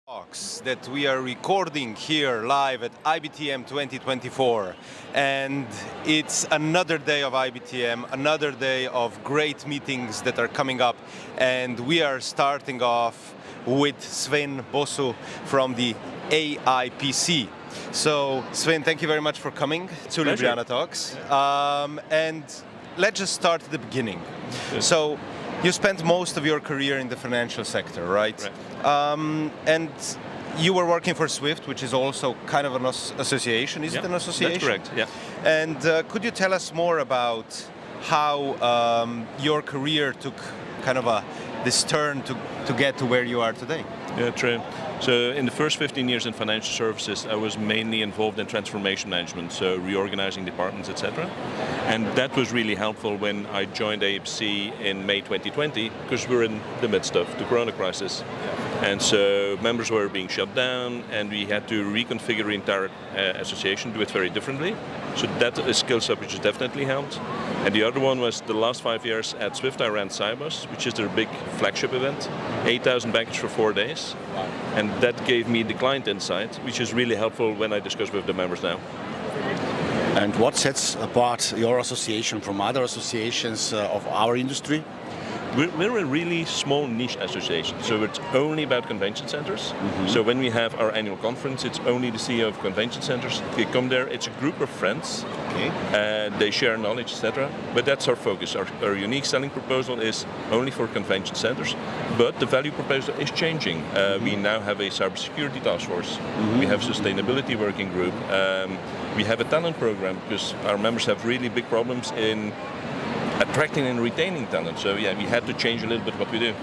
Talks that we are recording here live at IBTM 2024, and it's another day of IBTM, another day of great meetings that are coming up, and we are starting off with Sven Bossu from the AIPC. So Sven, thank you very much for coming to Ljubljana Talks, and let's just start at the beginning. Good. So you spent most of your career in the financial sector, right? And you were working for SWIFT, which is also kind of an association. Is it an association? That's correct, yeah. And could you tell us more about how your career took kind of this turn to get to where you are today? Yeah, true. So in the first 15 years in financial services, I was mainly involved in transformation management, so reorganizing departments, etc. And that was really helpful when I joined AIPC in May 2020, because we're in the midst of the Corona crisis. And so members were being shut down, and we had to reconfigure the entire association, do it very differently. So that is skill set which has definitely helped. And the other one was the last 5 years at SWIFT, I ran Cybus, which is their big flagship event, 8,000 baggage for 4 days. And that gave me the client insight, which is really helpful when I discuss with the members now. And what sets apart your association from other associations of our industry? We're a really small niche association, so it's only about convention centers. So when we have our annual conference, it's only the CEO of convention centers. They come there, it's a group of friends, they share knowledge, etc. But that's our focus. Our unique selling proposal is only for convention centers, but the value proposal is changing. We now have a cybersecurity task force, we have sustainability working group, we have a talent program, because our members have really big problems in attracting and retaining talent. So yeah, we had to change a little bit what we do.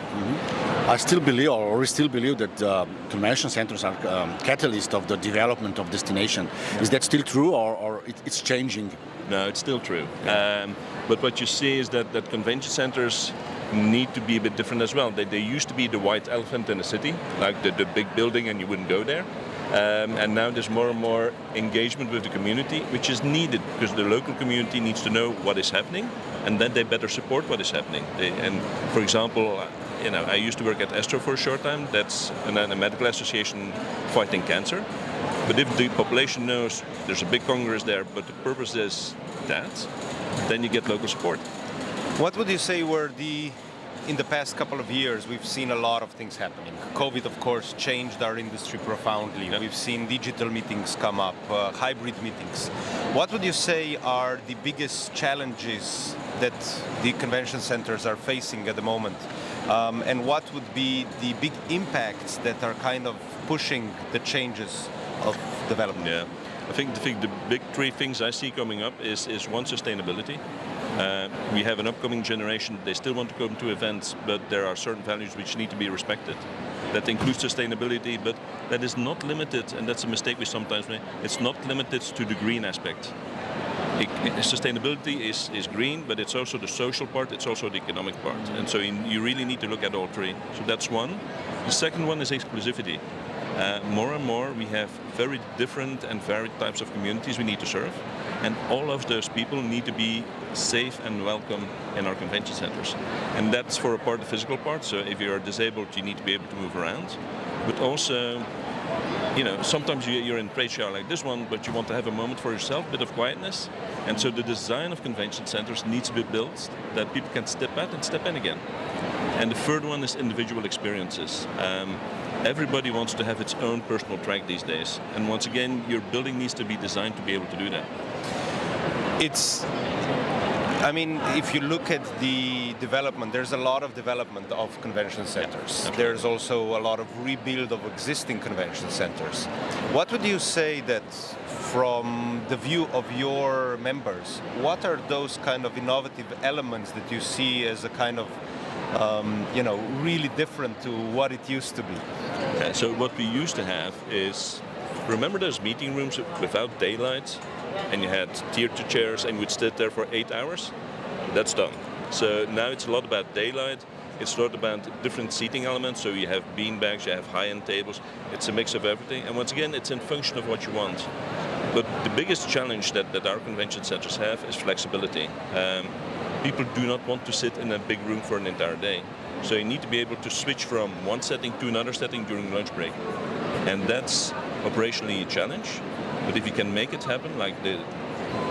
I still believe, or we still believe, that convention centers are catalyst of the development of destination. Is that still true, or it's changing? No, it's still true. But what you see is that convention centers need to be a bit different as well. They used to be the white elephant in the city, like the big building and you wouldn't go there. And now there's more and more engagement with the community, which is needed because the local community needs to know what is happening, and then they better support what is happening. And for example, I used to work at Astro for a short time. That's a medical association fighting cancer. But if the population knows there's a big congress there, but the purpose is that, then you get local support. What would you say were in the past couple of years, we've seen a lot of things happening. COVID, of course, changed our industry profoundly. Yeah. We've seen digital meetings come up, hybrid meetings. What would you say are the biggest challenges that the convention centers are facing at the moment? And what would be the big impacts that are kind of pushing the changes of development? Yeah, I think the big three things I see coming up is one, sustainability. We have an upcoming generation, they still want to come to events, but there are certain values which need to be respected. That includes sustainability, but that is not limited, and that's a mistake we sometimes make, it's not limited to the green aspect. Sustainability is green, but it's also the social part, it's also the economic part. And so you really need to look at all three. So that's one. The second one is exclusivity. More and more we have very different and varied types of communities we need to serve, and all of those people need to be safe and welcome in our convention centers. And that's for a part, the physical part, so if you're disabled you need to be able to move around, but also sometimes you're in trade show like this one, but you want to have a moment for yourself, a bit of quietness, and so the design of convention centers needs to be built that people can step out and step in again. And the third one is individual experiences. Everybody wants to have its own personal track these days, and once again your building needs to be designed to be able to do that. If you look at the development, there's a lot of development of convention centers. Yeah, there's also a lot of rebuild of existing convention centers. What would you say that, from the view of your members, what are those kind of innovative elements that you see as a kind of really different to what it used to be? Okay, so what we used to have is, remember those meeting rooms without daylight? And you had tier 2 chairs and you would sit there for 8 hours? That's done. So now it's a lot about daylight, it's a lot about different seating elements, so you have bean bags, you have high-end tables, it's a mix of everything, and once again it's in function of what you want. But the biggest challenge that our convention centers have is flexibility. People do not want to sit in a big room for an entire day. So you need to be able to switch from one setting to another setting during lunch break. And that's operationally a challenge. But if you can make it happen, like the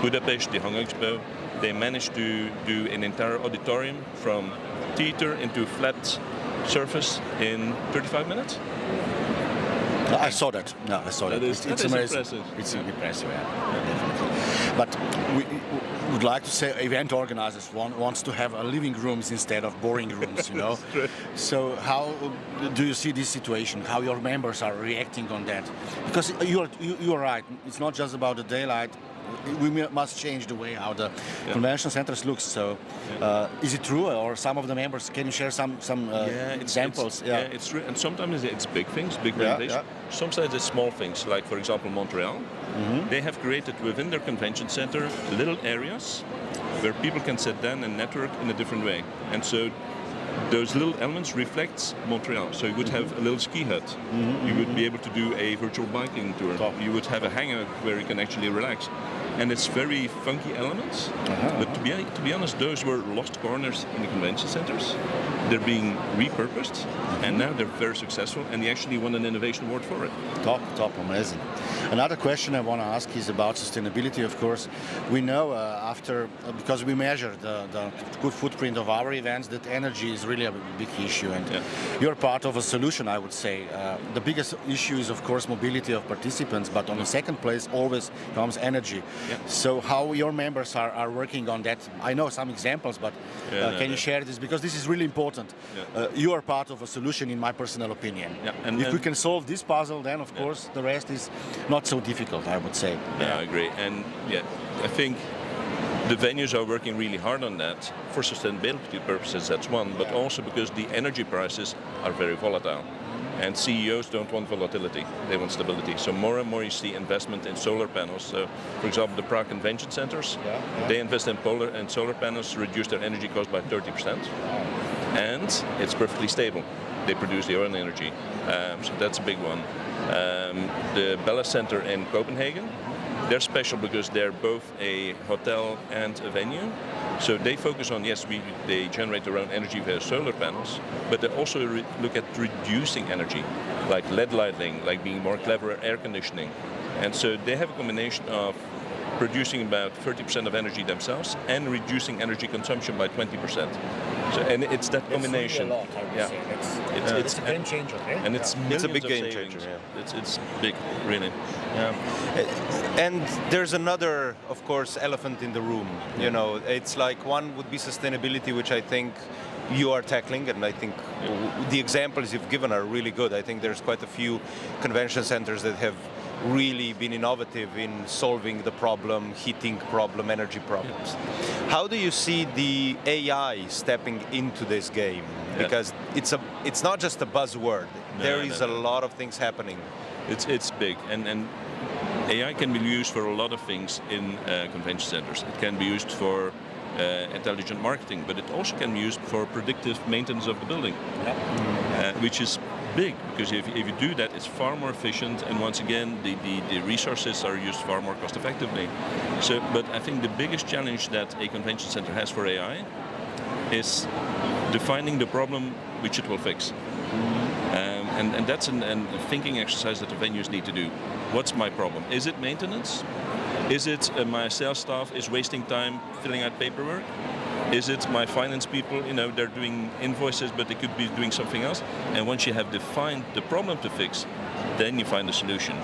Budapest, the Hong Expo, they managed to do an entire auditorium from theater into flat surface in 35 minutes. I saw that. No, I saw that. It's amazing. Impressive. It's impressive, definitely. But we would like to say event organizers wants to have living rooms instead of boring rooms, you know. So how do you see this situation? How your members are reacting on that? Because you are right. It's not just about the daylight. We must change the way how the convention centers look. So, is it true, or some of the members? Can you share some examples? It's true. And sometimes it's big things, big renovations. Sometimes it's small things, like for example Montreal. They have created within their convention center little areas where people can sit down and network in a different way. And so those little elements reflect Montreal. So you would have a little ski hut. You would be able to do a virtual biking tour. You would have a hangout where you can actually relax. And it's very funky elements. But to be honest, those were lost corners in the convention centers. They're being repurposed, and now they're very successful, and they actually won an innovation award for it. Top, amazing. Another question I want to ask is about sustainability, of course. We know because we measure the good footprint of our events, that energy is really a big issue, and you're part of a solution, I would say. The biggest issue is, of course, mobility of participants, but on the second place always comes energy. So how your members are working on that? I know some examples, but can you share this? Because this is really important. You are part of a solution, in my personal opinion. And if we can solve this puzzle, then of course the rest is not so difficult, I would say. Yeah, I agree. And I think the venues are working really hard on that for sustainability purposes, that's one, but also because the energy prices are very volatile. And CEOs don't want volatility, they want stability. So more and more you see investment in solar panels. So, for example, the Prague convention centers, they invest in solar panels to reduce their energy cost by 30%. And it's perfectly stable. They produce their own energy. So that's a big one. The Bella Center in Copenhagen, they're special because they're both a hotel and a venue. So they focus on, they generate their own energy via solar panels, but they also look at reducing energy, like LED lighting, like being more clever at air conditioning. And so they have a combination of producing about 30% of energy themselves and reducing energy consumption by 20%. So, and it's that combination. That's really a lot, I would say. It's a game changer, right? And it's a big game changer. It's big, really. And there's another, of course, elephant in the room. You know, it's like one would be sustainability, which I think you are tackling, and I think the examples you've given are really good. I think there's quite a few convention centers that have really been innovative in solving the problem, heating problem, energy problems. How do you see the AI stepping into this game? Because it's not just a buzzword. There is a lot of things happening. It's big, and AI can be used for a lot of things in convention centers. It can be used for intelligent marketing, but it also can be used for predictive maintenance of the building, which is big, because if you do that, it's far more efficient, and once again, the resources are used far more cost effectively. So, but I think the biggest challenge that a convention center has for AI is defining the problem which it will fix. And that's a thinking exercise that the venues need to do. What's my problem? Is it maintenance? Is it my sales staff is wasting time filling out paperwork? Is it my finance people, they're doing invoices, but they could be doing something else? And once you have defined the problem to fix, then you find the solution.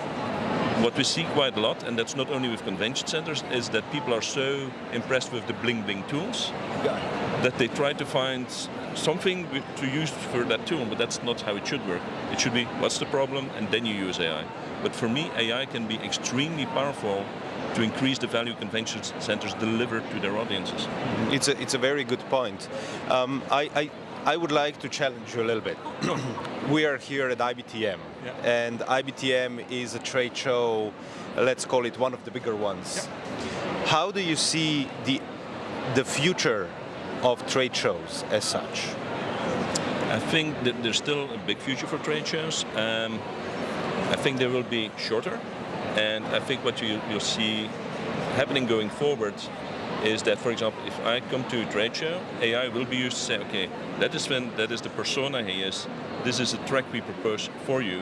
What we see quite a lot, and that's not only with convention centers, is that people are so impressed with the bling-bling tools that they try to find something to use for that tool, but that's not how it should work. It should be, what's the problem, and then you use AI. But for me, AI can be extremely powerful to increase the value convention centers deliver to their audiences. It's a very good point. I would like to challenge you a little bit. We are here at IBTM, and IBTM is a trade show, let's call it one of the bigger ones. How do you see the future of trade shows as such? I think that there's still a big future for trade shows. I think they will be shorter, and I think what you'll see happening going forward is that, for example, if I come to a trade show, AI will be used to say, okay, that is Sven, that is the persona he is, this is a track we propose for you,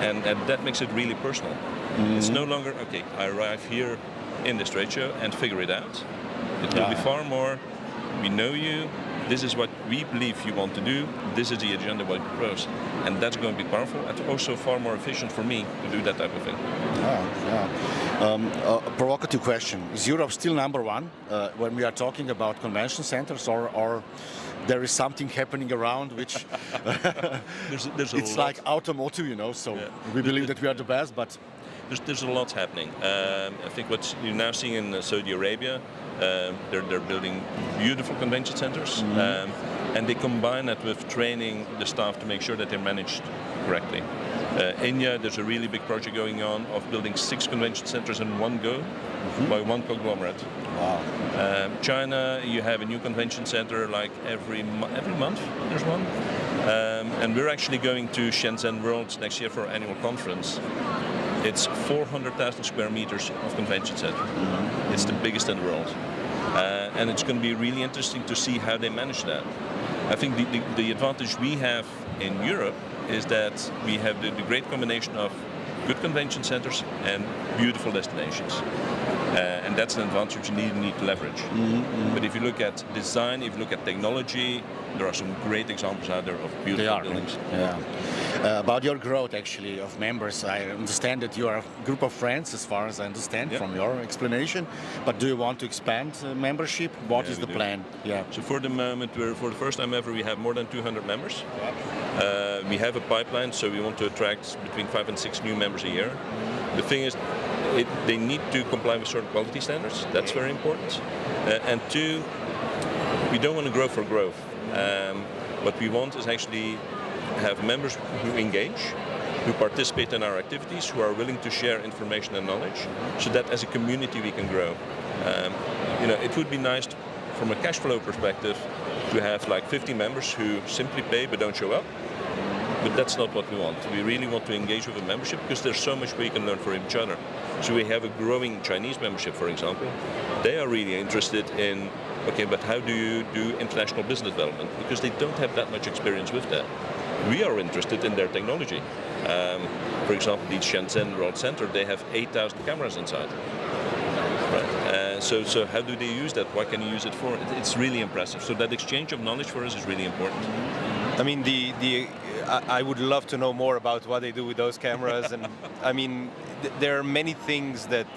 and that makes it really personal. It's no longer, okay, I arrive here in this trade show and figure it out. It will be far more, we know you, this is what we believe you want to do, this is the agenda we propose. And that's going to be powerful and also far more efficient for me to do that type of thing. A provocative question. Is Europe still number one when we are talking about convention centers, or there is something happening around which there's a it's lot. like automotive, you know, so we believe that we are the best, but there's a lot happening. I think what you're now seeing in Saudi Arabia, they're building beautiful convention centers, and they combine that with training the staff to make sure that they're managed correctly. India, there's a really big project going on of building 6 convention centers in one go by one conglomerate. wow. China, you have a new convention center like every month there's one. And we're actually going to Shenzhen World next year for our annual conference. It's 400,000 square meters of convention center. It's the biggest in the world. And it's going to be really interesting to see how they manage that. I think the advantage we have in Europe is that we have the great combination of good convention centers and beautiful destinations. And that's an advantage you need to leverage. But if you look at design, if you look at technology, there are some great examples out there of beautiful buildings. About your growth, actually, of members, I understand that you are a group of friends, as far as I understand from your explanation. But do you want to expand membership? What is the plan? So for the moment, for the first time ever, we have more than 200 members. We have a pipeline, so we want to attract between 5 and 6 new members a year. The thing is, they need to comply with certain quality standards. That's very important. And 2, we don't want to grow for growth. What we want is actually have members who engage, who participate in our activities, who are willing to share information and knowledge, so that as a community we can grow. It would be nice from a cash flow perspective to have like 50 members who simply pay but don't show up. But that's not what we want. We really want to engage with a membership because there's so much we can learn from each other. So we have a growing Chinese membership, for example. They are really interested in, okay, but how do you do international business development? Because they don't have that much experience with that. We are interested in their technology. For example, the Shenzhen World Center, they have 8,000 cameras inside. Right. So how do they use that? What can you use it for? It's really impressive. So that exchange of knowledge for us is really important. I mean, I would love to know more about what they do with those cameras, and I mean, there are many things that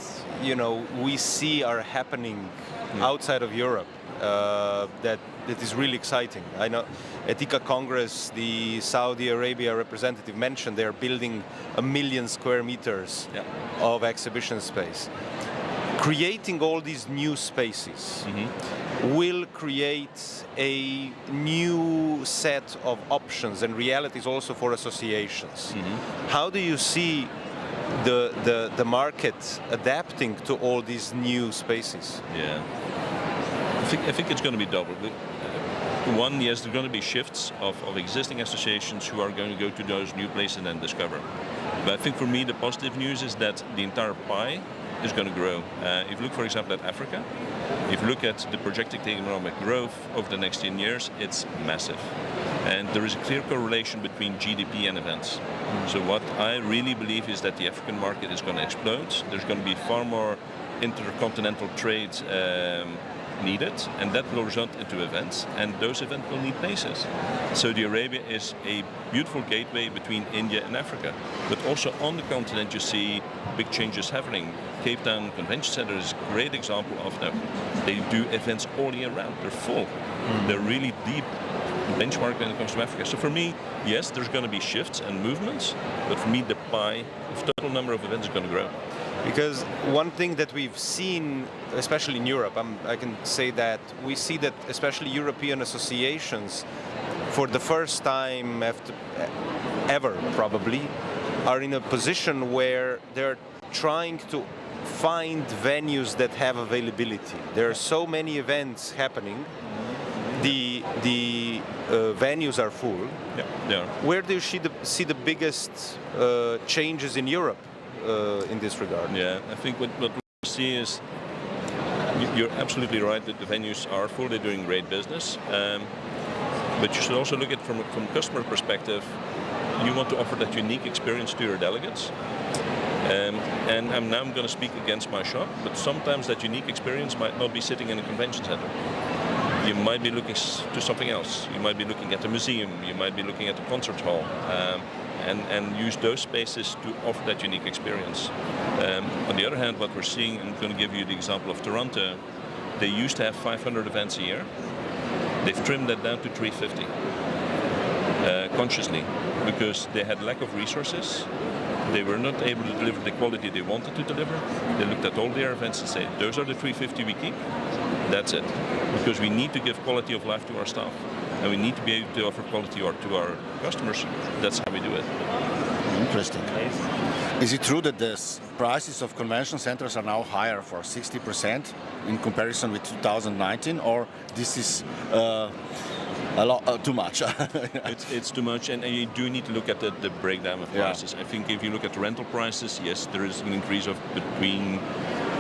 we see are happening outside of Europe that is really exciting. I know at ICA Congress, the Saudi Arabia representative mentioned they are building 1 million square meters of exhibition space. Creating all these new spaces will create a new set of options and realities also for associations. How do you see the market adapting to all these new spaces? Yeah, I think it's going to be double. One, yes, there are going to be shifts of existing associations who are going to go to those new places and discover. But I think for me the positive news is that the entire pie is going to grow. If you look, for example, at Africa, if you look at the projected economic growth over the next 10 years, it's massive. And there is a clear correlation between GDP and events. So what I really believe is that the African market is going to explode. There's going to be far more intercontinental trade needed, and that will result into events, and those events will need places. Saudi Arabia is a beautiful gateway between India and Africa, but also on the continent you see big changes happening. Cape Town Convention Center is a great example of that. They do events all year round. They're full. They're really deep benchmark when it comes to Africa. So for me, yes, there's going to be shifts and movements, but for me the pie, the total number of events is going to grow. Because one thing that we've seen, especially in Europe, I can say that we see that especially European associations, for the first time ever probably, are in a position where they're trying to find venues that have availability. There are so many events happening. The venues are full. Yeah, they are. Where do you see the biggest changes in Europe in this regard? Yeah, I think what we see is You're absolutely right that the venues are full, they're doing great business. But you should also look at it from a customer perspective. You want to offer that unique experience to your delegates. And I'm going to speak against my shop, but sometimes that unique experience might not be sitting in a convention center. You might be looking to something else. You might be looking at a museum, you might be looking at a concert hall, and use those spaces to offer that unique experience. On the other hand, what we're seeing, I'm going to give you the example of Toronto, they used to have 500 events a year. They've trimmed that down to 350, consciously, because they had lack of resources. They were not able to deliver the quality they wanted to deliver. They looked at all their events and said, those are the 350 we keep, that's it. Because we need to give quality of life to our staff. And we need to be able to offer quality to our customers. That's how we do it. Interesting. Is it true that the prices of convention centers are now higher for 60% in comparison with 2019, or this is a lot too much? It's too much, and you do need to look at the breakdown of prices. Yeah. I think if you look at the rental prices, yes, there is an increase of between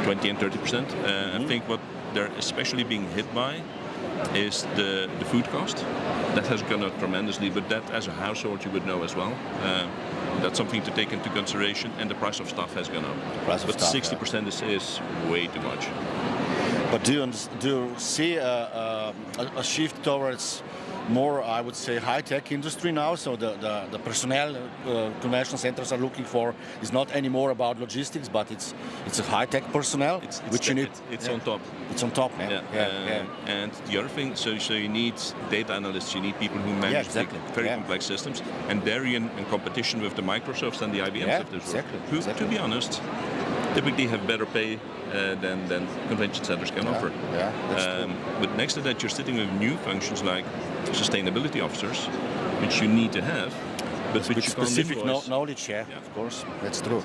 20 and 30%. I think what they're especially being hit by is the food cost. That has gone up tremendously, but that as a household you would know as well. That's something to take into consideration, and the price of stuff has gone up. But 60% is way too much. But do you see a shift towards more, I would say, high-tech industry now? So the personnel convention centers are looking for is not anymore about logistics, but it's a high-tech personnel, which you need. It's on top. It's on top, man. Yeah. And the other thing, so you need data analysts, you need people who manage very complex systems, and they're in competition with the Microsofts and the IBMs of this world, who, to be honest, typically have better pay than convention centers can offer. Yeah, that's true. But next to that, you're sitting with new functions like sustainability officers, which you need to have, but which you specific can't knowledge, of course, that's true.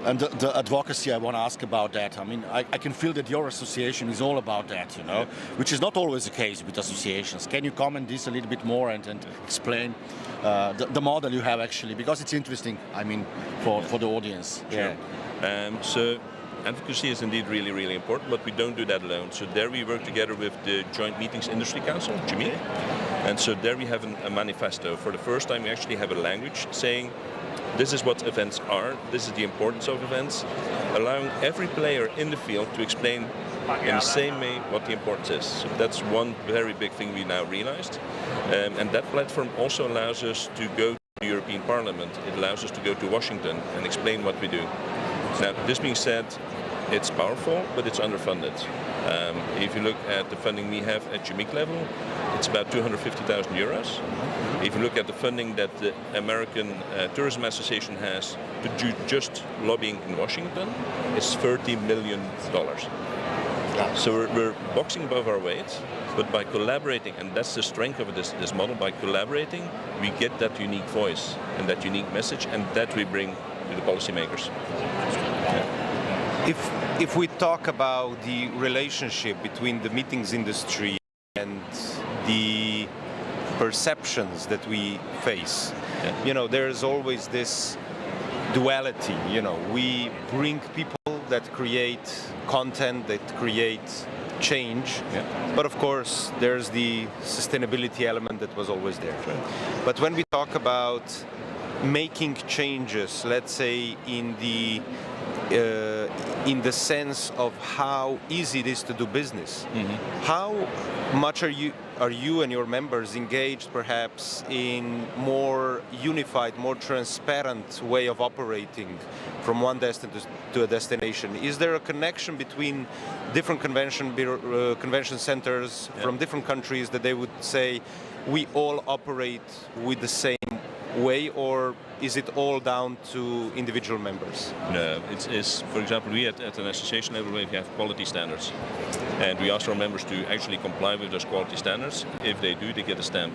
And the advocacy, I want to ask about that. I mean, I can feel that your association is all about that, you know, which is not always the case with associations. Can you comment this a little bit more and explain the model you have actually, because it's interesting, I mean, for the audience. Sure. So advocacy is indeed really, really important, but we don't do that alone. So there we work together with the Joint Meetings Industry Council, JMIC, and so there we have a manifesto. For the first time we actually have a language saying this is what events are, this is the importance of events, allowing every player in the field to explain in the same way what the importance is. So that's one very big thing we now realized, and that platform also allows us to go to the European Parliament. It allows us to go to Washington and explain what we do. Now, this being said, it's powerful, but it's underfunded. If you look at the funding we have at JMIC level, it's about 250,000 euros. If you look at the funding that the American Tourism Association has to do just lobbying in Washington, it's $30 million. So we're boxing above our weight, but by collaborating, and that's the strength of this model, by collaborating, we get that unique voice and that unique message, and that we bring to the policymakers. If we talk about the relationship between the meetings industry and the perceptions that we face, you know, there's always this duality. You know, we bring people that create content, that create change, but of course there's the sustainability element that was always there. But when we talk about making changes, let's say in the sense of how easy it is to do business, how much are you and your members engaged perhaps in more unified, more transparent way of operating from one destination to a destination? Is there a connection between different convention centers from different countries that they would say we all operate with the same way, or is it all down to individual members? No, it's for example, we at an association level we have quality standards, and we ask our members to actually comply with those quality standards. If they do, they get a stamp,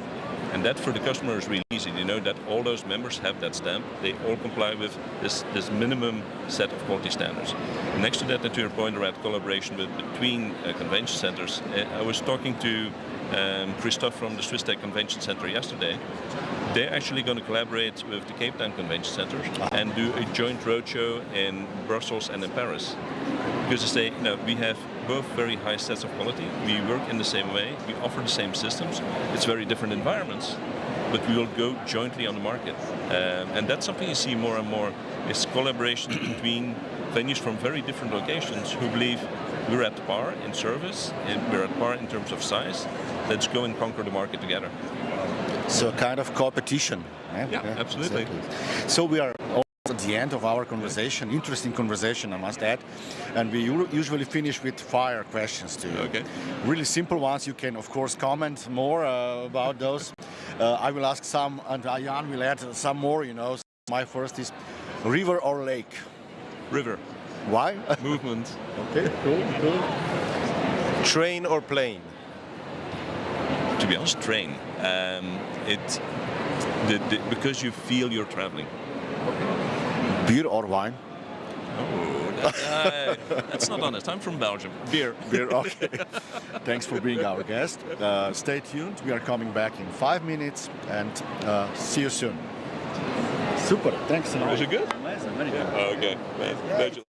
and that for the customer is really easy. They know that all those members have that stamp. They all comply with this minimum set of quality standards. Next to that, and to your point around collaboration between convention centers, I was talking to Christophe from the Swiss Tech Convention Center yesterday. They're actually going to collaborate with the Cape Town Convention Center and do a joint roadshow in Brussels and in Paris. Because they say, we have both very high sets of quality. We work in the same way. We offer the same systems. It's very different environments, but we will go jointly on the market. And that's something you see more and more, is collaboration between venues from very different locations who believe we're at par in service, and we're at par in terms of size. Let's go and conquer the market together. So a kind of competition. Yeah, absolutely. Exactly. So we are at the end of our conversation, interesting conversation I must add, and we usually finish with fire questions to you. Okay. Really simple ones. You can of course comment more about those. I will ask some and Jan will add some more, you know. My first is river or lake? River. Why? Movement. Okay, cool. Train or plane? To be honest, train. Because you feel you're traveling. Beer or wine? Oh, that's not honest. I'm from Belgium. Beer. Beer, okay. Thanks for being our guest. Stay tuned. We are coming back in 5 minutes and see you soon. Super. Thanks. Was it good? Amazing. Very good. Okay. Belgium.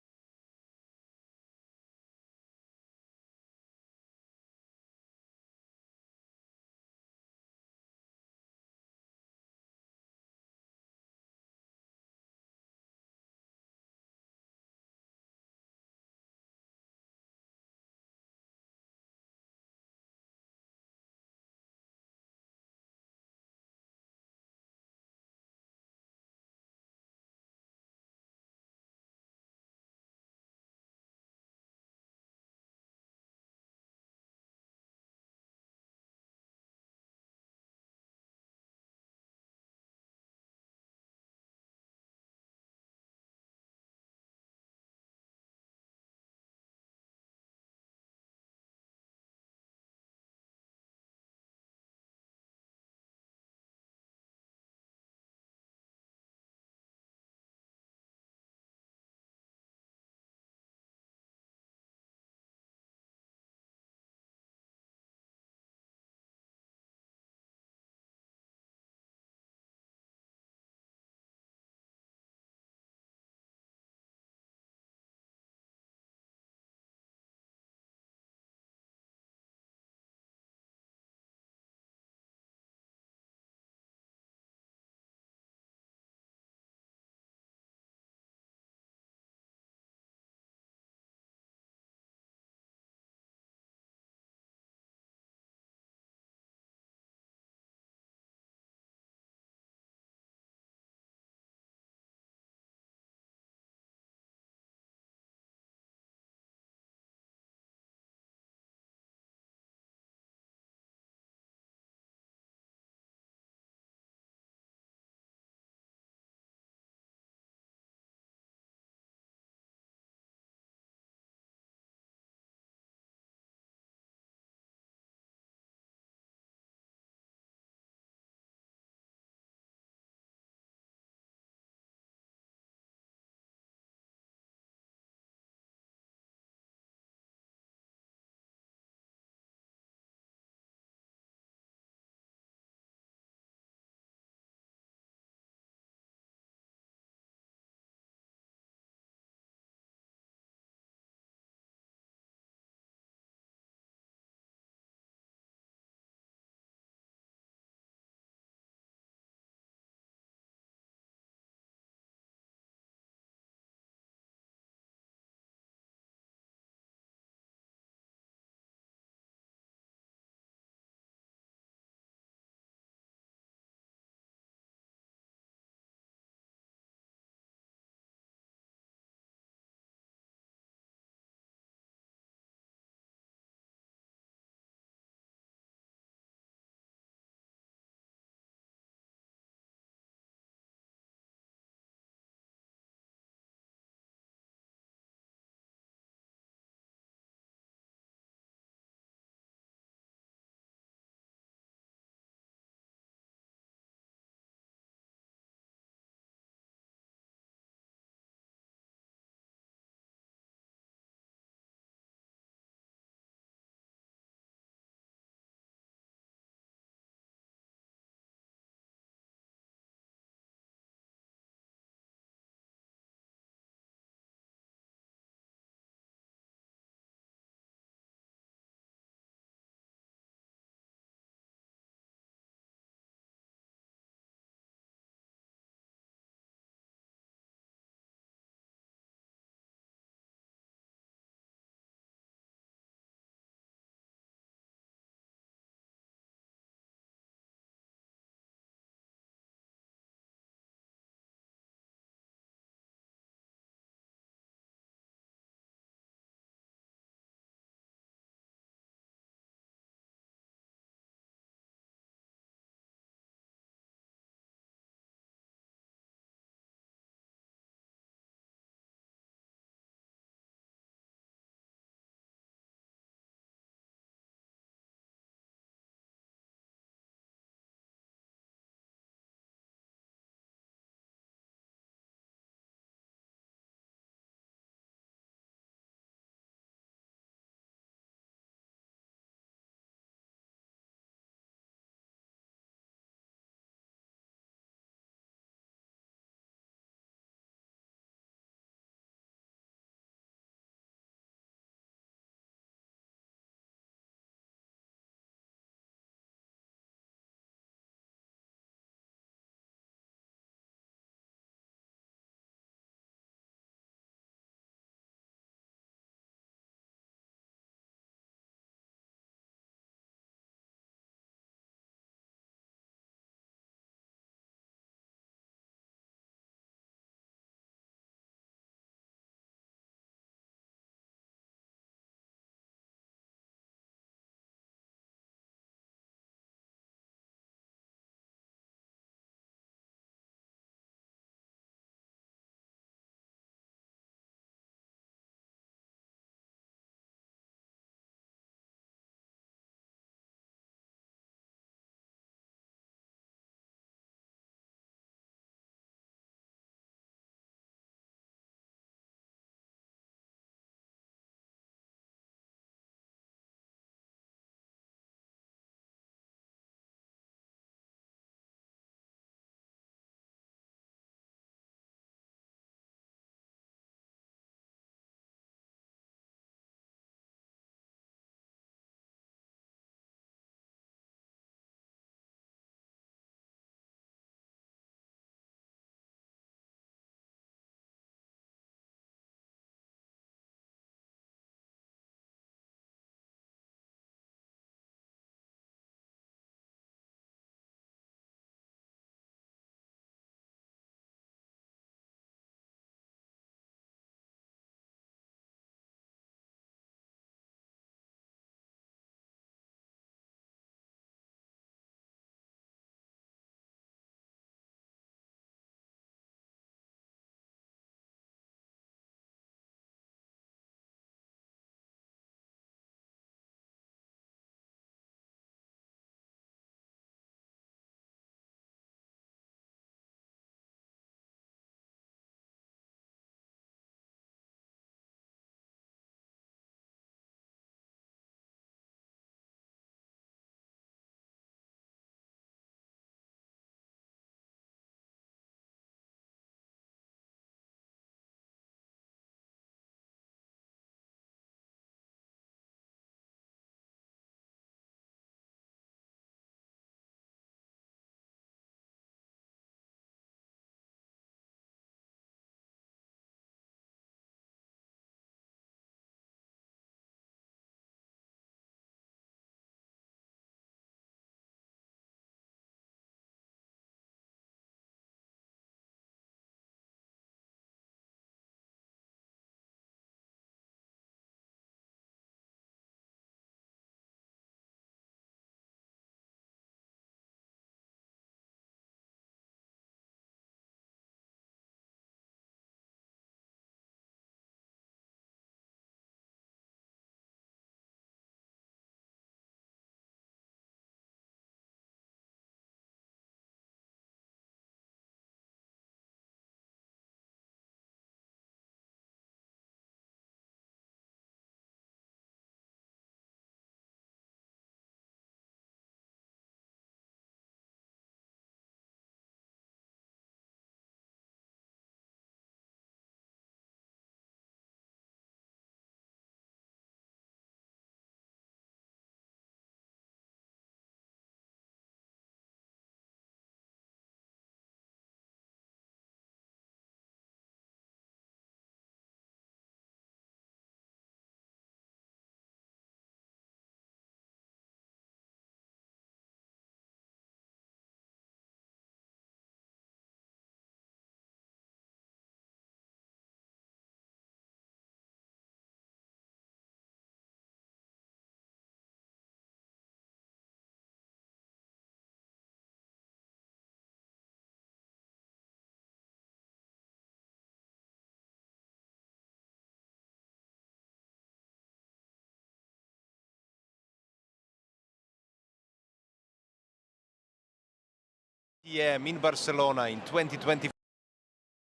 IBTM in Barcelona in 2024.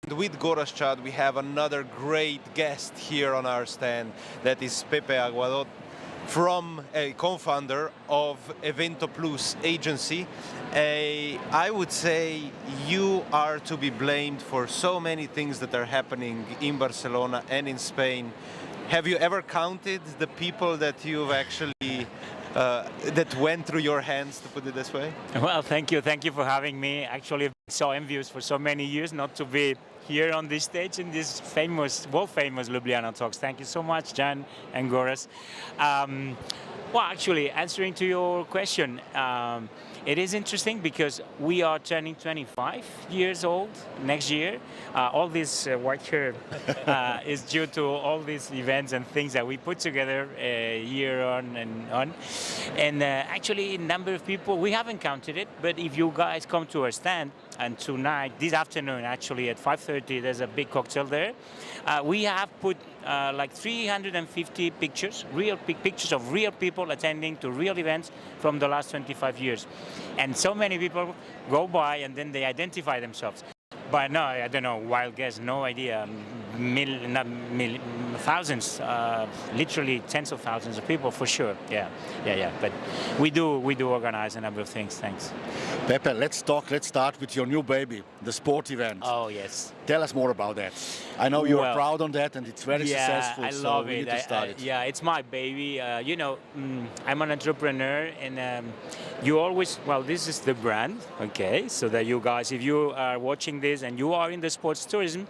And with Gorazd, we have another great guest here on our stand, that is Pepe Aguadot, from a co-founder of Evento Plus agency. I would say you are to be blamed for so many things that are happening in Barcelona and in Spain. Have you ever counted the people that you've actually that went through your hands, to put it this way? Well, thank you for having me. Actually, I've been so envious for so many years not to be here on this stage in this famous, world-famous Ljubljana Talks. Thank you so much, Jan and Gorazd. Well, actually, answering to your question, it is interesting because we are turning 25 years old next year. All this white hair is due to all these events and things that we put together year on and on. And actually, a number of people, we haven't counted it, but if you guys come to our stand, and tonight, this afternoon actually at 5:30, there's a big cocktail there. We have put like 350 pictures, real pictures of real people attending to real events from the last 25 years. And so many people go by and then they identify themselves. But no, I don't know, wild guess, no idea. Thousands, literally tens of thousands of people for sure. Yeah. But we do organize a number of things. Thanks. Pepe, let's start with your new baby, the sport event. Oh yes. Tell us more about that. I know you are proud on that, and it's very successful. I love we it. need to start it. Yeah, it's my baby. You know, I'm an entrepreneur, and you always, well, this is the brand, okay? So that you guys, if you are watching this and you are in the sports tourism,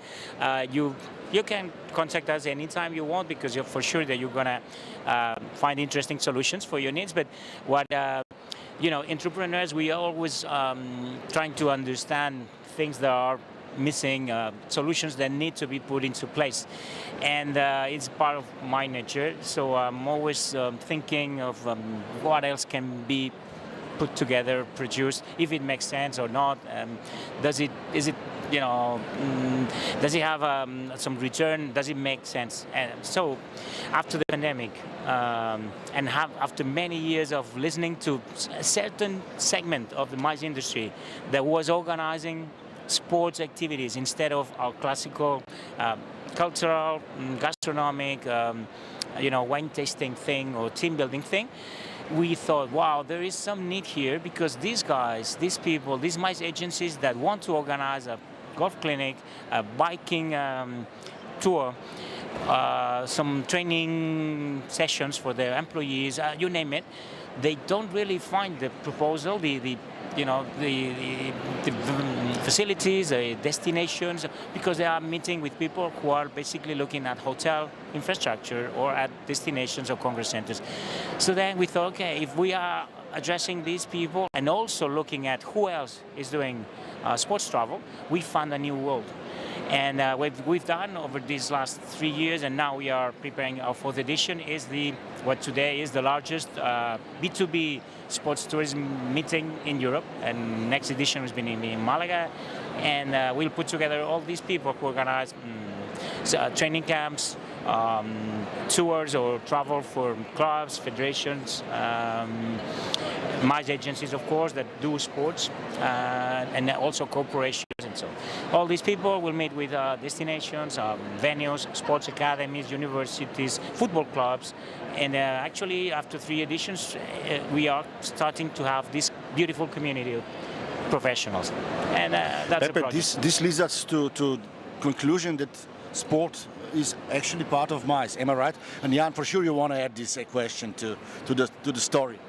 you can contact us anytime you want, because you're for sure that you're gonna find interesting solutions for your needs. But what you know, entrepreneurs, we are always trying to understand things that are missing, solutions that need to be put into place, and it's part of my nature. So I'm always thinking of what else can be put together, produced, if it makes sense or not. Is it you know, does it have some return? Does it make sense? And so, after the pandemic, and after many years of listening to a certain segment of the MICE industry that was organizing sports activities instead of our classical cultural, gastronomic, you know, wine tasting thing or team building thing, we thought, wow, there is some need here, because these guys, these people, these MICE agencies that want to organize a golf clinic, a biking tour, some training sessions for their employees, you name it, they don't really find the proposal, the facilities, destinations, because they are meeting with people who are basically looking at hotel infrastructure or at destinations or congress centers. So then we thought, okay, if we are addressing these people and also looking at who else is doing sports travel, we found a new world. And what we've done over these last 3 years, and now we are preparing our 4th edition, is what today is the largest B2B sports tourism meeting in Europe. And next edition has been in Malaga. And we'll put together all these people who organize training camps, tours or travel for clubs, federations, MICE agencies, of course, that do sports, and also corporations. And so all these people will meet with destinations, venues, sports academies, universities, football clubs. And actually, after 3 editions, we are starting to have this beautiful community of professionals. And that's Pepe, a project. this leads us to conclusion that sport is actually part of MICE. Am I right? And Jan, for sure you want to add this question to the story.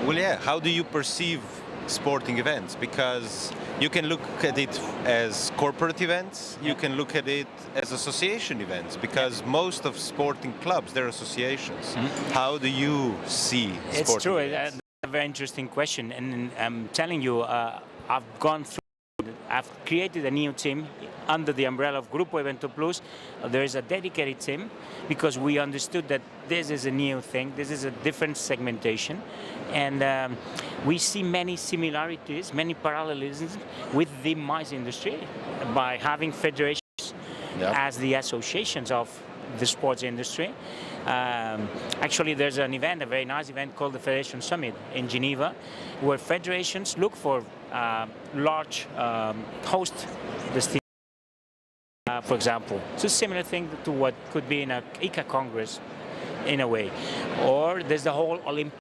Well, yeah. How do you perceive sporting events? Because you can look at it as corporate events, you can look at it as association events, because most of sporting clubs, they're associations. How do you see sporting It's true. events? That's a very interesting question. And I'm telling you, I've created a new team under the umbrella of Grupo Evento Plus. There is a dedicated team, because we understood that this is a new thing, this is a different segmentation, and we see many similarities, many parallelisms with the MICE industry by having federations as the associations of the sports industry. Actually, there's an event, a very nice event called the Federation Summit in Geneva, where federations look for large host destinations. For example, it's a similar thing to what could be in a ICA Congress, in a way. Or there's the whole Olympic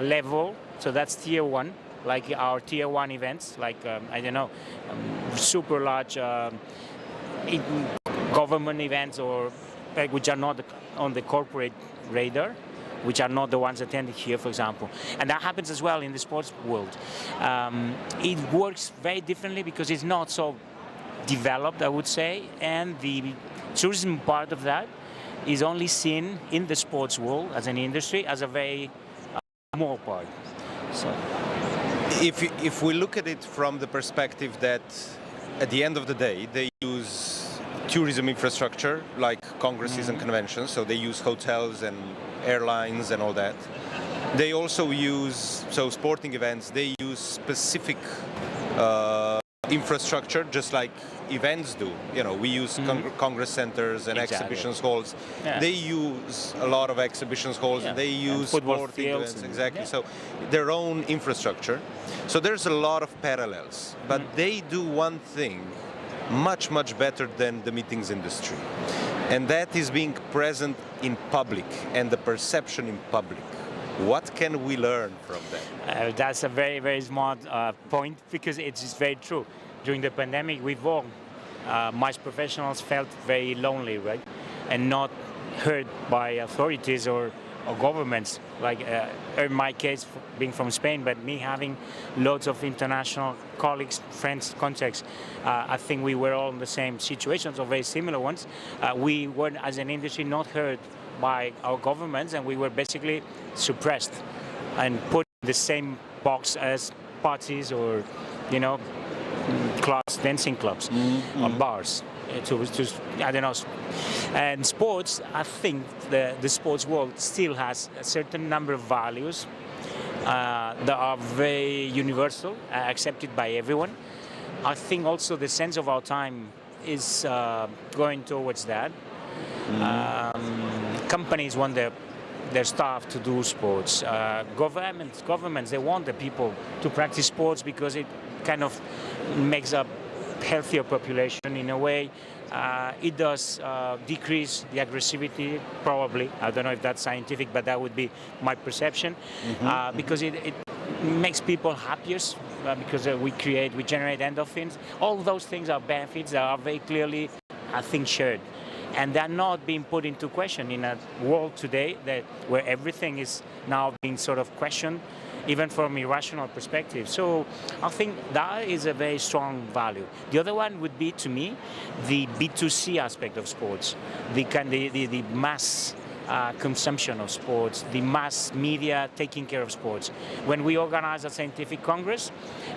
level, so that's tier one, like our tier one events, like I don't know, super large government events, or which are not on the corporate radar, which are not the ones attended here, for example. And that happens as well in the sports world. It works very differently because it's not so developed, I would say, and the tourism part of that is only seen in the sports world as an industry as a very small part. So, if we look at it from the perspective that at the end of the day they use tourism infrastructure like congresses and conventions, so they use hotels and airlines and all that. They also use, so sporting events, they use specific infrastructure, just like events do. You know, we use congress centers and exhibitions halls. Yeah. They use a lot of exhibitions halls. Yeah. They use football fields events, exactly. So their own infrastructure. So there's a lot of parallels, but they do one thing much better than the meetings industry, and that is being present in public and the perception in public. What can we learn from that? That's a very smart point, because it's just very true. During the pandemic, we've all, MICE professionals, felt very lonely, right? And not heard by authorities or governments. Like in my case, being from Spain, but me having loads of international colleagues, friends, contacts, I think we were all in the same situations, or very similar ones. We were, as an industry, not heard by our governments, and we were basically suppressed and put in the same box as parties, or, you know, clubs, dancing clubs, or bars. To I don't know. And sports, I think the sports world still has a certain number of values that are very universal, accepted by everyone. I think also the sense of our time is going towards that. Companies want their staff to do sports. Governments, they want the people to practice sports because it kind of makes a healthier population in a way. It does decrease the aggressivity, probably. I don't know if that's scientific, but that would be my perception. Because it makes people happier, because we generate endorphins. All those things are benefits that are very clearly, I think, shared. And they're not being put into question in a world today where everything is now being sort of questioned, even from irrational perspective. So I think that is a very strong value. The other one would be, to me, the B2C aspect of sports, the mass consumption of sports, the mass media taking care of sports. When we organize a scientific congress,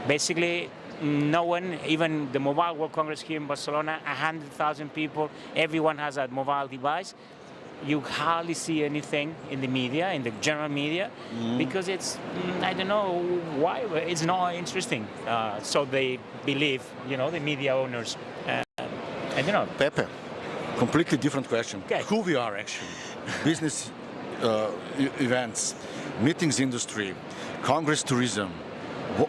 basically no one, even the Mobile World Congress here in Barcelona, 100,000 people, everyone has a mobile device. You hardly see anything in the media, in the general media, because it's, I don't know why, it's not interesting. So they believe, you know, the media owners. I don't know. Pepe, completely different question. Okay. Who we are actually? Business events, meetings industry, Congress tourism.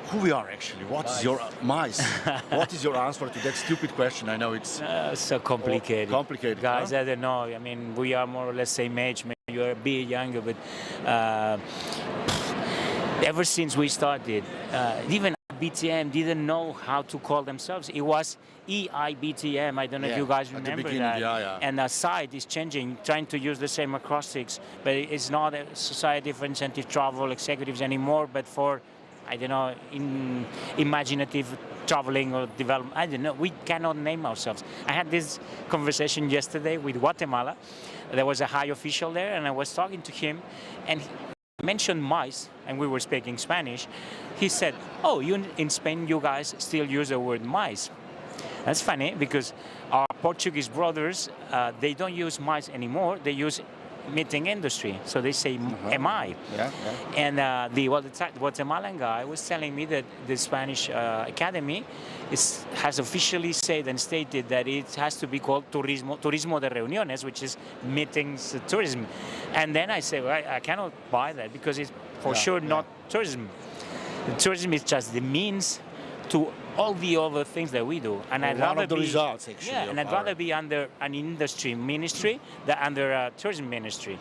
Who we are actually? What is your MICE? What is your answer to that stupid question? I know it's so complicated. Complicated, guys. Huh? I don't know. I mean, we are more or less same age. Maybe you're a bit younger, but ever since we started, even IBTM didn't know how to call themselves. It was IBTM. I don't know if you guys remember that. Yeah. And the site is changing, trying to use the same acrostics, but it's not a society for incentive travel executives anymore, but for, I don't know, imaginative traveling or development. I don't know. We cannot name ourselves. I had this conversation yesterday with Guatemala. There was a high official there, and I was talking to him, and he mentioned MICE, and we were speaking Spanish. He said, "Oh, in Spain, you guys still use the word MICE." That's funny, because our Portuguese brothers, they don't use MICE anymore. They use meeting industry. So they say, am I? Yeah. And the Guatemalan guy was telling me that the Spanish Academy has officially said and stated that it has to be called Turismo de Reuniones, which is meetings tourism. And then I say, well, I cannot buy that because it's for sure not tourism. Tourism is just the means to all the other things that we do, and I'd rather be results, actually, and I'd rather be under an industry ministry than under a tourism ministry.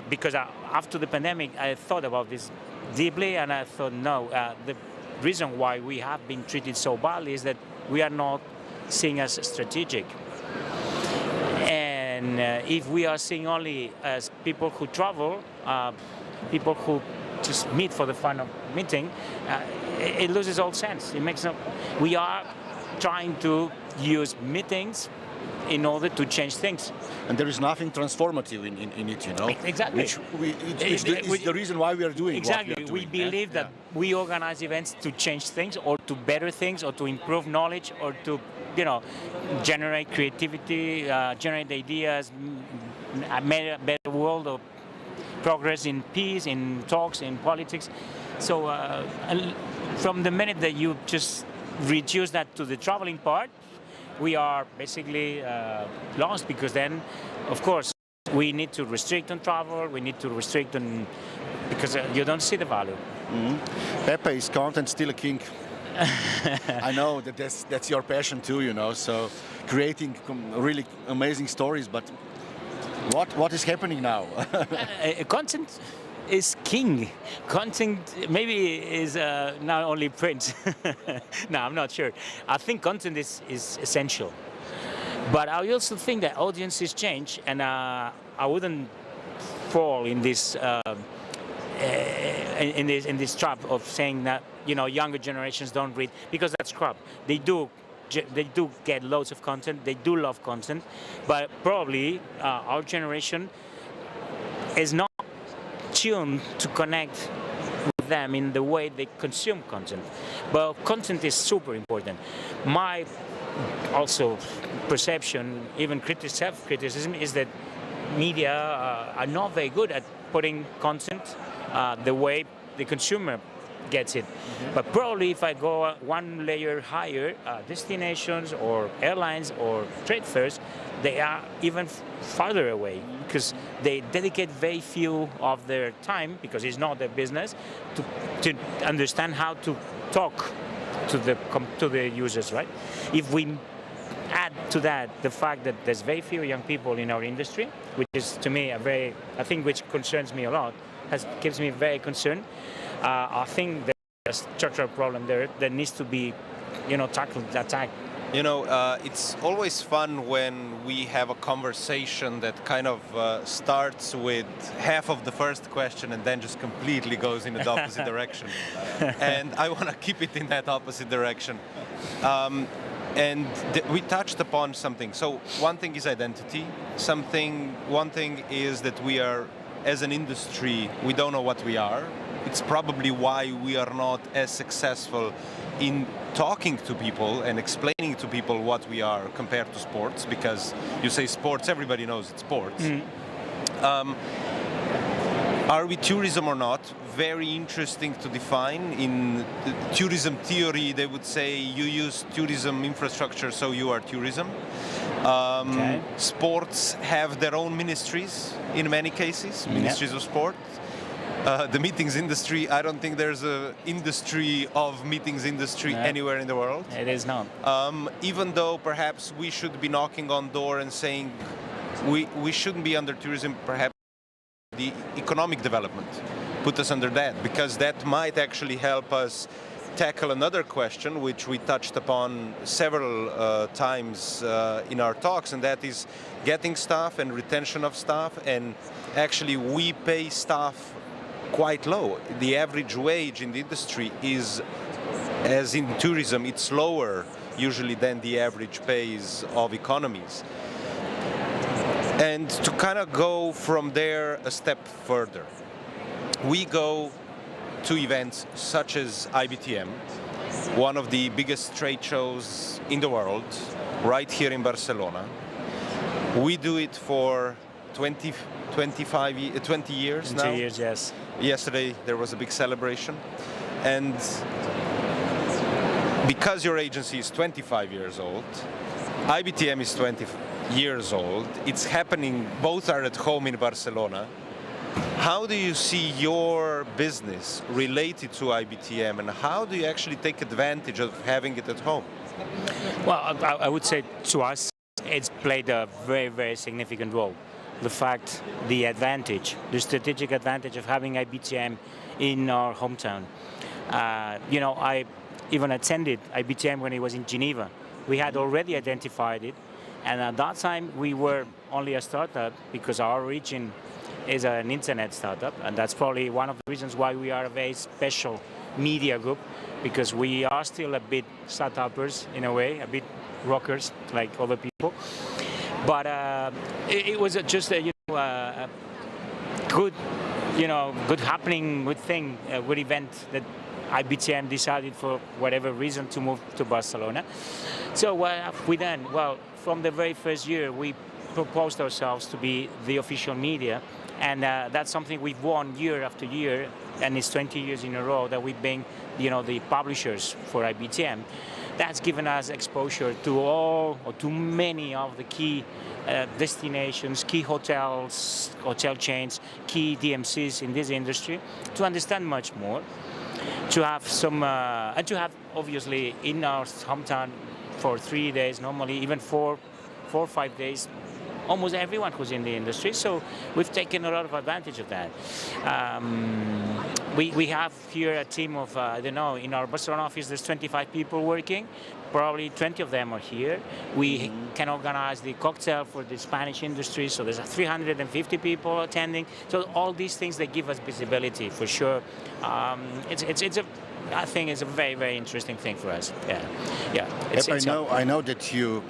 Because after the pandemic, I thought about this deeply, and I thought, no, the reason why we have been treated so badly is that we are not seen as strategic. And if we are seen only as people who travel, people who just meet for the fun of meeting, it loses all sense. It makes no. We are trying to use meetings in order to change things. And there is nothing transformative in it, you know. Exactly. It's the reason why we are doing exactly. what we are doing. We believe that we organize events to change things, or to better things, or to improve knowledge, or to, generate creativity, generate ideas, a better world of progress in peace, in talks, in politics. So from the minute that you just reduce that to the traveling part, we are basically lost, because then, of course, we need to restrict on travel, we need to restrict on, because you don't see the value. Pepe, is content still a king? I know that that's your passion too, so creating really amazing stories, but what is happening now? Content is king. Content maybe is not only print. No, I'm not sure. I think content is essential. But I also think that audiences change, and I wouldn't fall in this in this trap of saying that younger generations don't read, because that's crap. They do get loads of content. They do love content, but probably our generation is not tuned to connect with them in the way they consume content. But content is super important. My also perception, even self-criticism, is that media are not very good at putting content the way the consumer gets it. But probably if I go one layer higher, destinations or airlines or trade fairs, they are even farther away, because they dedicate very few of their time, because it's not their business, to understand how to talk to the users, right? If we add to that the fact that there's very few young people in our industry, which is to me which concerns me a lot, keeps me very concerned. I think there's a structural problem there that needs to be, tackled, attacked. It's always fun when we have a conversation that kind of starts with half of the first question and then just completely goes in the opposite direction. And I want to keep it in that opposite direction. And we touched upon something. So one thing is identity. One thing is that we are, as an industry, we don't know what we are. It's probably why we are not as successful in talking to people and explaining to people what we are compared to sports, because you say sports, everybody knows it's sports. Are we tourism or not? Very interesting to define. In the tourism theory, they would say you use tourism infrastructure, so you are tourism. Sports have their own ministries in many cases, ministries of sport. The meetings industry, I don't think there's an industry of meetings industry anywhere in the world. It is not. Even though perhaps we should be knocking on door and saying we shouldn't be under tourism, perhaps the economic development put us under that, because that might actually help us tackle another question which we touched upon several times in our talks, and that is getting staff and retention of staff. And actually we pay staff quite low. The average wage in the industry is, as in tourism, it's lower usually than the average pays of economies. And to kind of go from there a step further, we go to events such as IBTM, one of the biggest trade shows in the world, right here in Barcelona. We do it for 20 years now. 20 years, yes. Yesterday there was a big celebration, and because your agency is 25 years old, IBTM is 20 years old, it's happening, both are at home in Barcelona. How do you see your business related to IBTM, and how do you actually take advantage of having it at home? Well, I would say to us, it's played a very, very significant role. The fact, the advantage, the strategic advantage of having IBTM in our hometown. You know, I even attended IBTM when it was in Geneva. We had already identified it, and at that time we were only a startup because our origin is an internet startup, and that's probably one of the reasons why we are a very special media group, because we are still a bit startuppers in a way, a bit rockers like other people. But it was just a good, good happening, good thing, a good event that IBTM decided for whatever reason to move to Barcelona. So what have we done? Well, from the very first year, we proposed ourselves to be the official media, and that's something we've won year after year, and it's 20 years in a row that we've been, the publishers for IBTM. That's given us exposure to all, or to many of the key destinations, key hotels, hotel chains, key DMCs in this industry, to understand much more, to have some, and to have obviously in our hometown for 3 days, normally even 4 or 5 days, almost everyone who's in the industry. So we've taken a lot of advantage of that. We have here a team of, I don't know, in our Barcelona office there's 25 people working. Probably 20 of them are here. We can organize the cocktail for the Spanish industry, so there's 350 people attending. So all these things, they give us visibility for sure. I think it's a very, very interesting thing for us. Yeah. I know that you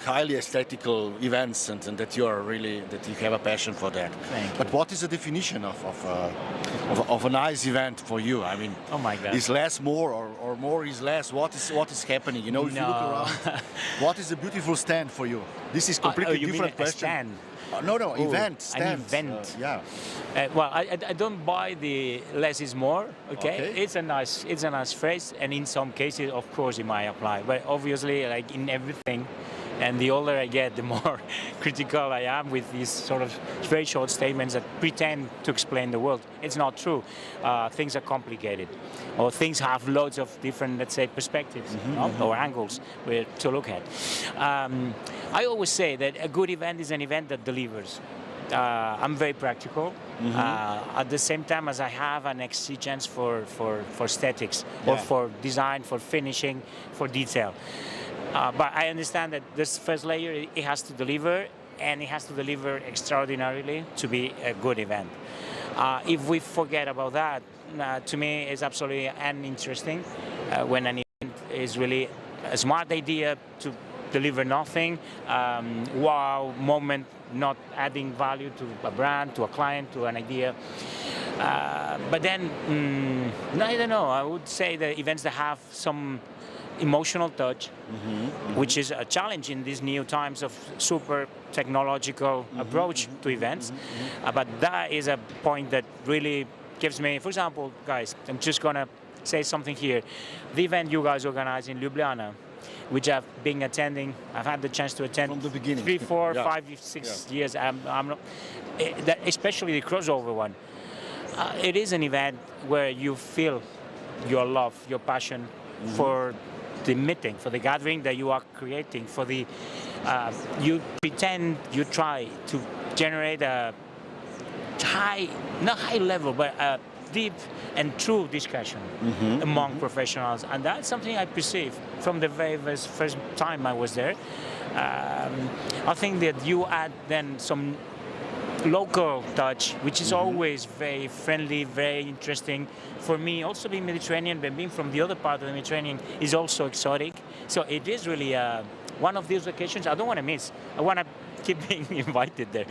highly aesthetical events, and that you have a passion for that. But what is the definition of a nice event for you? I mean, oh my God, is less more, or more is less? What is happening? If you look around, what is a beautiful stand for you? This is completely different question. A stand? No, event. Stand. An event. Yeah. Well, I don't buy the less is more. Okay? It's a nice phrase, and in some cases, of course, it might apply. But obviously, like in everything, and the older I get, the more critical I am with these sort of very short statements that pretend to explain the world. It's not true. Things are complicated, or things have loads of different, let's say, perspectives or angles to look at. I always say that a good event is an event that delivers. I'm very practical. At the same time as I have an exigence for aesthetics, or for design, for finishing, for detail. But I understand that this first layer, it has to deliver, and it has to deliver extraordinarily to be a good event. If we forget about that, to me, it's absolutely uninteresting when an event is really a smart idea to deliver nothing, wow moment, not adding value to a brand, to a client, to an idea. But then, I don't know, I would say the events that have some emotional touch, which is a challenge in these new times of super technological approach to events. But that is a point that really gives me, for example, guys, I'm just gonna say something here. The event you guys organize in Ljubljana, which I've been attending, I've had the chance to attend from the beginning. 3, 4, 5, 6 years. I'm not, especially the crossover one. It is an event where you feel your love, your passion for the meeting, for the gathering that you are creating, for the you try to generate a not high level, but a deep and true discussion among professionals, and that's something I perceive from the very first time I was there. I think that you add then some local touch, which is always very friendly, very interesting. For me, also being Mediterranean, but being from the other part of the Mediterranean is also exotic. So it is really one of these occasions I don't want to miss. I want to keep being invited there.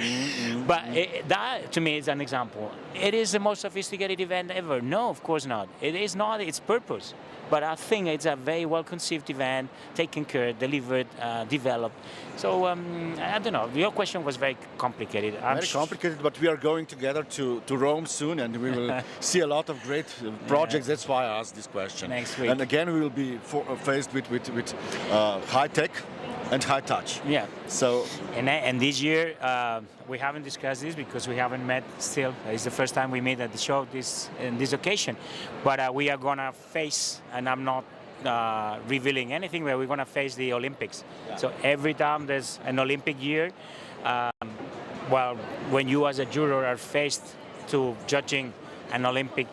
But that, to me, is an example. It is the most sophisticated event ever. No, of course not. It is not its purpose. But I think it's a very well-conceived event, taken care, delivered, developed. So, I don't know. Your question was very complicated. Very complicated, but we are going together to Rome soon, and we will see a lot of great projects. That's why I asked this question. Next week. And again, we will be faced with high tech and high touch. Yeah. So. And this year, we haven't discussed this because we haven't met still. It's the first time we meet at the show in this occasion. But we are going to face, and I'm not revealing anything, but we're going to face the Olympics. Yeah. So every time there's an Olympic year, well, when you as a juror are faced to judging an Olympic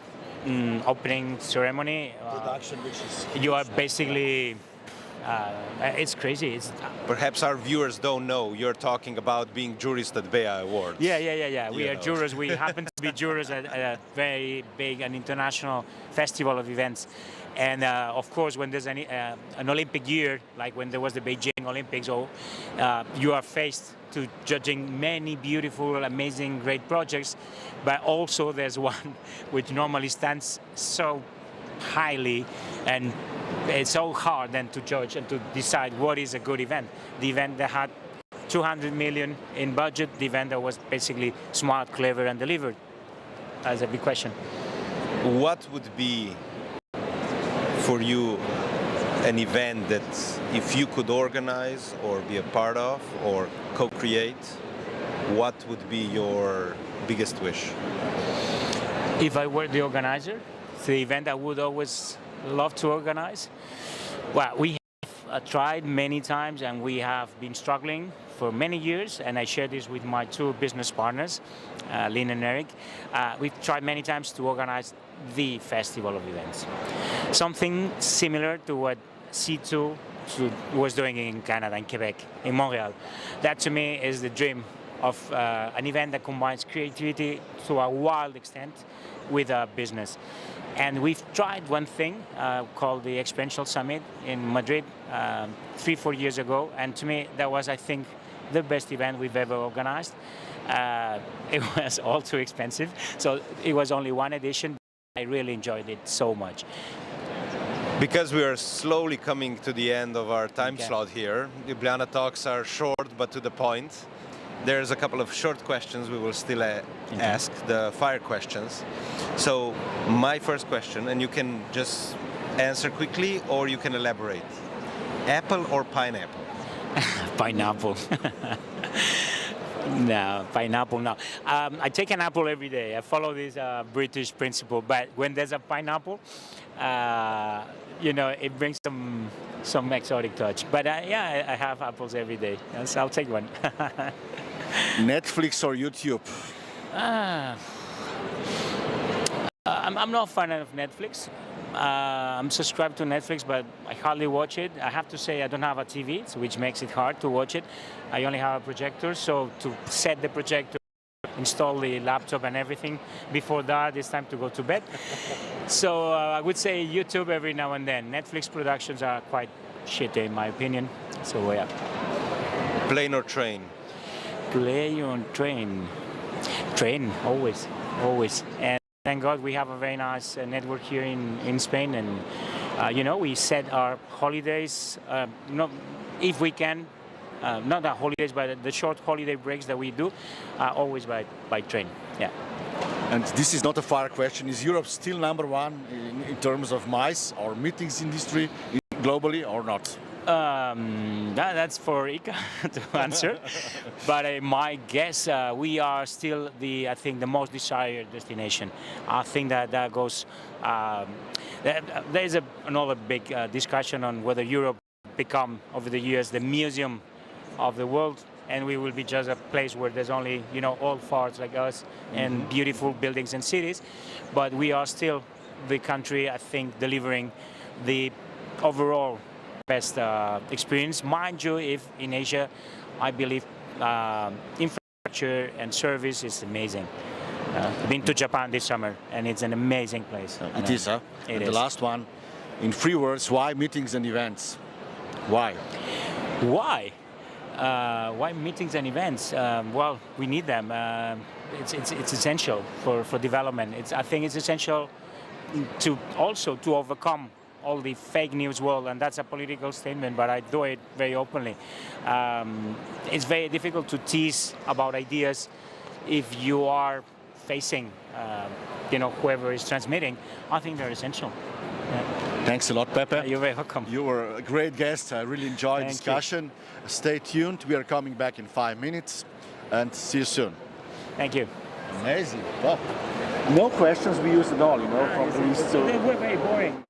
opening ceremony, production, which is you are basically... it's crazy. Perhaps our viewers don't know you're talking about being jurists at BEA Awards. Yeah. We are jurors. We happen to be jurors at a very big and international festival of events. And of course, when there's an Olympic year, like when there was the Beijing Olympics, you are faced to judging many beautiful, amazing, great projects. But also there's one which normally stands so highly, and it's so hard then to judge and to decide what is a good event. The event that had 200 million in budget, the event that was basically smart, clever, and delivered. That's a big question. What would be, for you, an event that if you could organize or be a part of or co-create, what would be your biggest wish? If I were the organizer, the event I would always love to organize. Well, we have tried many times and we have been struggling for many years, and I share this with my two business partners, Lynn and Eric. We've tried many times to organize the festival of events. Something similar to what C2 was doing in Canada, in Quebec, in Montreal. That to me is the dream of an event that combines creativity to a wild extent with a business. And we've tried one thing called the Experiential Summit in Madrid 3-4 years ago. And to me, that was, I think, the best event we've ever organized. It was all too expensive. So it was only one edition. I really enjoyed it so much. Because we are slowly coming to the end of our time slot here, Ljubljana Talks are short but to the point. There's a couple of short questions we will still ask, the fire questions. So my first question, and you can just answer quickly or you can elaborate. Apple or pineapple? Pineapple. No, pineapple, no. I take an apple every day. I follow this British principle, but when there's a pineapple, you know, it brings some exotic touch. But yeah, I have apples every day, so I'll take one. Netflix or YouTube? I'm not a fan of Netflix. I'm subscribed to Netflix, but I hardly watch it. I have to say I don't have a TV, so which makes it hard to watch it. I only have a projector, so to set the projector, install the laptop and everything, before that it's time to go to bed. So I would say YouTube every now and then. Netflix productions are quite shitty in my opinion, so yeah. Plane or train? Plane or train? Train, always, always. And thank God we have a very nice network here in Spain, and you know, we set our holidays, if we can, not the holidays, but the short holiday breaks that we do, always by train, yeah. And this is not a far question. Is Europe still #1 in terms of MICE or meetings industry globally or not? That's for Ika to answer. But my guess, we are still I think the most desired destination. I think that goes. There is another big discussion on whether Europe become over the years the museum of the world, and we will be just a place where there's only, you know, old farts like us and beautiful buildings and cities. But we are still the country, I think, delivering the overall best experience. Mind you, if in Asia, I believe infrastructure and service is amazing. I've been to Japan this summer, and it's an amazing place. It is, huh? It is. The last one, in 3 words, why meetings and events? Why? Why? Why meetings and events? Well, we need them. It's essential for development. I think it's essential to also to overcome all the fake news world, and that's a political statement, but I do it very openly. It's very difficult to tease about ideas if you are facing, whoever is transmitting. I think they're essential. Yeah. Thanks a lot, Pepe. You're very welcome. You were a great guest. I really enjoyed the discussion. Stay tuned. We are coming back in 5 minutes, and see you soon. Thank you. Amazing. Well, no questions we used at all, from the list. So they were very boring.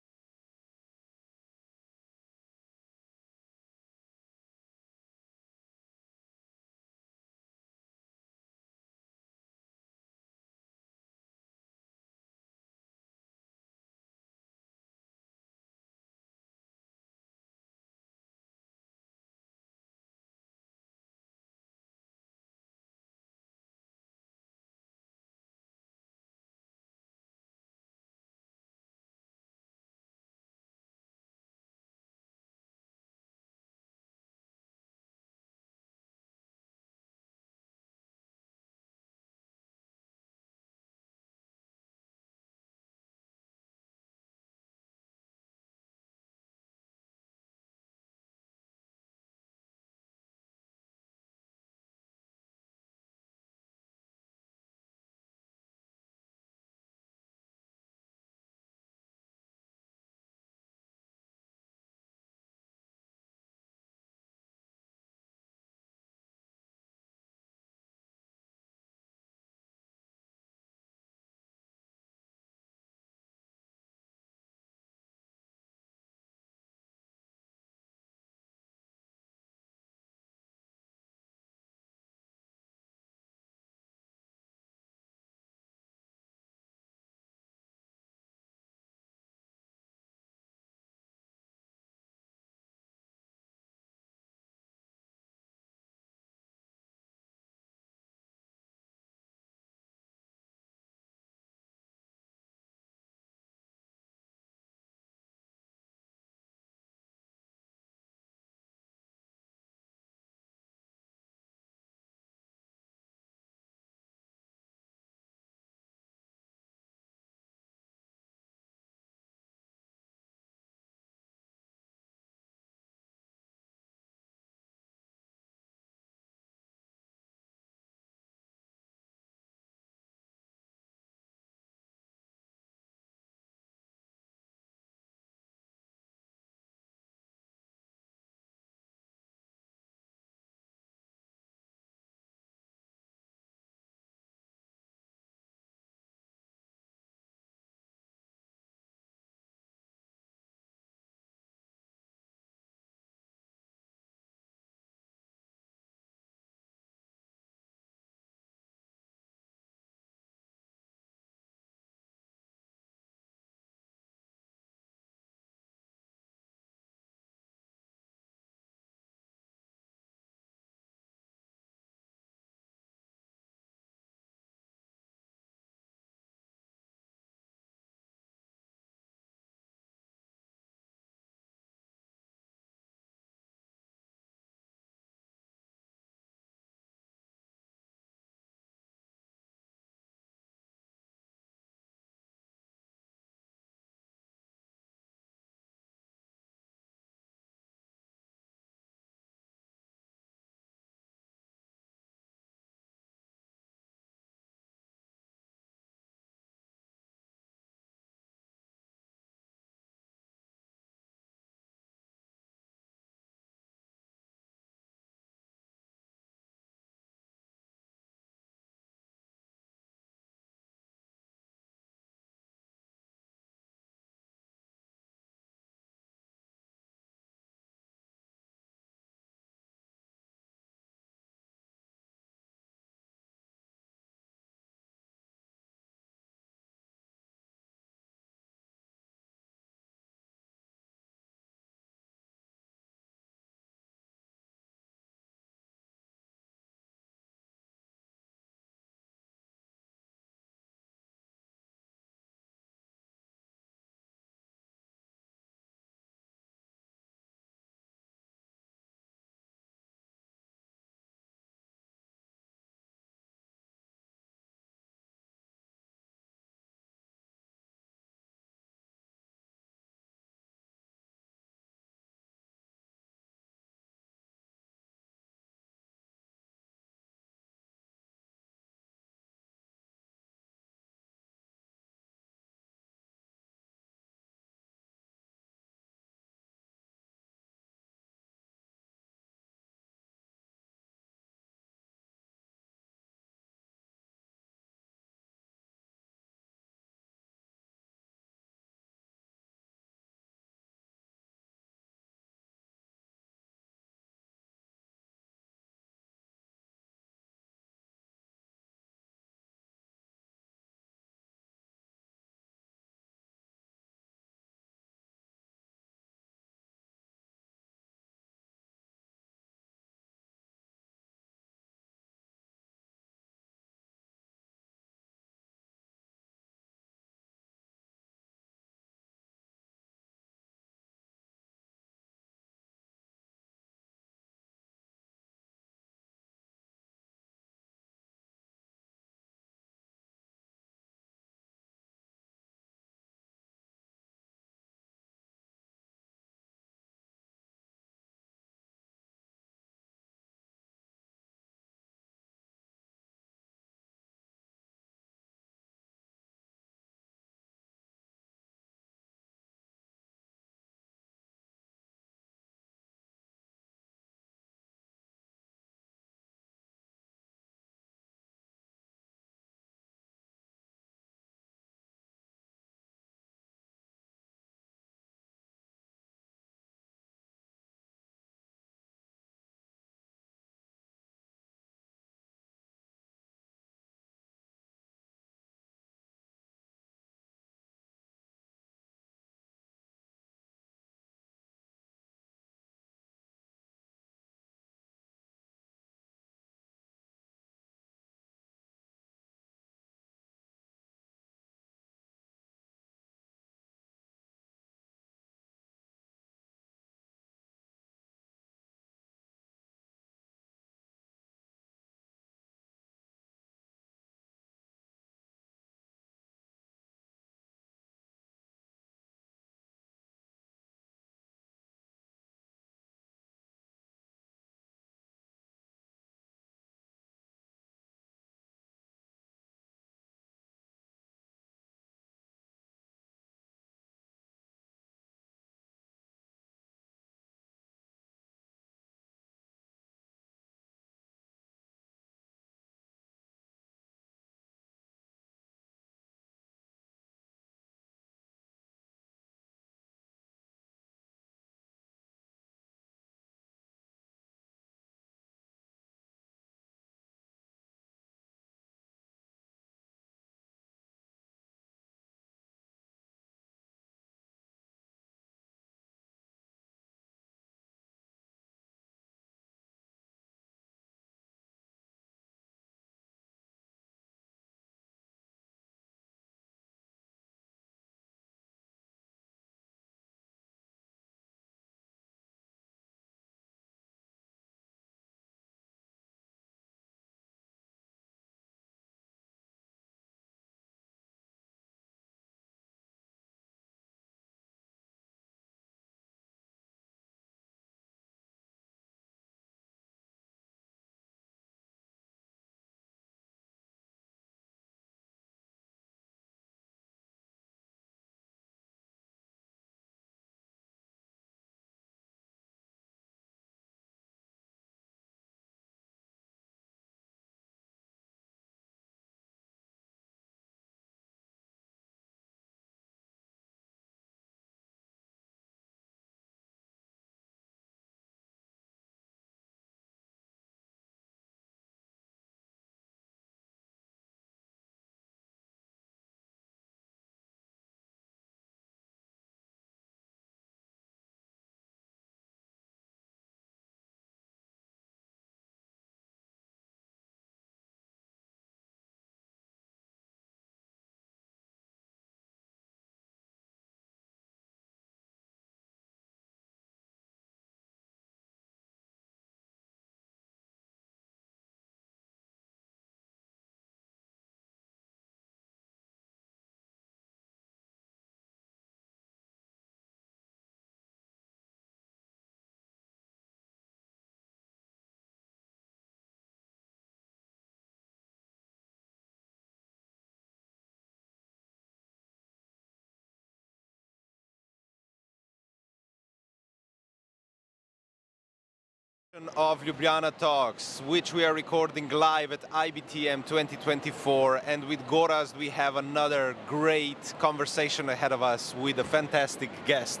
Of Ljubljana Talks, which we are recording live at IBTM 2024, and with Gorazd we have another great conversation ahead of us with a fantastic guest,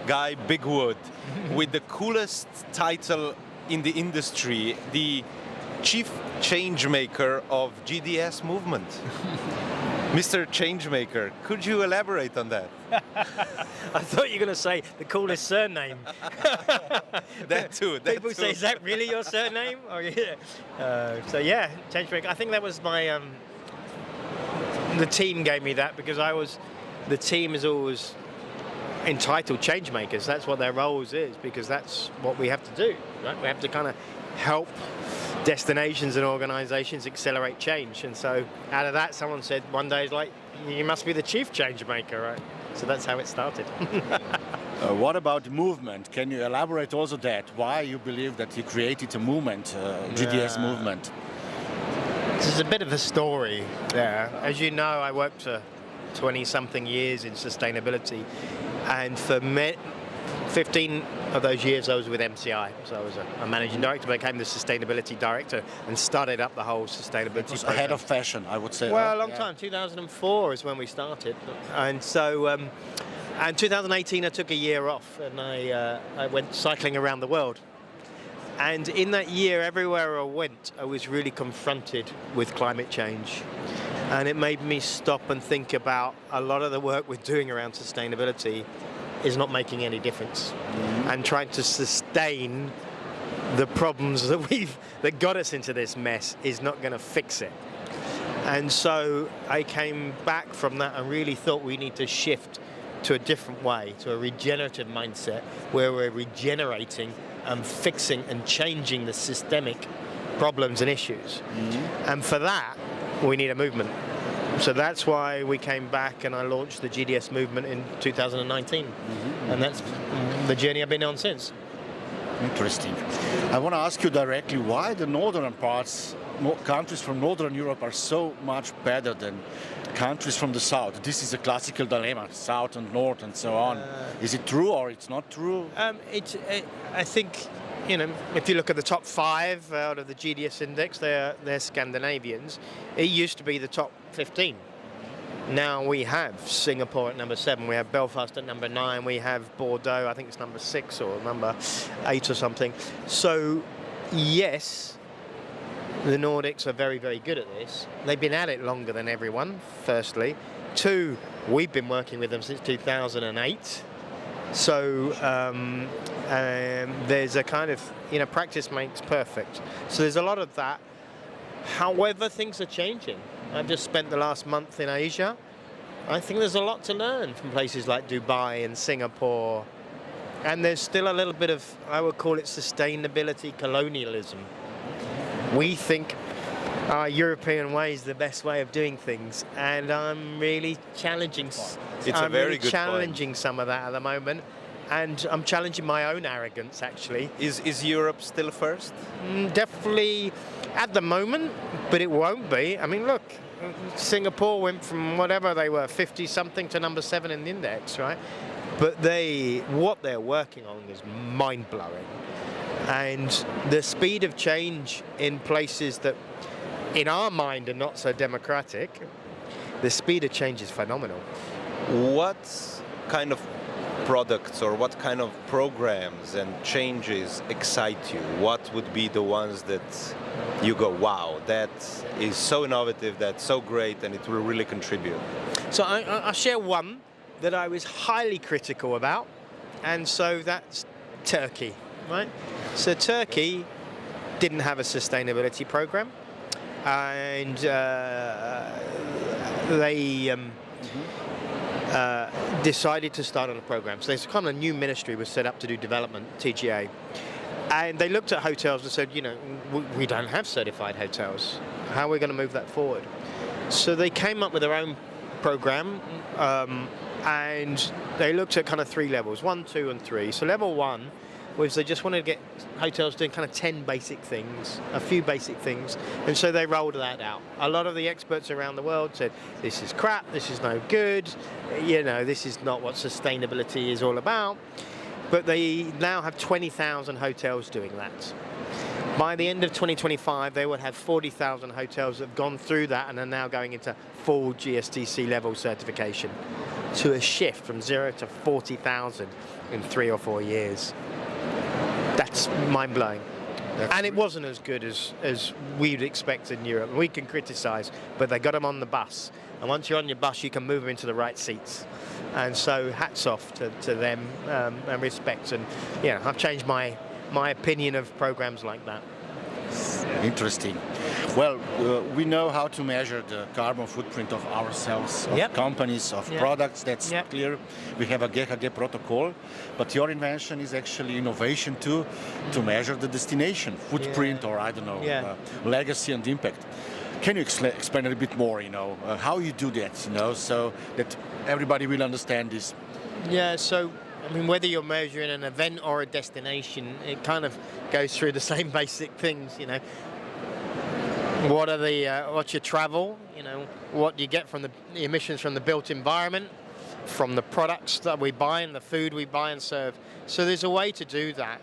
Guy Bigwood, with the coolest title in the industry, the Chief Changemaker of GDS movement. Mr. Changemaker, could you elaborate on that? I thought you were going to say the coolest surname. That too. People say, is that really your surname? Oh, yeah. So yeah, Changemaker. I think that was my, the team gave me that because the team is always entitled changemakers. That's what their roles is, because that's what we have to do, right? We have to kind of help destinations and organizations accelerate change. And so out of that, someone said one day, like, you must be the chief change maker, right? So that's how it started. What about the movement? Can you elaborate also that? Why you believe that you created a movement, GDS movement? There's a bit of a story there. As you know, I worked for 20-something years in sustainability, and for 15 of those years I was with MCI. So I was a managing director, became the sustainability director and started up the whole sustainability program. Ahead of fashion, I would say. Well, a long time. 2004 is when we started. And so, and 2018 I took a year off and I went cycling around the world. And in that year, everywhere I went, I was really confronted with climate change. And it made me stop and think about a lot of the work we're doing around sustainability is not making any difference, and trying to sustain the problems that got us into this mess is not going to fix it. And so I came back from that and really thought we need to shift to a different way, to a regenerative mindset where we're regenerating and fixing and changing the systemic problems and issues. And for that, we need a movement. So that's why we came back and I launched the GDS movement in 2019. And that's the journey I've been on since. Interesting. I want to ask you directly why the northern parts, countries from Northern Europe are so much better than countries from the south. This is a classical dilemma, south and north and so on. Is it true or it's not true? I think, you know, if you look at the top 5 out of the GDS index, they're Scandinavians. It used to be the top 15. Now we have Singapore at number 7, we have Belfast at number 9, we have Bordeaux, I think it's number 6 or number 8 or something. So yes, the Nordics are very, very good at this. They've been at it longer than everyone, firstly. 2, we've been working with them since 2008. So there's a kind of, you know, practice makes perfect. So there's a lot of that. However, things are changing. I've just spent the last month in Asia. I think there's a lot to learn from places like Dubai and Singapore. And there's still a little bit of, I would call it sustainability colonialism. We think our European way is the best way of doing things. And I'm really challenging. It's a very good challenging point. Some of that at the moment. And I'm challenging my own arrogance, actually. Is Europe still first? Definitely at the moment, but it won't be. I mean, look, Singapore went from whatever they were, 50-something to number 7 in the index, right? But what they're working on is mind-blowing. And the speed of change in places that, in our mind, are not so democratic, the speed of change is phenomenal. What kind of products or what kind of programs and changes excite you? What would be the ones that you go, wow, that is so innovative, that's so great, and it will really contribute? So I'll share one that I was highly critical about, and so that's Turkey, right? So Turkey didn't have a sustainability program, and they decided to start on a program. So there's kind of a new ministry was set up to do development, TGA. And they looked at hotels and said, you know, we don't have certified hotels. How are we going to move that forward? So they came up with their own program, and they looked at kind of 3 levels, 1, 2, and 3. So level 1 was they just wanted to get hotels doing kind of 10 basic things, a few basic things, and so they rolled that out. A lot of the experts around the world said, this is crap, this is no good, you know, this is not what sustainability is all about. But they now have 20,000 hotels doing that. By the end of 2025, they would have 40,000 hotels that have gone through that and are now going into full GSTC level certification. To a shift from 0 to 40,000 in 3 or 4 years. That's mind-blowing. And it wasn't as good as we'd expect in Europe. We can criticize, but they got them on the bus. And once you're on your bus, you can move them into the right seats. And so hats off to them and respect. And yeah, I've changed my opinion of programs like that. Interesting. Well, we know how to measure the carbon footprint of ourselves, of companies, of products. That's clear. We have a GHG protocol, but your invention is actually innovation too, to measure the destination footprint, or I don't know, legacy and impact. Can you explain a little bit more? How you do that? So that everybody will understand this. Yeah. So. I mean, whether you're measuring an event or a destination, it kind of goes through the same basic things, What are what's your travel? What do you get from the emissions from the built environment, from the products that we buy and the food we buy and serve. So there's a way to do that.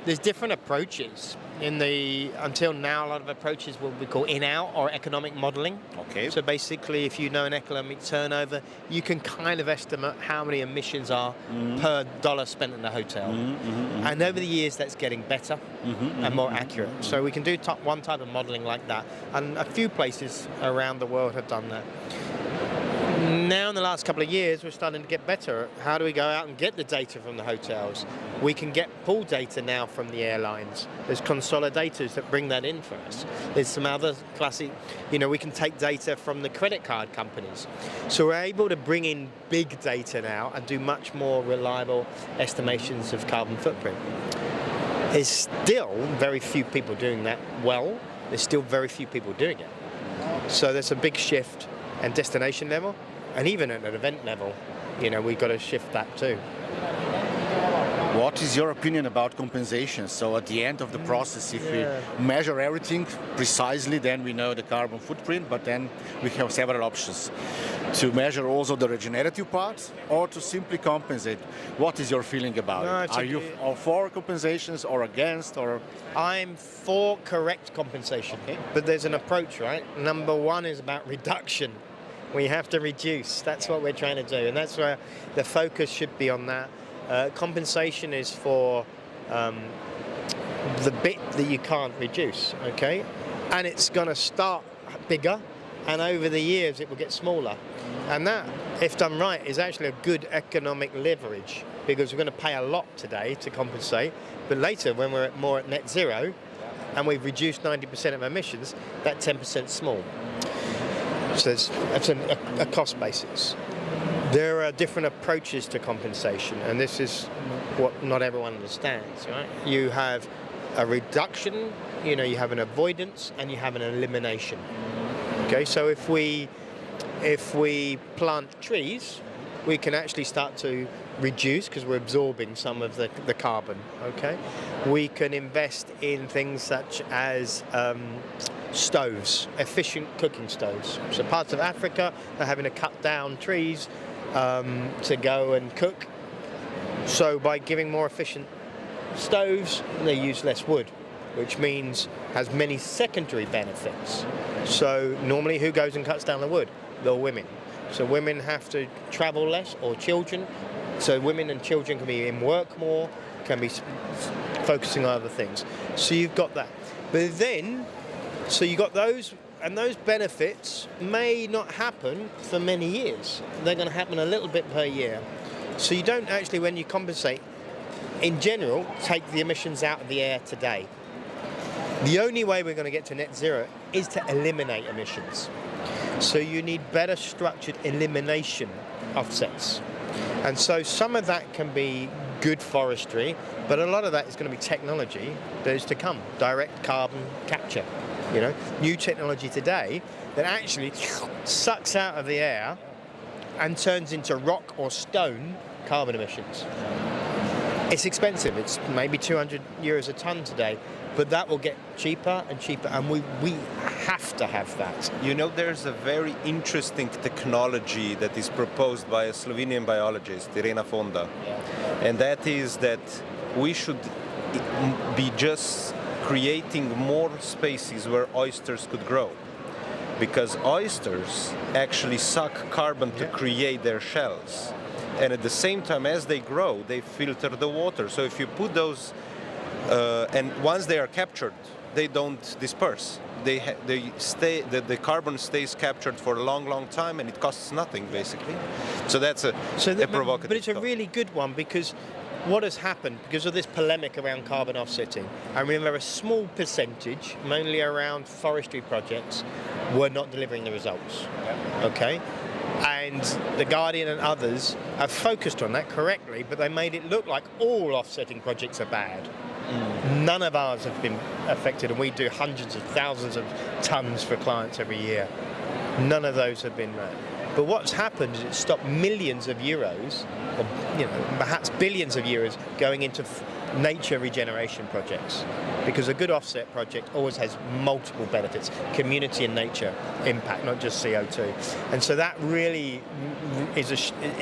There's different approaches. Until now, a lot of approaches will be called in-out or economic modeling. Okay. So basically, if you know an economic turnover, you can kind of estimate how many emissions are per dollar spent in the hotel. And over the years, that's getting better and more accurate. So we can do one type of modeling like that. And a few places around the world have done that. Now, in the last couple of years, we're starting to get better. How do we go out and get the data from the hotels? We can pull data now from the airlines. There's consolidators that bring that in for us. There's some other classic, we can take data from the credit card companies. So we're able to bring in big data now and do much more reliable estimations of carbon footprint. There's still very few people doing that well. There's still very few people doing it. So there's a big shift at destination level, and even at an event level, we've got to shift that too. What is your opinion about compensation? So at the end of the process, if we measure everything precisely, then we know the carbon footprint, but then we have several options. To measure also the regenerative part, or to simply compensate. What is your feeling about it? Are you all for compensations or against? Or I'm for correct compensation, but there's an approach, right? Number one is about reduction. We have to reduce. That's what we're trying to do, and that's where the focus should be on that. Compensation is for the bit that you can't reduce, okay? And it's going to start bigger, and over the years it will get smaller. And that, if done right, is actually a good economic leverage, because we're going to pay a lot today to compensate, but later when we're more at net zero and we've reduced 90% of emissions, that 10% small. So that's a cost basis. There are different approaches to compensation, and this is what not everyone understands, right? You have a reduction, you have an avoidance, and you have an elimination. Okay, so if we plant trees, we can actually start to reduce because we're absorbing some of the carbon, okay? We can invest in things such as stoves, efficient cooking stoves. So parts of Africa are having to cut down trees to go and cook. So by giving more efficient stoves, they use less wood, which means has many secondary benefits. So normally who goes and cuts down the wood? The women. So women have to travel less, or children. So women and children can be in work more, can be focusing on other things. So you've got that. But then, so you've got those, and those benefits may not happen for many years. They're going to happen a little bit per year. So you don't actually, when you compensate, in general, take the emissions out of the air today. The only way we're going to get to net zero is to eliminate emissions. So you need better structured elimination offsets. And so some of that can be good forestry, but a lot of that is going to be technology that is to come, direct carbon capture. New technology today that actually sucks out of the air and turns into rock or stone carbon emissions. It's expensive. It's maybe 200 euros a ton today, but that will get cheaper and cheaper, and we have to have that. There's a very interesting technology that is proposed by a Slovenian biologist, Irena Fonda, and that is that we should be just creating more spaces where oysters could grow. Because oysters actually suck carbon to create their shells. And at the same time, as they grow, they filter the water. So if you put those, and once they are captured, they don't disperse. They stay. The carbon stays captured for a long, long time, and it costs nothing basically. So that's a provocative. But it's a really good one, because what has happened because of this polemic around carbon offsetting, I remember a small percentage, mainly around forestry projects, were not delivering the results. Okay. And The Guardian and others have focused on that correctly, but they made it look like all offsetting projects are bad. None of ours have been affected, and we do hundreds of thousands of tons for clients every year. None of those have been But what's happened is it's stopped millions of euros, or perhaps billions of euros, going into nature regeneration projects, because a good offset project always has multiple benefits: community and nature impact, not just CO2. And so that really is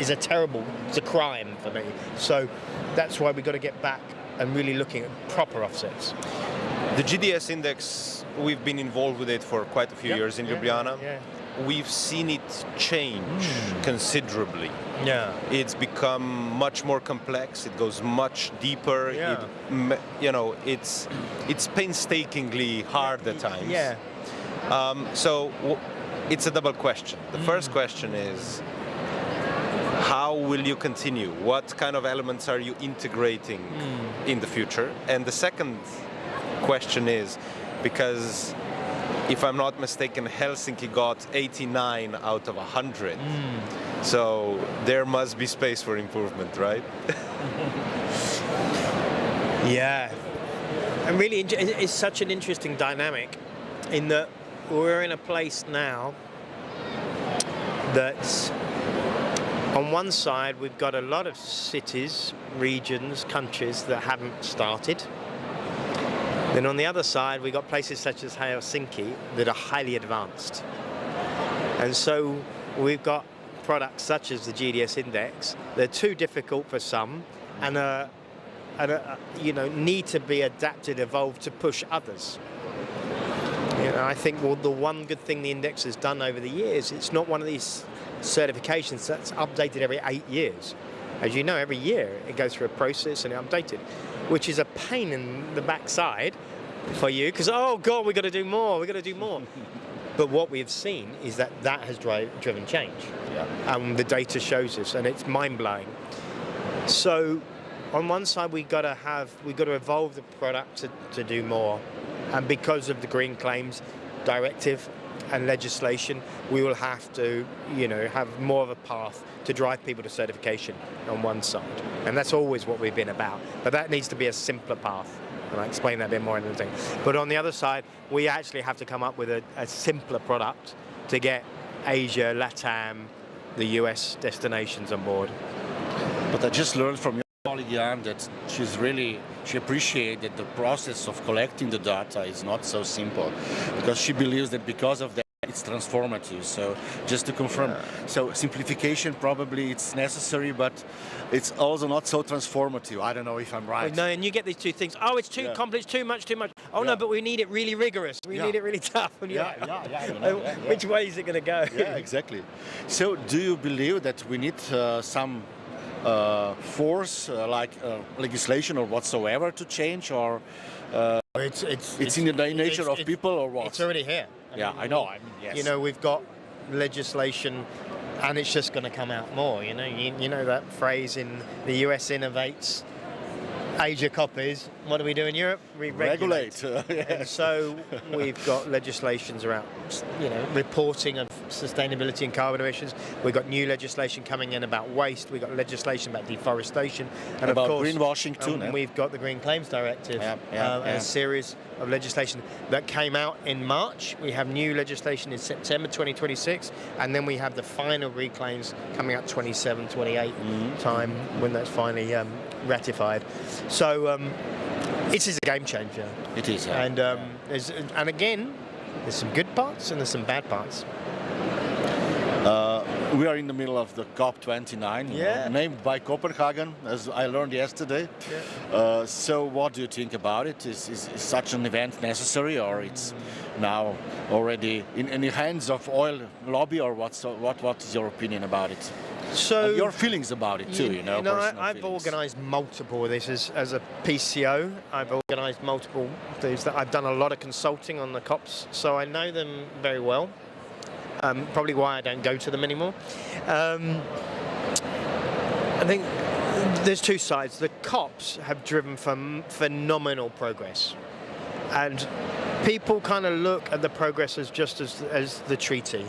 a terrible, it's a crime for me. So that's why we've got to get back and really looking at proper offsets. The GDS index, we've been involved with it for quite a few years in Ljubljana. We've seen it change considerably. It's become much more complex. It goes much deeper. It's painstakingly hard at times. So it's a double question. The first question is, how will you continue? What kind of elements are you integrating in the future? And the second question is, because if I'm not mistaken, Helsinki got 89 out of 100. So there must be space for improvement, right? And really, it's such an interesting dynamic in that we're in a place now that's, on one side, we've got a lot of cities, regions, countries that haven't started. Then on the other side, we've got places such as Helsinki that are highly advanced. And so we've got products such as the GDS index. They're too difficult for some, and need to be adapted, evolved to push others. I think the one good thing the index has done over the years, it's not one of these certifications that's updated every 8 years. As you know, every year it goes through a process and it's updated, which is a pain in the backside for you, because, oh God, we've got to do more, But what we have seen is that has driven change. And the data shows us, and it's mind-blowing. So on one side, we've got to evolve the product to do more. And because of the Green Claims Directive and legislation, we will have to, have more of a path to drive people to certification on one side. And that's always what we've been about. But that needs to be a simpler path. And I'll explain that a bit more in the thing. But on the other side, we actually have to come up with a simpler product to get Asia, LATAM, the US destinations on board. But I just learned from your colleague Jan that she appreciated the process of collecting the data is not so simple, because she believes that because of that it's transformative. So just to confirm, so simplification probably it's necessary, but it's also not so transformative. I don't know if I'm right. No, and you get these two things. Oh, it's too complex, too much. Oh no, but we need it really rigorous. We need it really tough. And which way is it going to go? Yeah, exactly. So do you believe that we need some force, like legislation or whatsoever, to change, or it's in the nature of people, or what? It's already here. I know. Yes. We've got legislation, and it's just going to come out more. You know that phrase in the US innovates, Asia copies. What do we do in Europe? We regulate. And so we've got legislations around, reporting of sustainability and carbon emissions. We've got new legislation coming in about waste. We've got legislation about deforestation, and about of course, greenwashing too. We've got the Green Claims Directive and a series of legislation that came out in March. We have new legislation in September 2026, and then we have the final reclaims coming out 27, 28 time when that's finally ratified. So it is a game changer. It is. And again, there's some good parts and there's some bad parts. We are in the middle of the COP29, named by Copenhagen, as I learned yesterday. Yeah. So what do you think about it? Is such an event necessary, or it's now already in the hands of oil lobby, or what is your opinion about it? So and your feelings about it too, I've organised multiple of this as a PCO. I've organised multiple things. I've done a lot of consulting on the COPs, so I know them very well. Probably why I don't go to them anymore. I think there's two sides. The COPs have driven phenomenal progress, and people kind of look at the progress as just as the treaty.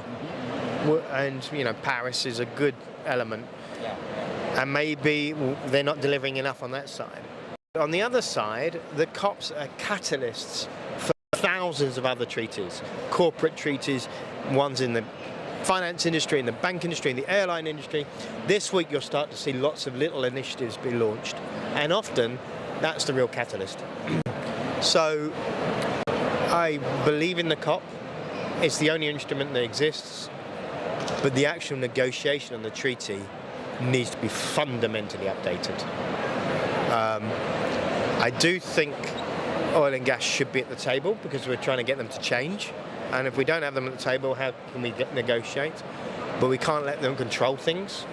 And Paris is a good element, and maybe they're not delivering enough on that side. On the other side, the COPs are catalysts for thousands of other treaties, corporate treaties, ones in the finance industry, in the bank industry, in the airline industry. This week you'll start to see lots of little initiatives be launched, and often that's the real catalyst. So I believe in the COP. It's the only instrument that exists. But the actual negotiation on the treaty needs to be fundamentally updated. I do think oil and gas should be at the table because we're trying to get them to change. And if we don't have them at the table, how can we negotiate? But we can't let them control things.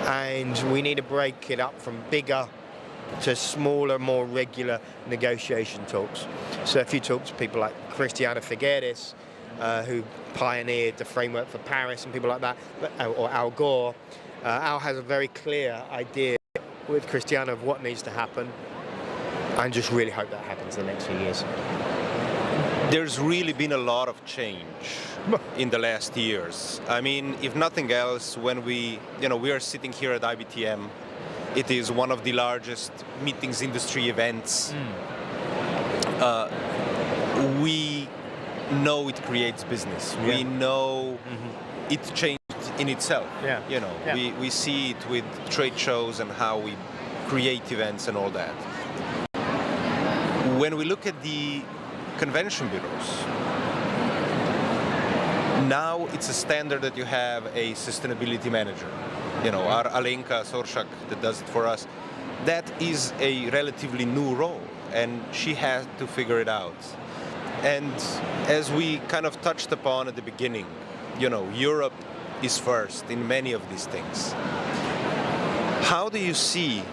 And we need to break it up from bigger to smaller, more regular negotiation talks. So if you talk to people like Christiana Figueres, who pioneered the framework for Paris and people like that, or Al Gore. Al has a very clear idea with Christiana of what needs to happen. I just really hope that happens in the next few years. There's really been a lot of change in the last years. I mean, if nothing else, when we are sitting here at IBTM, it is one of the largest meetings industry events. We know it creates business. Yeah. We know it changed in itself. Yeah. We see it with trade shows and how we create events and all that. When we look at the convention bureaus, now it's a standard that you have a sustainability manager. Our Alenka Sorshak that does it for us. That is a relatively new role, and she has to figure it out. And as we kind of touched upon at the beginning, Europe is first in many of these things. How do you see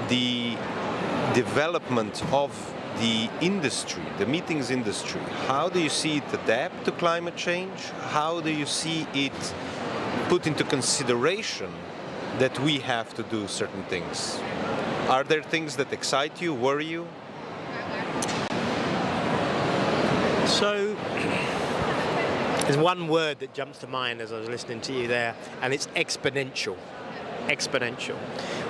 the development of the industry, the meetings industry? How do you see it adapt to climate change? How do you see it put into consideration that we have to do certain things? Are there things that excite you, worry you? So, there's one word that jumps to mind as I was listening to you there, and it's exponential. Exponential.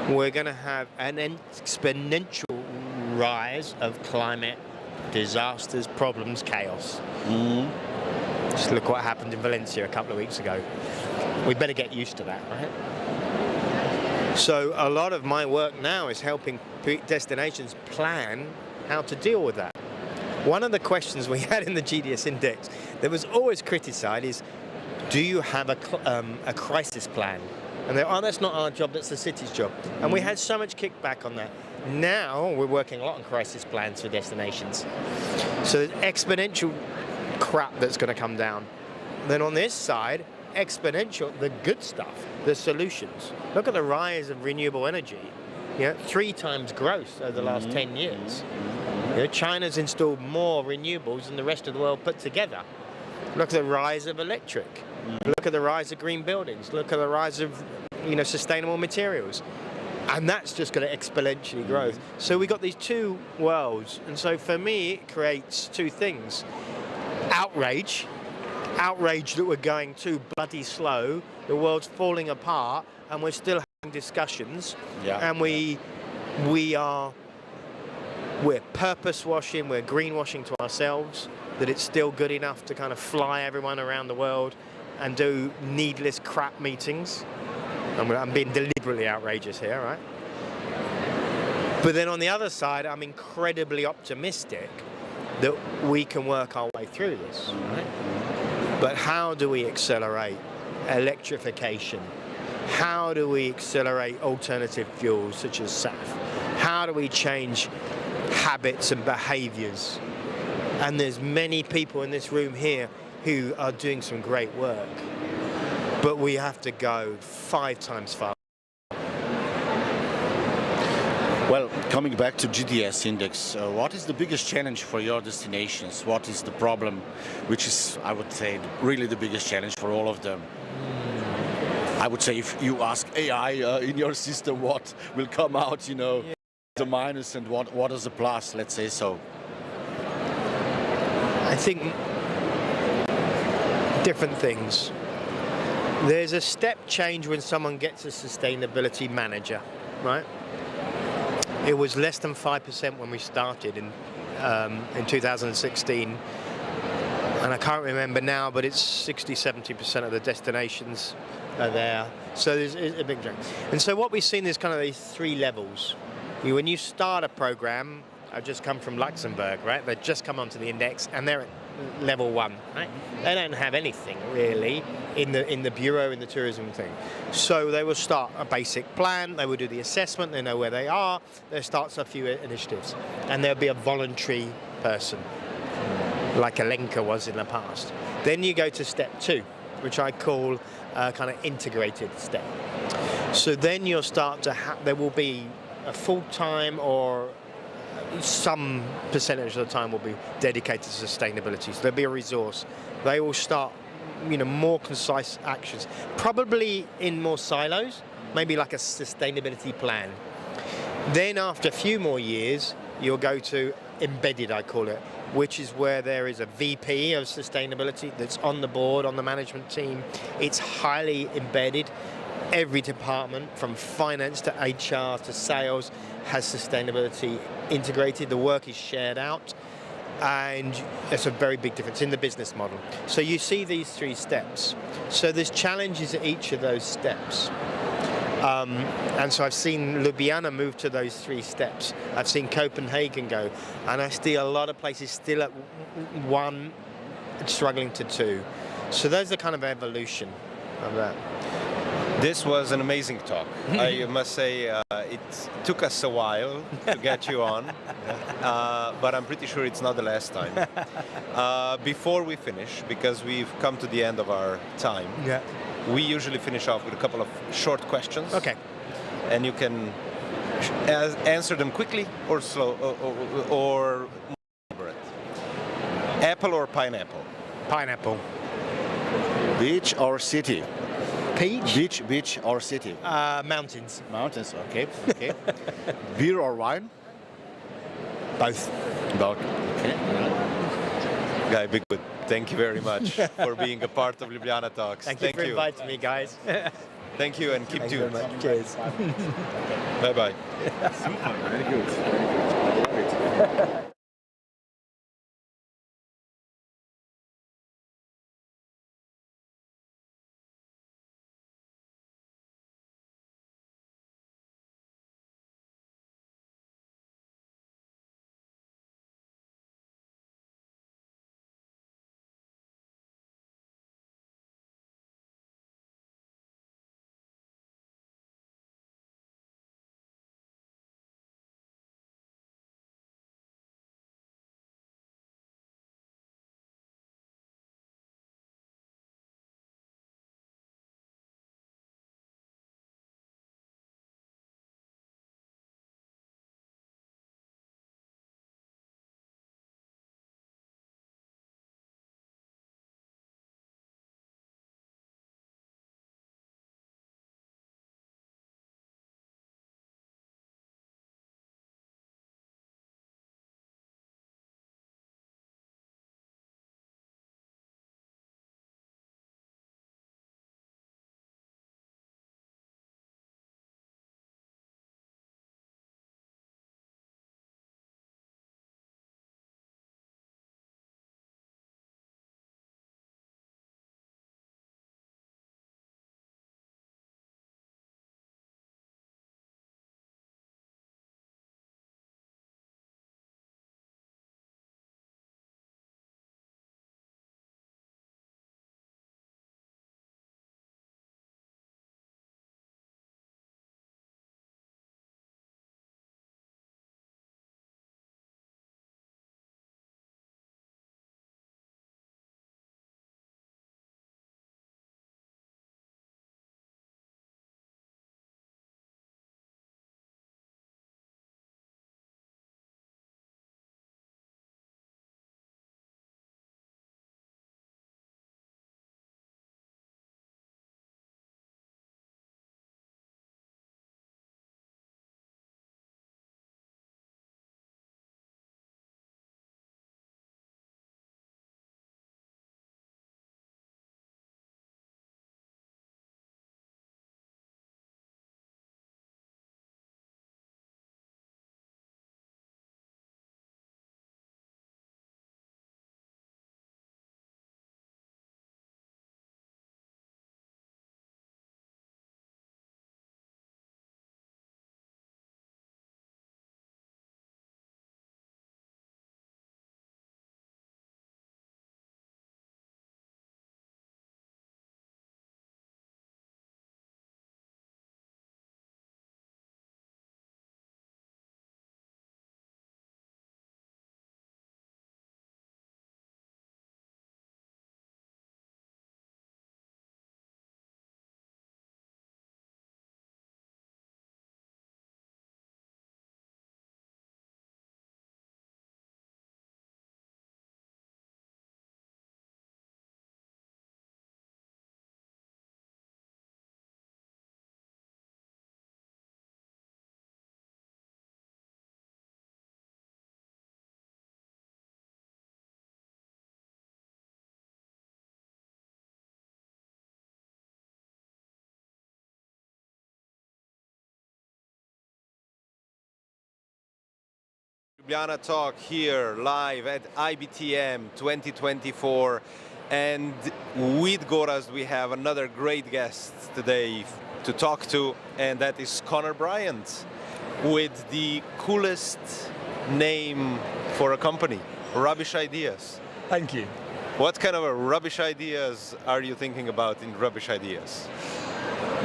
We're going to have an exponential rise of climate disasters, problems, chaos. Just look what happened in Valencia a couple of weeks ago. We better get used to that, right? So a lot of my work now is helping destinations plan how to deal with that. One of the questions we had in the GDS index that was always criticised is, do you have a crisis plan? And that's not our job, that's the city's job. And we had so much kickback on that. Now we're working a lot on crisis plans for destinations. So there's exponential crap that's going to come down. Then on this side, exponential, the good stuff, the solutions. Look at the rise of renewable energy. 3 times growth over the last 10 years. China's installed more renewables than the rest of the world put together. Look at the rise of electric. Look at the rise of green buildings. Look at the rise of sustainable materials. And that's just going to exponentially grow. So we got these two worlds. And so for me, it creates two things. Outrage that we're going too bloody slow. The world's falling apart and we're still having discussions. And we're purpose washing, we're greenwashing to ourselves, that it's still good enough to kind of fly everyone around the world and do needless crap meetings. I'm being deliberately outrageous here, right? But then on the other side, I'm incredibly optimistic that we can work our way through this, right? But how do we accelerate electrification? How do we accelerate alternative fuels such as SAF? How do we change habits and behaviors? And there's many people in this room here who are doing some great work, but we have to go 5 times faster. Well, coming back to GDS index, what is the biggest challenge for your destinations? What is the problem, which is, I would say, really the biggest challenge for all of them? I would say if you ask AI in your system what will come out, you know, the minus and what is the plus, let's say so. I think different things. There's a step change when someone gets a sustainability manager, right? It was less than 5% when we started in 2016. And I can't remember now, but it's 60–70% of the destinations are there. So there's a big change. And so what we've seen is kind of these 3 levels. When you start a program, I've just come from Luxembourg, right? They've just come onto the index and they're at level 1, right? They don't have anything really in the bureau, in the tourism thing. So they will start a basic plan, they will do the assessment, they know where they are, they start a few initiatives. And there'll be a voluntary person, like Alenka was in the past. Then you go to step 2, which I call a kind of integrated step. So then you'll start to there will be a full-time or some percentage of the time will be dedicated to sustainability. So there'll be a resource. They will start, you know, more concise actions, probably in more silos, maybe like a sustainability plan. Then after a few more years, you'll go to embedded, I call it, which is where there is a VP of sustainability that's on the board, on the management team. It's highly embedded. Every department, from finance to HR to sales, has sustainability integrated. The work is shared out, and it's a very big difference in the business model. So you see these 3 steps. So there's challenges at each of those steps. And so I've seen Ljubljana move to those 3 steps. I've seen Copenhagen go, and I see a lot of places still at 1, struggling to 2. So there's the kind of evolution of that. This was an amazing talk. I must say it took us a while to get you on, but I'm pretty sure it's not the last time. Before we finish, because we've come to the end of our time, we usually finish off with a couple of short questions. Okay. And you can answer them quickly or slow or elaborate. Apple or pineapple? Pineapple. Beach or city? Peach? Beach or city? Mountains. Mountains, okay. Beer or wine? Both. Both. Okay. Guy Bigwood, thank you very much for being a part of Ljubljana Talks. Thank you for inviting me, guys. Thank you and keep tuned. Thank you very much. Cheers. Bye-bye. Super, very good. I love it. Ljubljana Talk here live at IBTM 2024, and with Gorazd we have another great guest today to talk to, and that is Connor Bryant with the coolest name for a company, Rubbish Ideas. Thank you. What kind of rubbish ideas are you thinking about in Rubbish Ideas?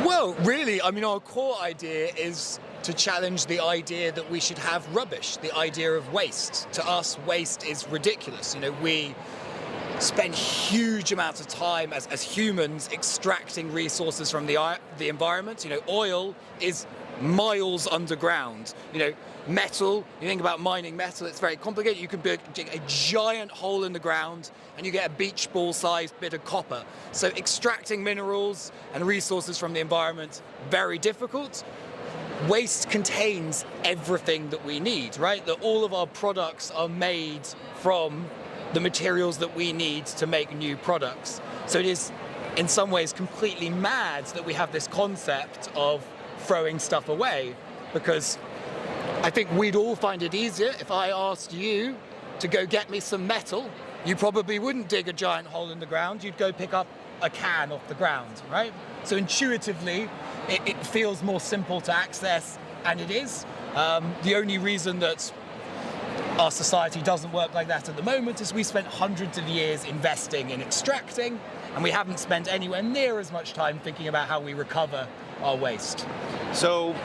Well, really, I mean, our core idea is to challenge the idea that we should have rubbish, the idea of waste. To us, waste is ridiculous. You know, we spend huge amounts of time as humans extracting resources from the environment. You know, oil is miles underground. You know, metal, you think about mining metal, it's very complicated. You can dig a giant hole in the ground and you get a beach ball sized bit of copper. So extracting minerals and resources from the environment, very difficult. Waste contains everything that we need, right? That all of our products are made from the materials that we need to make new products. So it is in some ways completely mad that we have this concept of throwing stuff away, because I think we'd all find it easier if I asked you to go get me some metal. You probably wouldn't dig a giant hole in the ground, you'd go pick up a can off the ground, right? So intuitively, it feels more simple to access, and it is. The only reason that our society doesn't work like that at the moment is we spent hundreds of years investing in extracting, and we haven't spent anywhere near as much time thinking about how we recover our waste. So,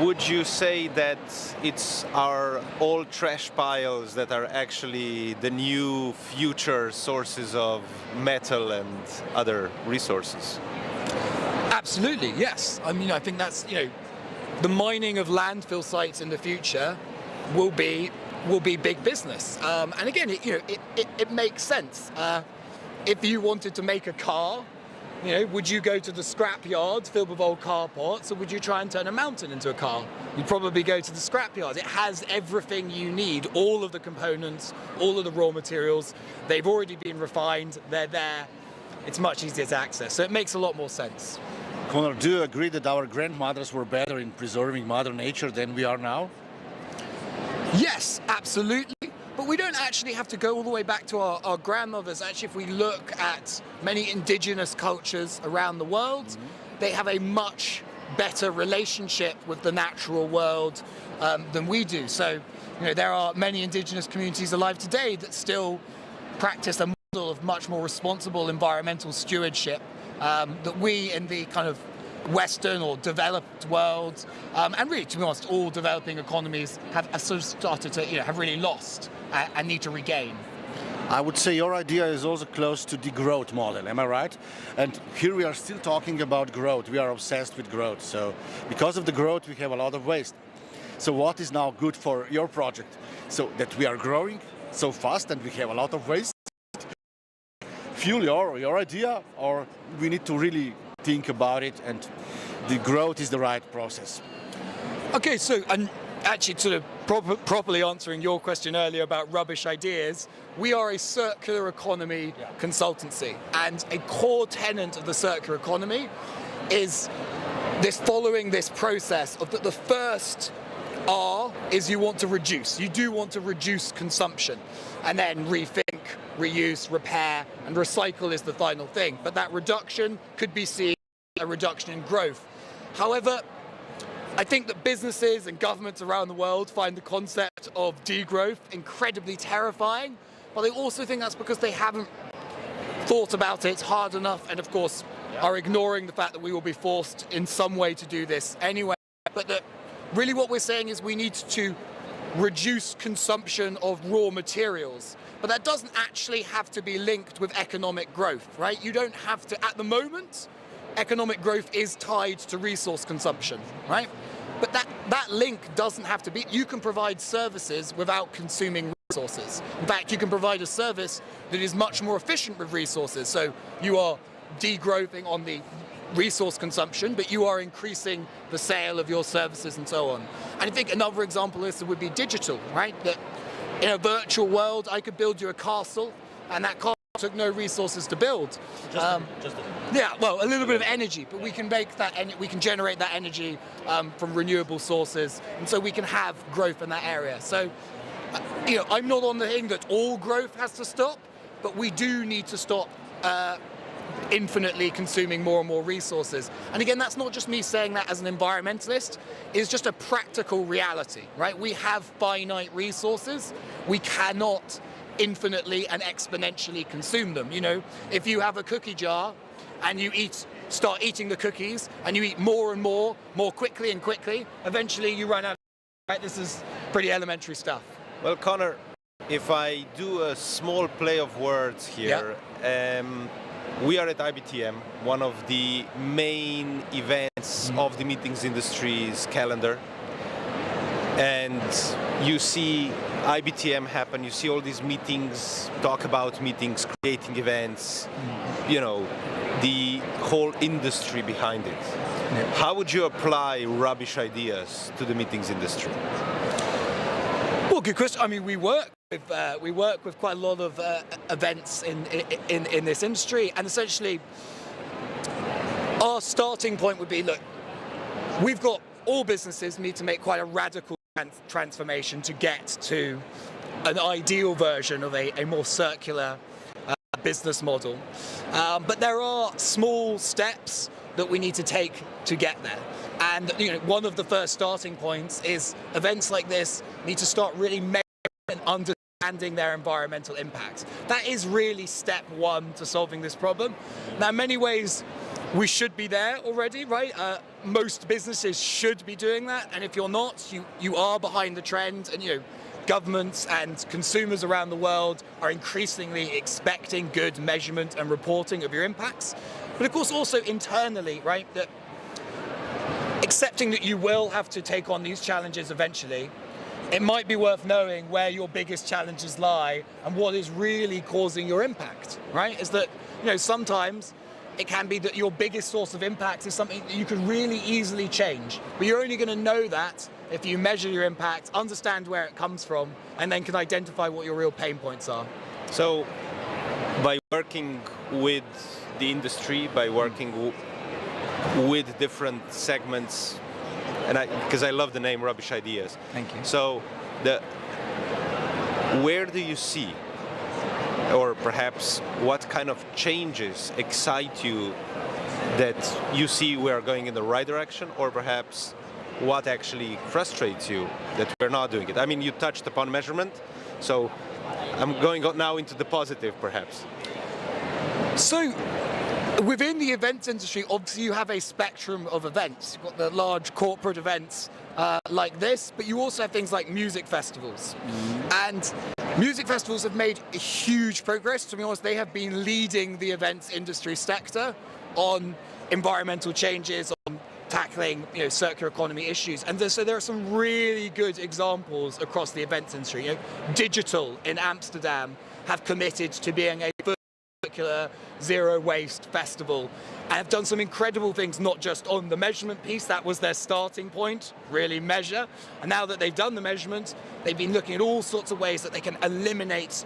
would you say that it's our old trash piles that are actually the new future sources of metal and other resources? Absolutely, yes. I mean, I think that's, you know, the mining of landfill sites in the future will be big business. And again, it makes sense. If you wanted to make a car, you know, would you go to the scrap yards filled with old car parts, or would you try and turn a mountain into a car? You'd probably go to the scrap yards. It has everything you need, all of the components, all of the raw materials. They've already been refined, they're there. It's much easier to access, so it makes a lot more sense. Connor, do you agree that our grandmothers were better in preserving Mother Nature than we are now? Yes, absolutely. But we don't actually have to go all the way back to our grandmothers. Actually, if we look at many indigenous cultures around the world, they have a much better relationship with the natural world than we do. So, you know, there are many indigenous communities alive today that still practice a model of much more responsible environmental stewardship that we in the kind of Western or developed world, and really, to be honest, all developing economies have sort of started to, you know, have really lost and need to regain. I would say your idea is also close to the growth model, am I right? And here we are still talking about growth. We are obsessed with growth. So because of the growth, we have a lot of waste. So what is now good for your project? So that we are growing so fast and we have a lot of waste? Fuel your idea, or we need to really think about it and the growth is the right process? Okay, so and actually sort of properly answering your question earlier about rubbish ideas, we are a circular economy consultancy, and a core tenet of the circular economy is following this process of that the first R is you want to reduce. You do want to reduce consumption, and then rethink, reuse, repair, and recycle is the final thing. But that reduction could be seen as a reduction in growth. However, I think that businesses and governments around the world find the concept of degrowth incredibly terrifying, but they also think that's because they haven't thought about it hard enough, and of course are ignoring the fact that we will be forced in some way to do this anyway. But that really what we're saying is we need to reduce consumption of raw materials, but that doesn't actually have to be linked with economic growth, right? You don't have to, at the moment, economic growth is tied to resource consumption, right? But that link doesn't have to be. You can provide services without consuming resources. In fact, you can provide a service that is much more efficient with resources. So you are degrowthing on the resource consumption, but you are increasing the sale of your services and so on. And I think another example is would be digital, right? That in a virtual world, I could build you a castle, and that castle took no resources to build. Yeah, well, a little bit of energy, but we can make that. We can generate that energy from renewable sources, and so we can have growth in that area. So, I'm not on the thing that all growth has to stop, but we do need to stop infinitely consuming more and more resources. And again, that's not just me saying that as an environmentalist, it's just a practical reality, right? We have finite resources. We cannot infinitely and exponentially consume them. If you have a cookie jar and you start eating the cookies and you eat more and more quickly and quickly, eventually you run out. Right? This is pretty elementary stuff. Well, Connor, if I do a small play of words here, we are at IBTM, one of the main events of the meetings industry's calendar. And you see IBTM happen, you see all these meetings, talk about meetings, creating events, the whole industry behind it. How would you apply rubbish ideas to the meetings industry? Well, good question. I mean, we work with quite a lot of events in this industry, and essentially our starting point would be, look, all businesses need to make quite a radical transformation to get to an ideal version of a more circular business model. But there are small steps that we need to take to get there. And one of the first starting points is events like this need to start really measuring and understanding their environmental impact. That is really step one to solving this problem. Now, in many ways, we should be there already, right? Most businesses should be doing that, and if you're not, you are behind the trend, and governments and consumers around the world are increasingly expecting good measurement and reporting of your impacts. But of course, also internally, right? That accepting that you will have to take on these challenges eventually, it might be worth knowing where your biggest challenges lie and what is really causing your impact, right? Is that, sometimes it can be that your biggest source of impact is something that you can really easily change, but you're only going to know that if you measure your impact, understand where it comes from, and then can identify what your real pain points are. So, by working with the industry, by working with different segments, and because I love the name Rubbish Ideas. Thank you. So, where do you see, or perhaps what kind of changes excite you that you see we are going in the right direction, or perhaps what actually frustrates you that we're not doing it? I mean, you touched upon measurement, so I'm going now into the positive, perhaps. So, within the events industry, obviously you have a spectrum of events. You've got the large corporate events like this, but you also have things like music festivals. And music festivals have made a huge progress. To be honest, they have been leading the events industry sector on environmental changes, on tackling circular economy issues. And so there are some really good examples across the events industry. Digital in Amsterdam have committed to being a circular zero waste festival and have done some incredible things, not just on the measurement piece. That was their starting point, really measure. And now that they've done the measurement, they've been looking at all sorts of ways that they can eliminate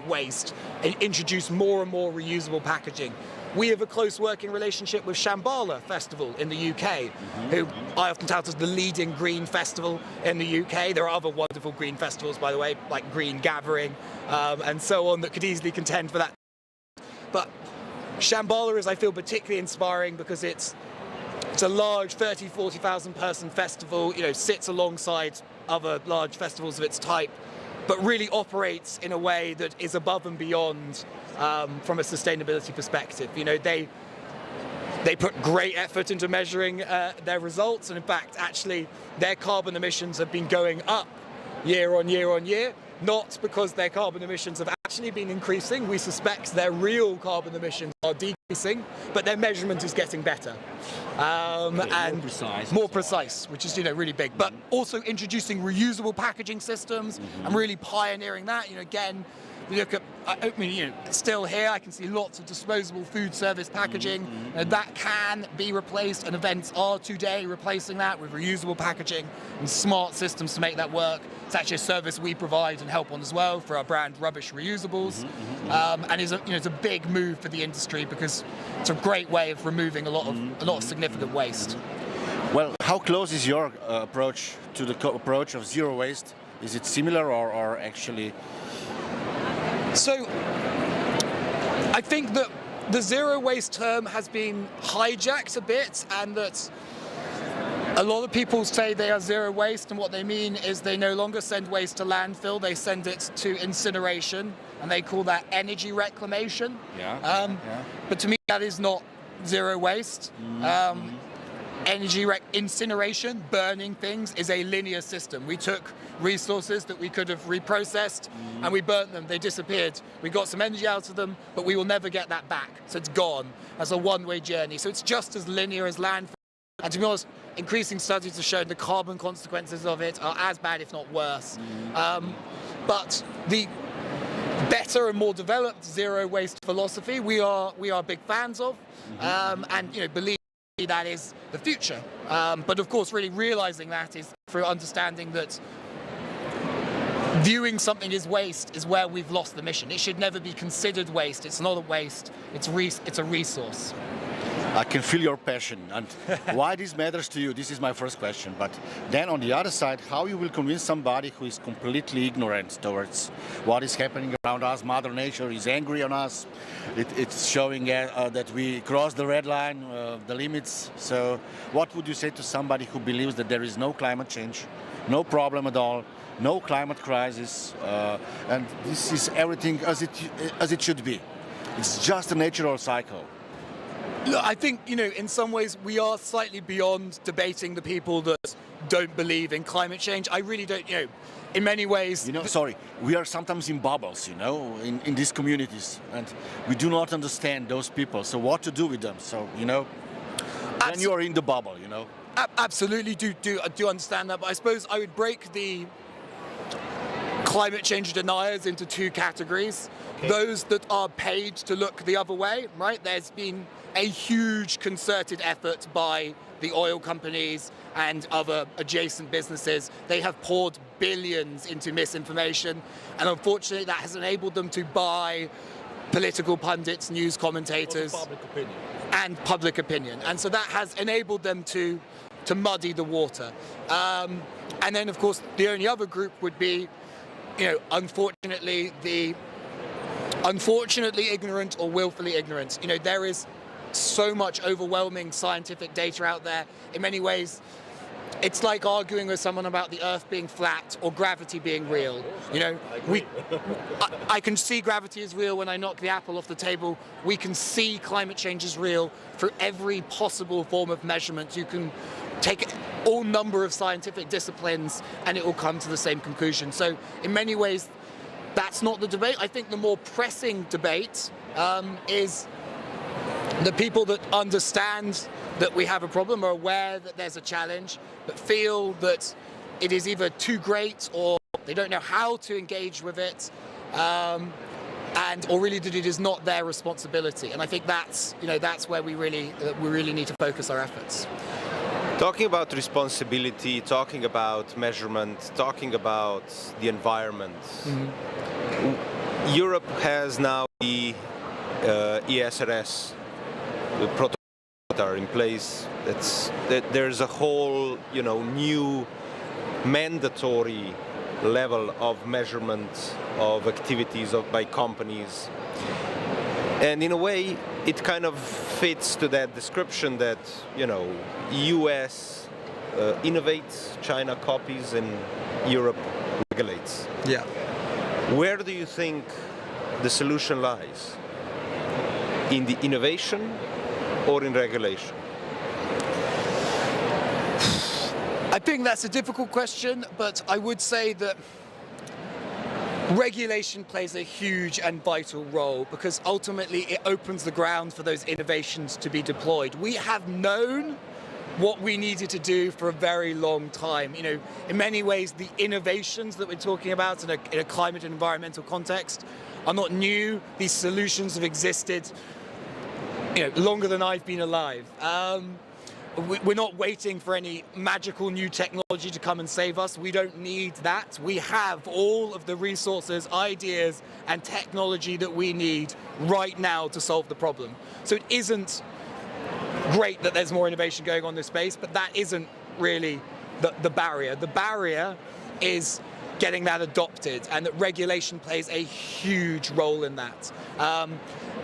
waste and introduce more and more reusable packaging. We have a close working relationship with Shambhala Festival in the UK, who I often tout as the leading green festival in the UK. There are other wonderful green festivals, by the way, like Green Gathering and so on, that could easily contend for that. But Shambhala is, I feel, particularly inspiring because it's a large 30,000, 40,000 person festival, sits alongside other large festivals of its type, but really operates in a way that is above and beyond from a sustainability perspective. They put great effort into measuring their results, and in fact, actually, their carbon emissions have been going up year on year on year, not because their carbon emissions have actually been increasing. We suspect their real carbon emissions are decreasing, but their measurement is getting better. And more precise, which is really big. But also introducing reusable packaging systems and really pioneering that. Again, we look at, still here, I can see lots of disposable food service packaging that can be replaced, and events are today replacing that with reusable packaging and smart systems to make that work. It's actually a service we provide and help on as well for our brand Rubbish Reusables, and it's a big move for the industry because it's a great way of removing a lot of significant waste. Well, how close is your approach to the approach of zero waste Is it similar or actually? So I think that the zero waste term has been hijacked a bit, and that a lot of people say they are zero waste, and what they mean is they no longer send waste to landfill, they send it to incineration, and they call that energy reclamation. But to me, that is not zero waste. Incineration, burning things, is a linear system. We took resources that we could have reprocessed and we burnt them, they disappeared. We got some energy out of them, but we will never get that back. So it's gone as a one-way journey. So it's just as linear as landfill. And to be honest, increasing studies have shown the carbon consequences of it are as bad, if not worse. But the better and more developed zero waste philosophy we are big fans of, and believe that is the future. But of course, really realizing that is through understanding that viewing something as waste is where we've lost the mission. It should never be considered waste. It's not a waste. It's a resource. I can feel your passion, and why this matters to you, this is my first question. But then on the other side, how you will convince somebody who is completely ignorant towards what is happening around us? Mother Nature is angry on us. It's showing that we crossed the red line, the limits. So what would you say to somebody who believes that there is no climate change, no problem at all, no climate crisis, and this is everything as it should be? It's just a natural cycle. Look, I think, in some ways we are slightly beyond debating the people that don't believe in climate change. I really don't, in many ways... we are sometimes in bubbles, in these communities, and we do not understand those people. So what to do with them? So, when you are in the bubble, Absolutely do understand that, but I suppose I would break the climate change deniers into two categories. Okay. Those that are paid to look the other way, right? There's been a huge concerted effort by the oil companies and other adjacent businesses. They have poured billions into misinformation, and unfortunately that has enabled them to buy political pundits, news commentators, and public opinion. And so that has enabled them to muddy the water. And then, of course, the only other group would be, unfortunately ignorant or willfully ignorant. There is so much overwhelming scientific data out there. In many ways, it's like arguing with someone about the Earth being flat or gravity being real. I can see gravity is real when I knock the apple off the table. We can see climate change is real through every possible form of measurement. You can take all number of scientific disciplines and it will come to the same conclusion. So in many ways, that's not the debate. I think the more pressing debate is the people that understand that we have a problem, are aware that there's a challenge, but feel that it is either too great or they don't know how to engage with it, or really that it is not their responsibility. And I think that's where we really need to focus our efforts. Talking about responsibility, talking about measurement, talking about the environment. Europe has now the ESRS protocol in place. There's a whole, new mandatory level of measurement of activities by companies. And in a way, it kind of fits to that description that, US innovates, China copies, and Europe regulates. Yeah. Where do you think the solution lies? In the innovation or in regulation? I think that's a difficult question, but I would say that regulation plays a huge and vital role because ultimately it opens the ground for those innovations to be deployed. We have known what we needed to do for a very long time. In many ways, the innovations that we're talking about in a climate and environmental context are not new. These solutions have existed, longer than I've been alive. We're not waiting for any magical new technology to come and save us. We don't need that. We have all of the resources, ideas, and technology that we need right now to solve the problem. So it isn't great that there's more innovation going on in this space, but that isn't really the barrier. The barrier is getting that adopted, and that regulation plays a huge role in that. And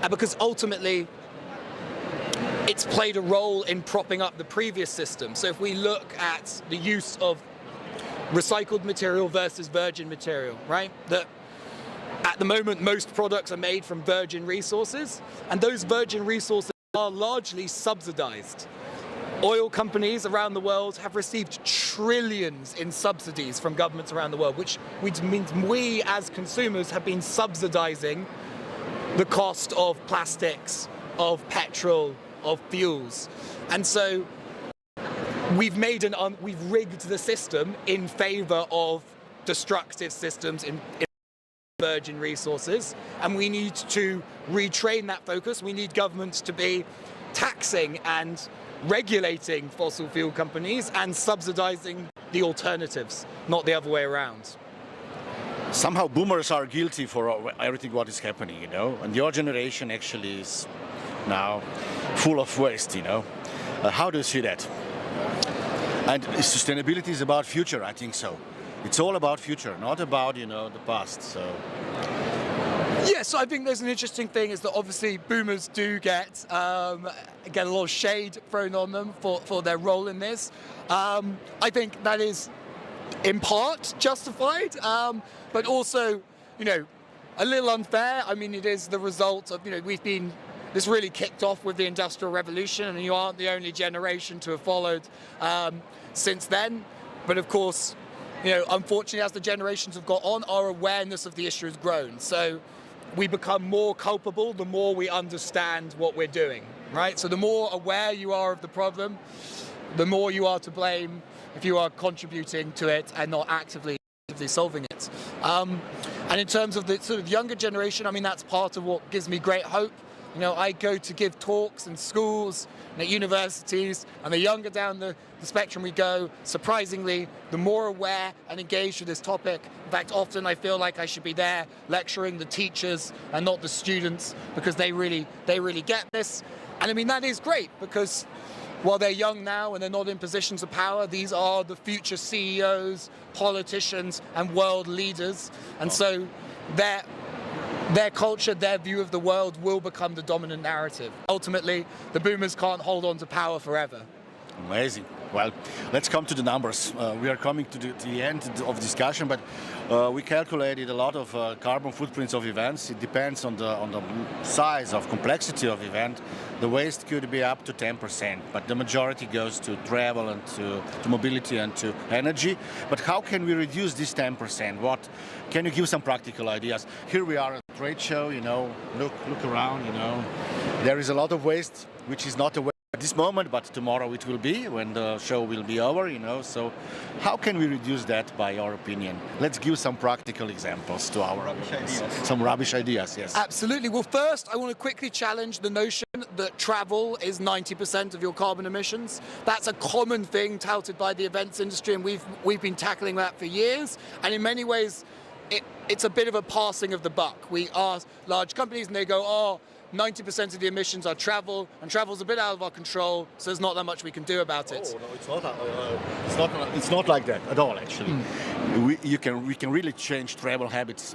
because ultimately, it's played a role in propping up the previous system. So if we look at the use of recycled material versus virgin material, right? That at the moment, most products are made from virgin resources, and those virgin resources are largely subsidized. Oil companies around the world have received trillions in subsidies from governments around the world, which means we as consumers have been subsidizing the cost of plastics, of petrol, of fuels. And so we've rigged the system in favor of destructive systems in virgin resources, and we need to retrain that focus. We need governments to be taxing and regulating fossil fuel companies and subsidizing the alternatives, not the other way around. Somehow boomers are guilty for everything what is happening, you know, and your generation actually is now full of waste, you know. How do you see that? And sustainability is about future, I think so. It's all about future, not about, you know, the past. So. Yes, I think there's an interesting thing is that obviously boomers do get a lot of shade thrown on them for their role in this. I think that is in part justified, but also, you know, a little unfair. I mean, it is the result of, you know, this really kicked off with the Industrial Revolution, and you aren't the only generation to have followed since then. But of course, you know, unfortunately, as the generations have got on, our awareness of the issue has grown. So we become more culpable the more we understand what we're doing, right? So the more aware you are of the problem, the more you are to blame if you are contributing to it and not actively solving it. And in terms of the sort of younger generation, I mean, that's part of what gives me great hope. You know, I go to give talks in schools and at universities, and the younger down the spectrum we go, surprisingly, the more aware and engaged with this topic. In fact, often I feel like I should be there lecturing the teachers and not the students, because they really get this. And I mean, that is great, because while they're young now and they're not in positions of power, these are the future CEOs, politicians, and world leaders. And so their culture, their view of the world will become the dominant narrative. Ultimately, the boomers can't hold on to power forever. Amazing. Well, let's come to the numbers. We are coming to the end of the discussion, but we calculated a lot of carbon footprints of events. It depends on the size of complexity of event. The waste could be up to 10%, but the majority goes to travel and to mobility and to energy. But how can we reduce this 10%? What can you give some practical ideas? Here we are at a trade show, you know, look around, you know. There is a lot of waste, which is not a waste at this moment, but tomorrow it will be, when the show will be over, you know. So how can we reduce that, by your opinion? Let's give some practical examples to our Rubbish ideas. Some rubbish ideas, yes. Absolutely. Well, first, I want to quickly challenge the notion that travel is 90% of your carbon emissions. That's a common thing touted by the events industry, and we've been tackling that for years. And in many ways, it's a bit of a passing of the buck. We ask large companies, and they go, oh, 90% of the emissions are travel, and travel's a bit out of our control, so there's not that much we can do about it. Oh, no, it's not. It's not like that at all. Actually, we can really change travel habits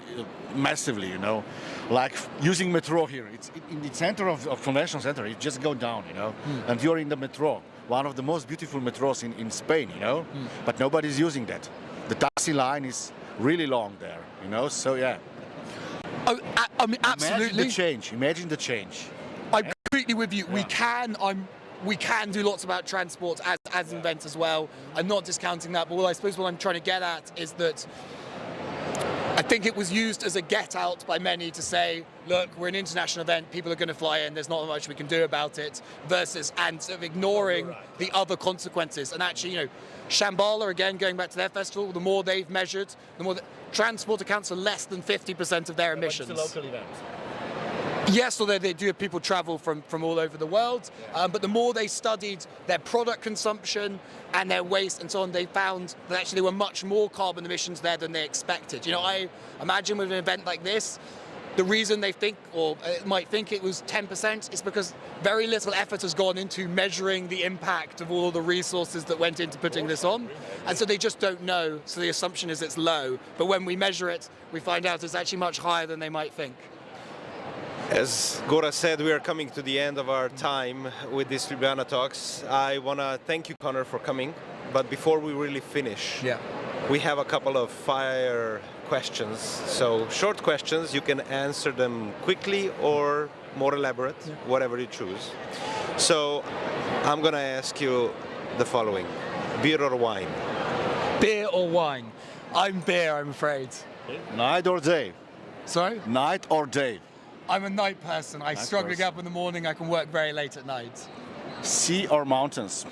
massively. You know, like using metro here. It's in the center of convention center. You just go down. You know, and you're in the metro, one of the most beautiful metros in Spain. You know, but nobody's using that. The taxi line is really long there. You know, so yeah. Oh, I mean, absolutely. Imagine the change. I'm completely with you. Yeah. We can do lots about transport as an event as well. I'm not discounting that, but I suppose what I'm trying to get at is that I think it was used as a get out by many to say, look, we're an international event, people are going to fly in, there's not much we can do about it, versus and sort of ignoring the other consequences. And actually, you know, Shambhala, again, going back to their festival, the more they've measured, the more transport accounts for less than 50% of their emissions. It's a local event. Yes, although they do have people travel from all over the world, but the more they studied their product consumption and their waste and so on, they found that actually there were much more carbon emissions there than they expected. You know, I imagine with an event like this, the reason they think, or might think it was 10%, is because very little effort has gone into measuring the impact of all the resources that went into putting this on. And so they just don't know, so the assumption is it's low. But when we measure it, we find out it's actually much higher than they might think. As Gorazd said, we are coming to the end of our time with this Ljubljana Talks. I want to thank you, Connor, for coming. But before we really finish, we have a couple of fire questions. So short questions, you can answer them quickly or more elaborate, whatever you choose. So I'm going to ask you the following. Beer or wine? Beer or wine? I'm beer, I'm afraid. Night or day? Sorry? Night or day? I'm a night person. I struggle to get up in the morning. I can work very late at night. Sea or mountains?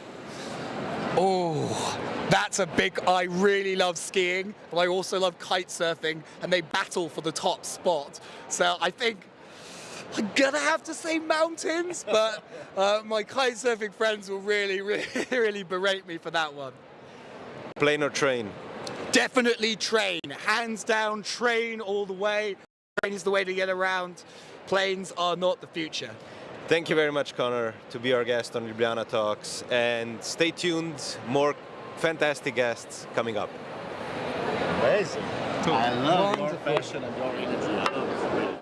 Oh, that's a big... I really love skiing, but I also love kite surfing, and they battle for the top spot. So I think I'm gonna have to say mountains, but my kite surfing friends will really berate me for that one. Plane or train? Definitely train. Hands down, train all the way. Train is the way to get around. Planes are not the future. Thank you very much, Connor, to be our guest on Ljubljana Talks. And stay tuned, more fantastic guests coming up. Amazing. Cool. I love your Wonderful. passion and your energy.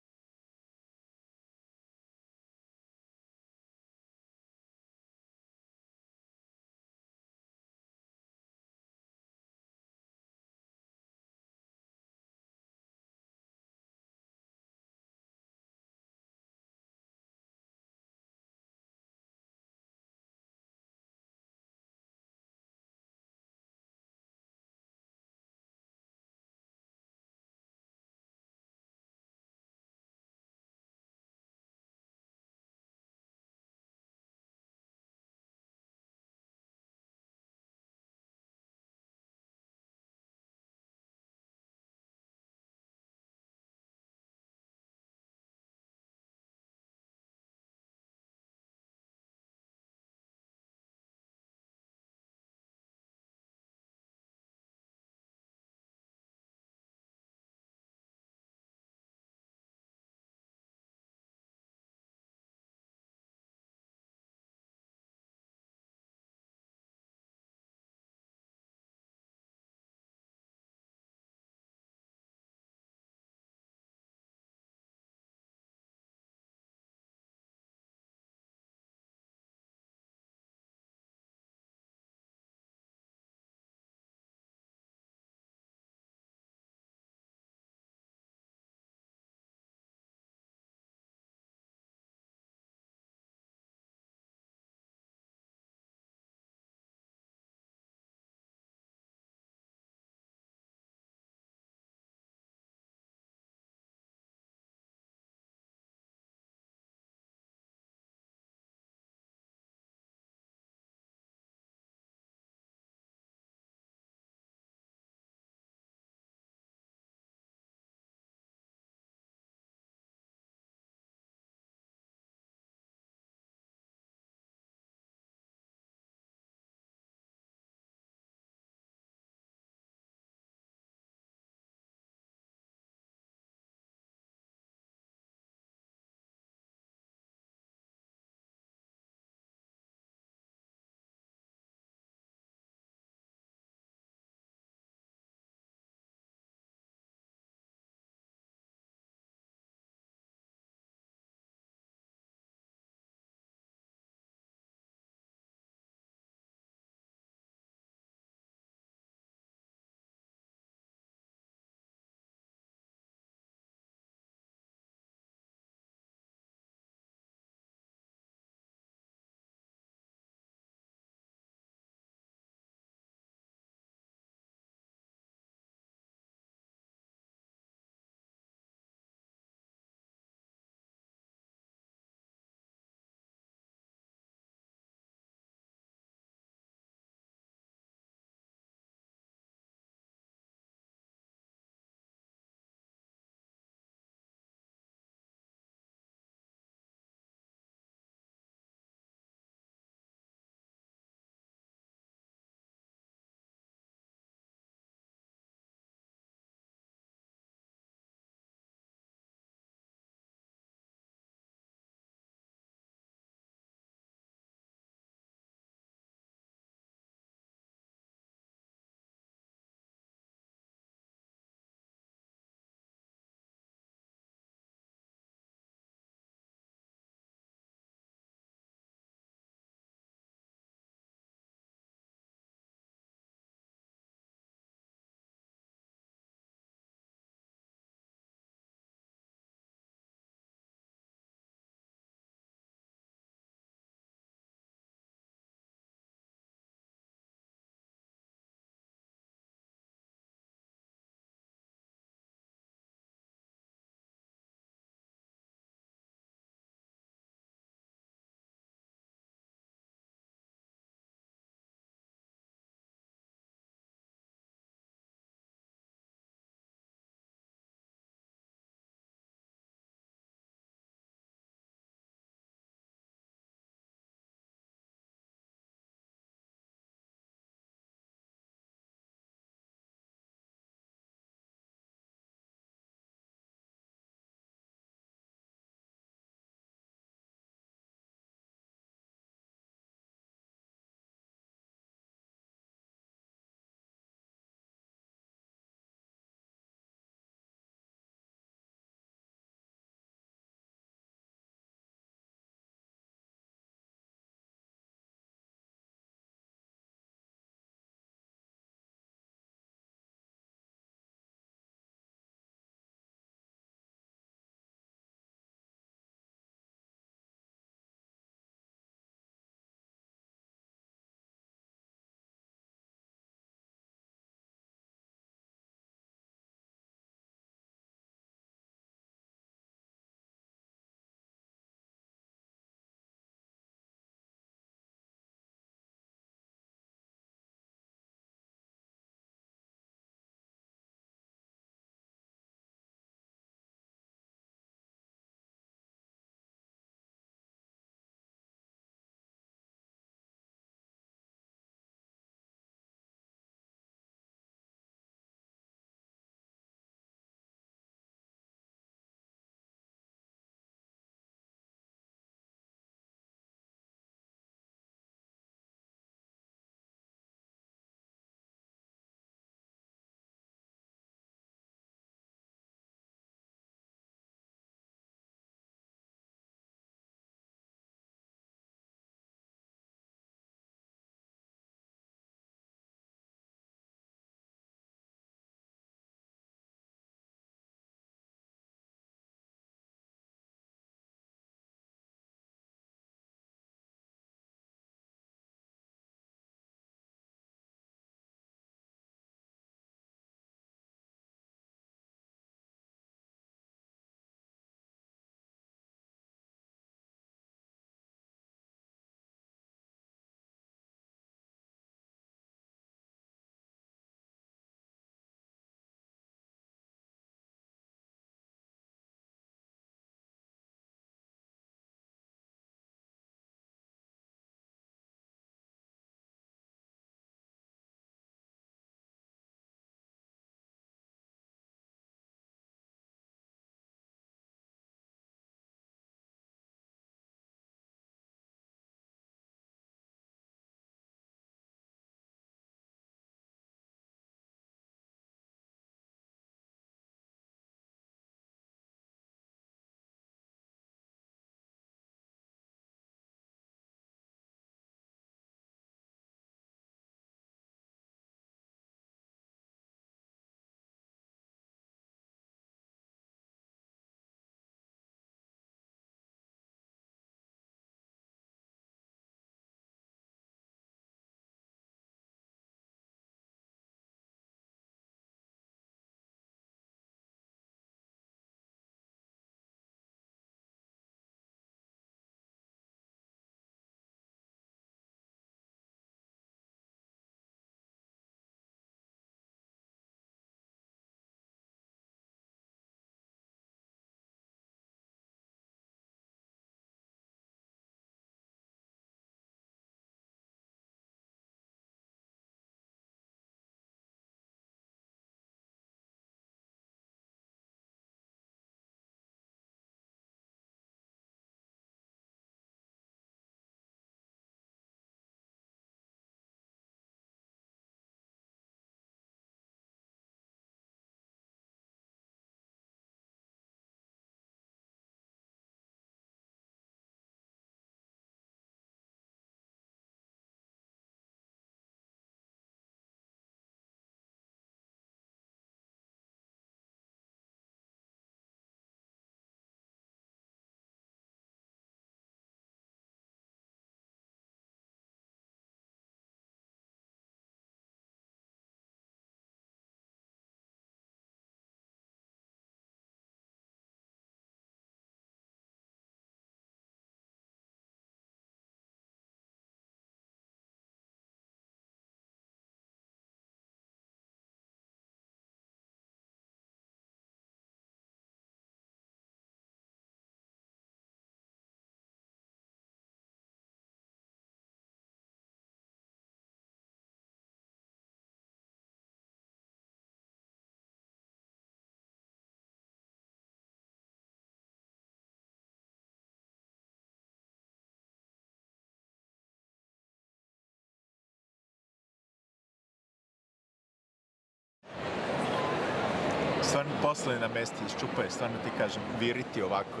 stvarno poslovne mesta iščupaju, stvarno ti kažem, viriti ovako.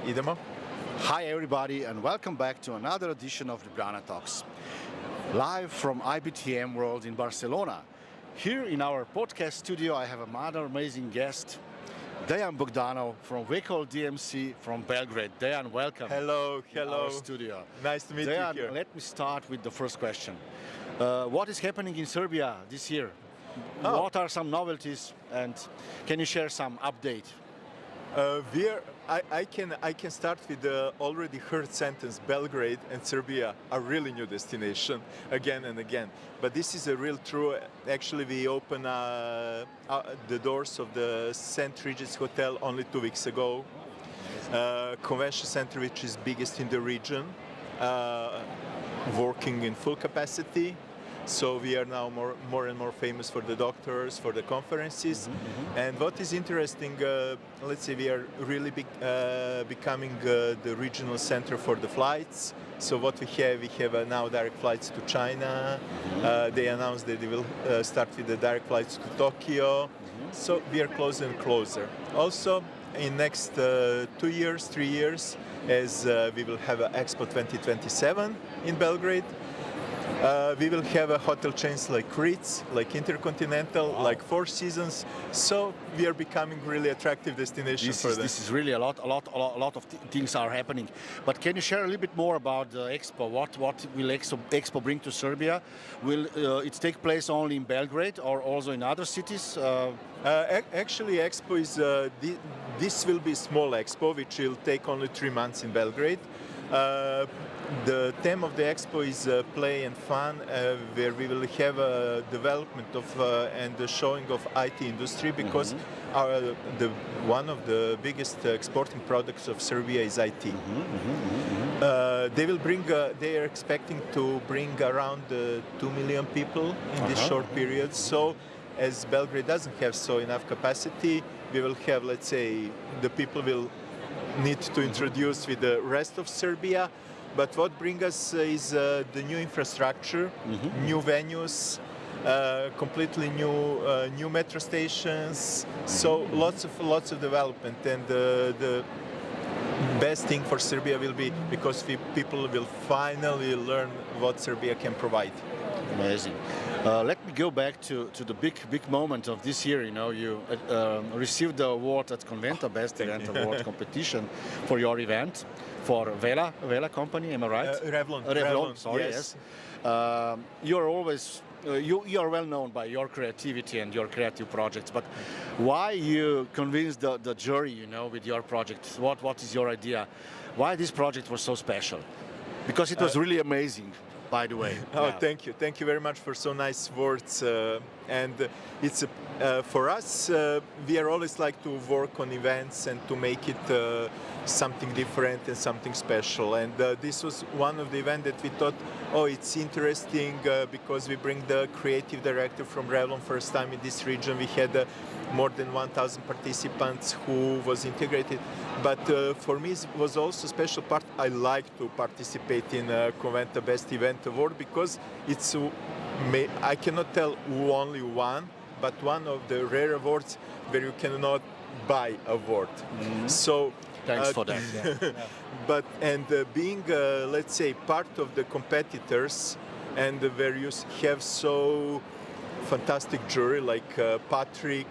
Idemo. Hi everybody and welcome back to another edition of Ljubljana Talks. Live from IBTM World in Barcelona. Here in our podcast studio I have another amazing guest, Dejan Bogdanov from Vekol DMC from Belgrade. Dejan, welcome. Hello. In our studio. Nice to meet Dejan, you here. let me start with the first question. What is happening in Serbia this year? What are some novelties and can you share some update? I can start with the already heard sentence. Belgrade and Serbia are really new destination again and again. But this is a real true. Actually, we opened the doors of the St. Regis Hotel only 2 weeks ago. Convention center, which is biggest in the region, working in full capacity. So we are now more and more famous for the doctors, for the conferences. And what is interesting, let's say we are really becoming the regional center for the flights. So what we have now direct flights to China. They announced that they will start with the direct flights to Tokyo. So we are closer and closer. Also, in next 2 years, 3 years, as we will have Expo 2027 in Belgrade. We will have hotel chains like Ritz, like Intercontinental, like Four Seasons. So we are becoming really attractive destination for them. This is really a lot of things are happening. But can you share a little bit more about the Expo? What will Expo bring to Serbia? Will it take place only in Belgrade or also in other cities? Actually, Expo is this will be small Expo, which will take only 3 months in Belgrade. The theme of the Expo is play and fun, where we will have a development of and the showing of IT industry, because one of the biggest exporting products of Serbia is IT. They will bring. They are expecting to bring around 2 million people in this short period. So, as Belgrade doesn't have enough capacity, we will have, let's say, the people will need to introduce with the rest of Serbia. But what brings us is the new infrastructure, new venues, completely new metro stations. So lots of development, and the best thing for Serbia will be because people will finally learn what Serbia can provide. Amazing. Let me go back to the big moment of this year. You know, you received the award at Conventa Best Event Award competition for your event for Vela company. Am I right? Revlon. Sorry, yes. You're always you are well known by your creativity and your creative projects. But why you convinced the jury? You know, with your project? What is your idea? Why this project was so special? Because it was really amazing. By the way. Thank you very much for so nice words. And it's for us, we are always like to work on events and to make it something different and something special. And this was one of the events that we thought, it's interesting because we bring the creative director from Revlon first time in this region. We had more than 1,000 participants who was integrated. But for me, it was also a special part. I like to participate in Conventa Best Event Award because it's, I cannot tell only one, but one of the rare awards where you cannot buy award. So thanks for that. But being, let's say, part of the competitors, and where you have so fantastic jury like Patrick,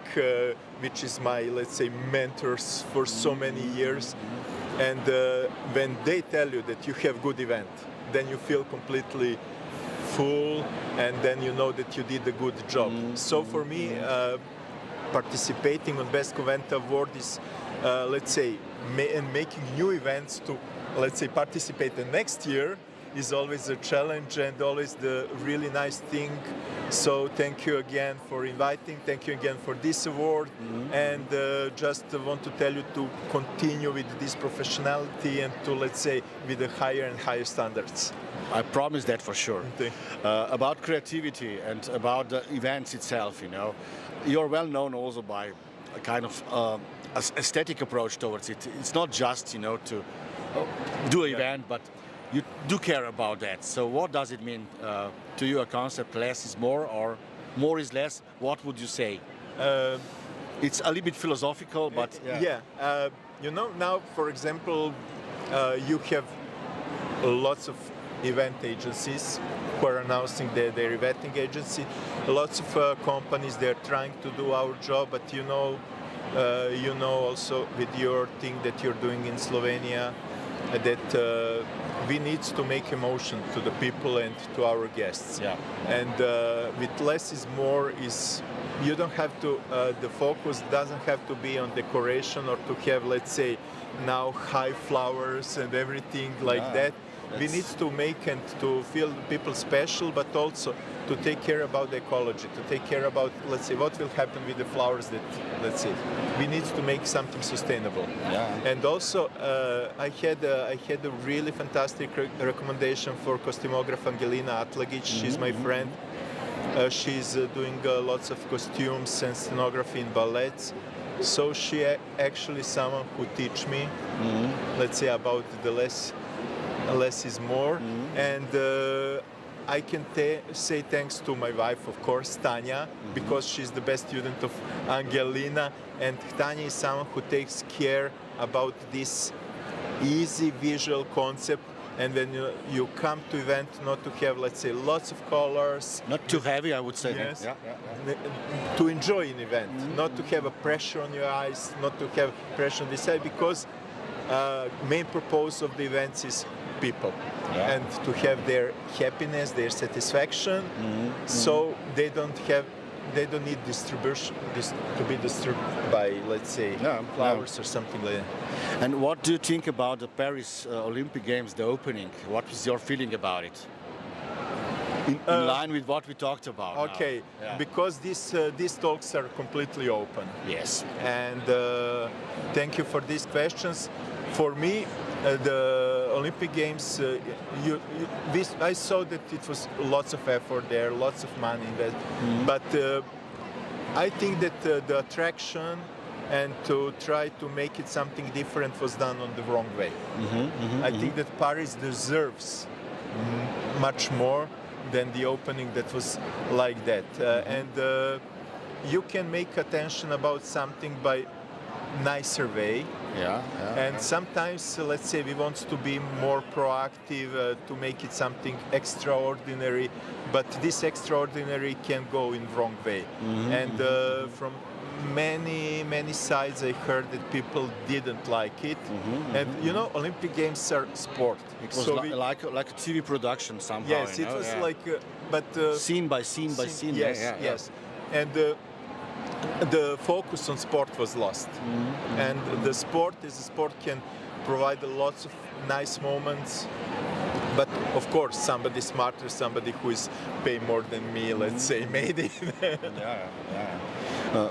which is my, let's say, mentors for so many years. And when they tell you that you have good event, then you feel completely full, and then you know that you did a good job. So for me, participating on Best Conventa Award is, let's say, making new events to, let's say, participate the next year is always a challenge and always the really nice thing. So thank you again for inviting. Thank you again for this award. And just want to tell you to continue with this professionality and to, let's say, with the higher and higher standards. I promise that for sure. About creativity and about the events itself, you know, you're well known also by a kind of aesthetic approach towards it. It's not just, you know, to do an event, but you do care about that. So what does it mean to you, a concept less is more or more is less? What would you say? It's a little bit philosophical, but you know, now, for example, you have lots of event agencies who are announcing their eventing agency. Lots of companies, they're trying to do our job, but you know also with your thing that you're doing in Slovenia, that we need to make emotion to the people and to our guests. Yeah. And with less is more is, you don't have to, the focus doesn't have to be on decoration or to have, let's say, now high flowers and everything like that. We need to make and to feel people special, but also to take care about the ecology, to take care about, let's say, what will happen with the flowers that, let's say, we need to make something sustainable. Yeah. And also, I had a really fantastic recommendation for costumographer Angelina Atlagic. She's my friend. She's doing lots of costumes and scenography in ballets. So she actually someone who teach me, let's say, about the less is more. And I can say thanks to my wife, of course, Tanya, because she's the best student of Angelina, and Tanya is someone who takes care about this easy visual concept. And when you come to event, not to have, let's say, lots of colors. Not too heavy, I would say. Yes. Yeah. To enjoy an event, not to have a pressure on your eyes, not to have pressure on the side, because main purpose of the events is people, and to have their happiness, their satisfaction. So they don't need distribution to be distributed by, let's say, flowers or something like that. And what do you think about the Paris Olympic Games, the opening? What is your feeling about it? In line with what we talked about. Okay, because these talks are completely open. Yes. And thank you for these questions. For me, the Olympic Games, I saw that it was lots of effort there, lots of money invested. But I think that the attraction and to try to make it something different was done on the wrong way. I think that Paris deserves much more than the opening that was like that. And you can make attention about something by nicer way. And sometimes, let's say, we want to be more proactive to make it something extraordinary, but this extraordinary can go in wrong way. And from many sides I heard that people didn't like it. And you know, Olympic Games are sport. It was so like a TV production somehow. Yes, it was like, but scene by scene by scene. Yes. And the focus on sport was lost. And the sport can provide lots of nice moments. But of course, somebody smarter, somebody who is paying more than me, let's say, made it.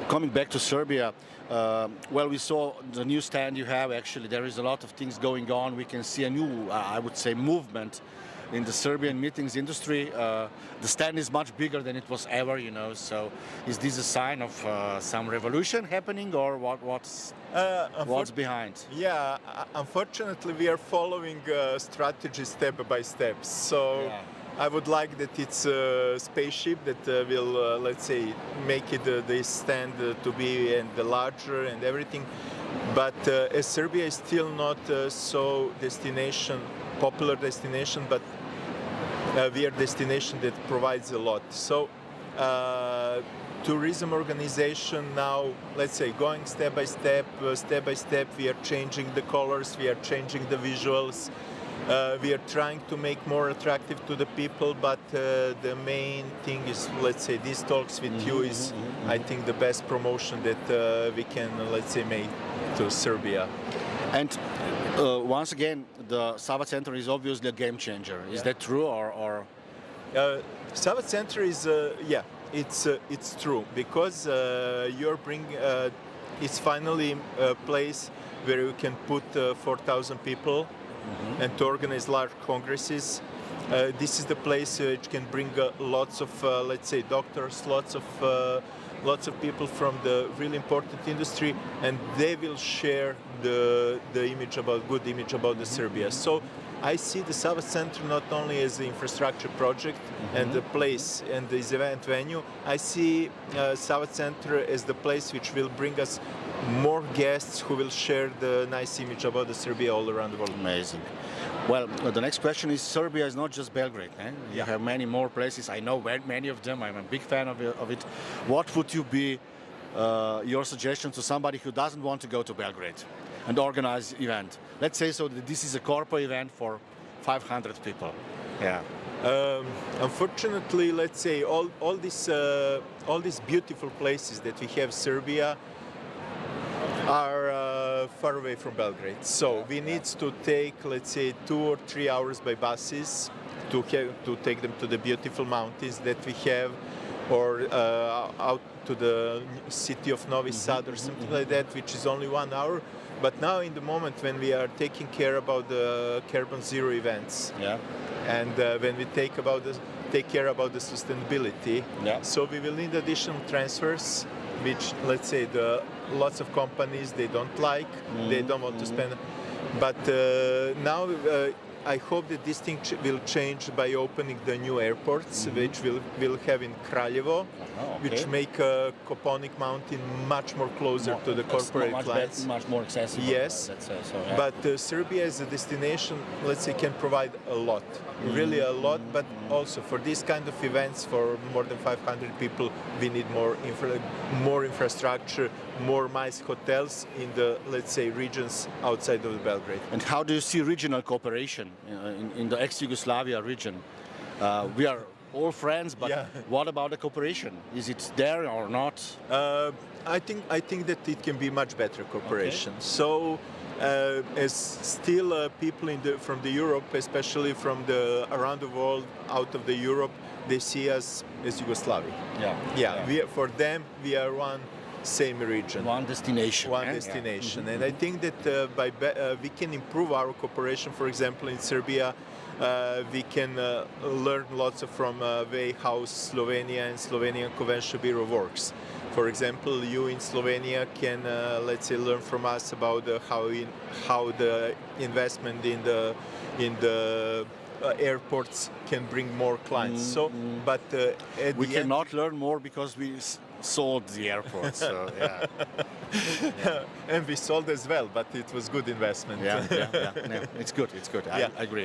Coming back to Serbia, well, we saw the new stand you have. Actually, there is a lot of things going on. We can see a new, I would say, movement in the Serbian meetings industry. The stand is much bigger than it was ever, you know. So, is this a sign of some revolution happening, or what's behind? Yeah, unfortunately, we are following strategy step by step. So. I would like that it's a spaceship that will, let's say, make it this stand to be and larger and everything. But as Serbia is still not so popular destination, but we are destination that provides a lot. So tourism organization now, let's say, going step by step, we are changing the colors, we are changing the visuals. We are trying to make more attractive to the people, but the main thing is, let's say, these talks with you is, I think, the best promotion that we can, let's say, make to Serbia. And once again, the Sava Center is obviously a game changer. Is that true, or? Sava Center is, it's true, because you're bringing, it's finally a place where you can put 4,000 people. And to organize large congresses. This is the place which can bring lots of, let's say, doctors, lots of people from the really important industry, and they will share the image about good image about the Serbia. So I see the Sava Center not only as an infrastructure project and the place and this event venue. I see Sava Center as the place which will bring us more guests who will share the nice image about the Serbia all around the world. Amazing. Well, the next question is, Serbia is not just Belgrade. You have many more places. I know many of them. I'm a big fan of it. What would you be your suggestion to somebody who doesn't want to go to Belgrade and organize event? Let's say so that this is a corporate event for 500 people. Yeah. Unfortunately, let's say all these beautiful places that we have Serbia are far away from Belgrade. So we need to take, let's say, 2 or 3 hours by buses to take them to the beautiful mountains that we have, or out to the city of Novi Sad or something like that, which is only 1 hour. But now in the moment when we are taking care about the carbon zero events, and when we take care about the sustainability, so we will need additional transfers, which, let's say, lots of companies, they don't like, they don't want to spend. But now I hope that this thing will change by opening the new airports, which we'll have in Kraljevo, which make Koponik Mountain much more closer to the corporate clients. Much more accessible. Yes, let's say so, yeah. But Serbia as a destination, let's say, can provide a lot, really a lot. But also for these kind of events, for more than 500 people, we need more infrastructure, more nice hotels in the, let's say, regions outside of Belgrade. And how do you see regional cooperation in the ex-Yugoslavia region? We are all friends, but what about the cooperation? Is it there or not? I think that it can be much better cooperation. So, as still people from the Europe, especially from around the world, out of the Europe, they see us as Yugoslavia. For them, we are one same region. One destination. One destination. And I think that we can improve our cooperation. For example, in Serbia, we can learn lots from way how Slovenia and Slovenian Convention Bureau works. For example, you in Slovenia can, let's say, learn from us about how the investment in the airports can bring more clients. So, but we cannot learn more because we sold the airport. So and we sold as well, but it was good investment. Yeah, it's good. It's good. I agree.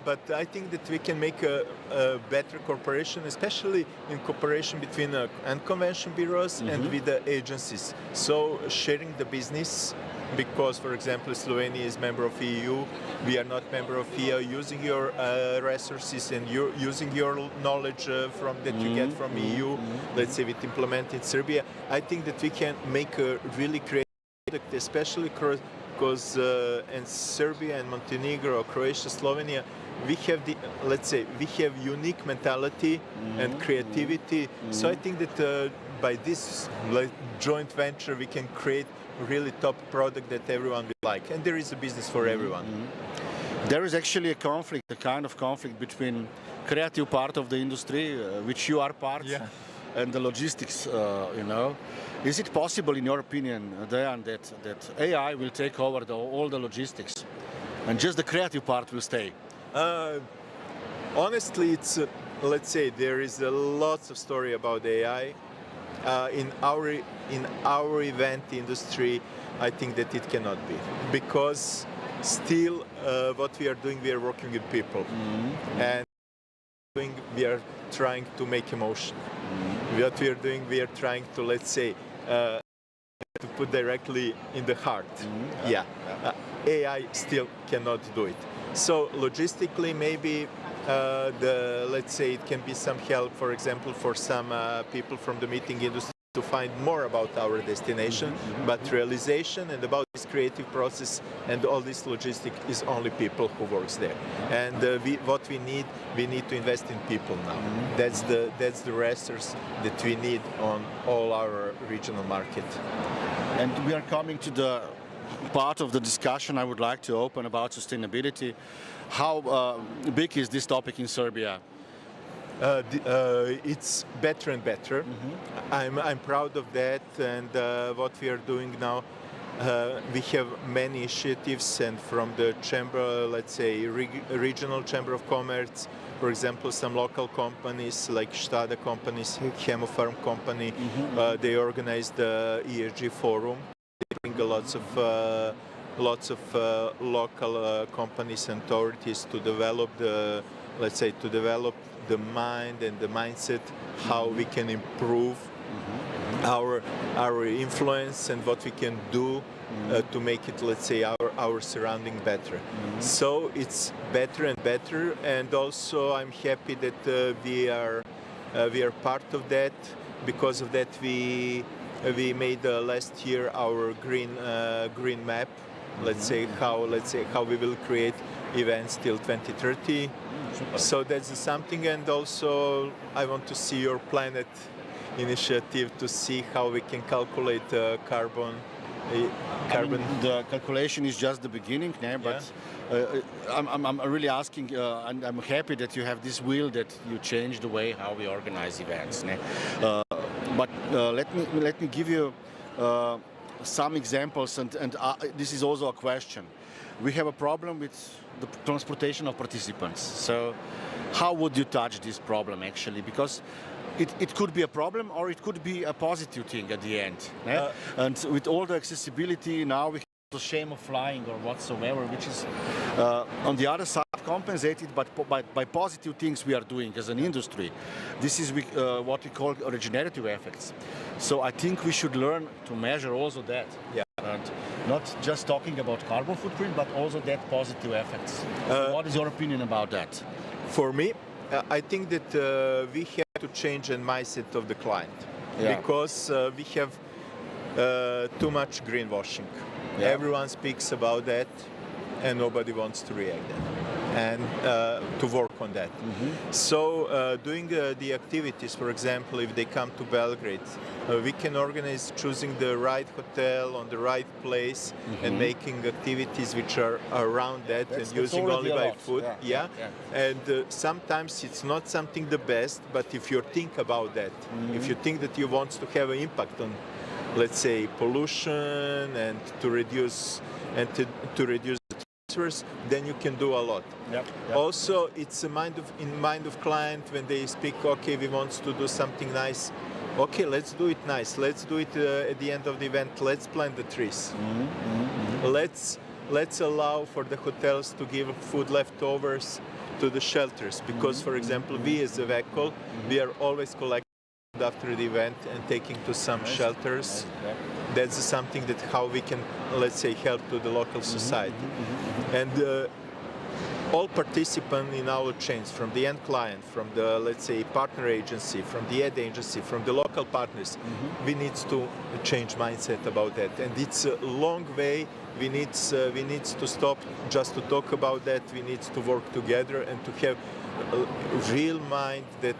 But I think that we can make a better cooperation, especially in cooperation between and convention bureaus and with the agencies. So sharing the business. Because, for example, Slovenia is member of EU, we are not member of EU. Using your resources and using your knowledge that you get from EU, let's say, with implementing Serbia, I think that we can make a really creative product, especially because in Serbia and Montenegro, Croatia, Slovenia, we have we have unique mentality and creativity. So I think that by this joint venture, we can create really top product that everyone will like, and there is a business for everyone. There is actually a conflict, a kind of conflict between creative part of the industry, which you are part, and the logistics. Is it possible, in your opinion, Dejan, that AI will take over all the logistics, and just the creative part will stay? Honestly, it's let's say there is a lots of story about AI. In our event industry, I think that it cannot be, because still what we are doing, we are working with people, and we are trying to make emotion. What we are doing, we are trying to, let's say, to put directly in the heart. AI still cannot do it. So logistically, maybe let's say it can be some help, for example, for some people from the meeting industry to find more about our destination, but realization and about this creative process and all this logistic is only people who works there. And what we need to invest in people now. That's the resource that we need on all our regional market. And we are coming to the part of the discussion I would like to open about sustainability. How big is this topic in Serbia? It's better and better. I'm proud of that, and what we are doing now. we have many initiatives, and from the chamber, let's say regional chamber of commerce, for example, some local companies like Stada companies, Hemopharm company, they organize the ESG forum. They bring lots of local companies and authorities to develop the, let's say, to develop the mind and the mindset, how we can improve our influence and what we can do to make it, let's say, our surrounding better. So it's better and better, and also I'm happy that we are part of that. Because of that, we made last year our green map. Let's say how we will create events till 2030. So that's something, and also I want to see your planet initiative to see how we can calculate carbon. I mean, the calculation is just the beginning, but I'm really asking, and I'm happy that you have this will that you change the way how we organize events. But let me give you some examples, and this is also a question. We have a problem with the transportation of participants. So how would you touch this problem actually? Because it could be a problem or it could be a positive thing at the end. And with all the accessibility now, we have the shame of flying or whatsoever, which is on the other side compensated by positive things we are doing as an industry. This is what we call regenerative effects. So I think we should learn to measure also that. And not just talking about carbon footprint, but also that positive effects. What is your opinion about that? For me, I think that we have to change the mindset of the client, because we have too much greenwashing. Everyone speaks about that, and nobody wants to react and to work on that. So doing the activities, for example, if they come to Belgrade, we can organize choosing the right hotel on the right place and making activities which are around that, and using only by food. And sometimes it's not something the best, but if you think about that, if you think that you want to have an impact on, let's say, pollution and to reduce the transfers, then you can do a lot. Also, it's in mind of client when they speak. Okay, we want to do something nice. Okay, let's do it nice. Let's do it at the end of the event. Let's plant the trees. Let's allow for the hotels to give food leftovers to the shelters, because, for example, we as a vehicle, we are always collecting after the event and taking to some shelters. That's something that how we can, let's say, help to the local society. And all participants in our chains, from the end client, from the, let's say, partner agency, from the ad agency, from the local partners, we need to change mindset about that. And it's a long way. We need to stop just to talk about that. We need to work together and to have a real mind that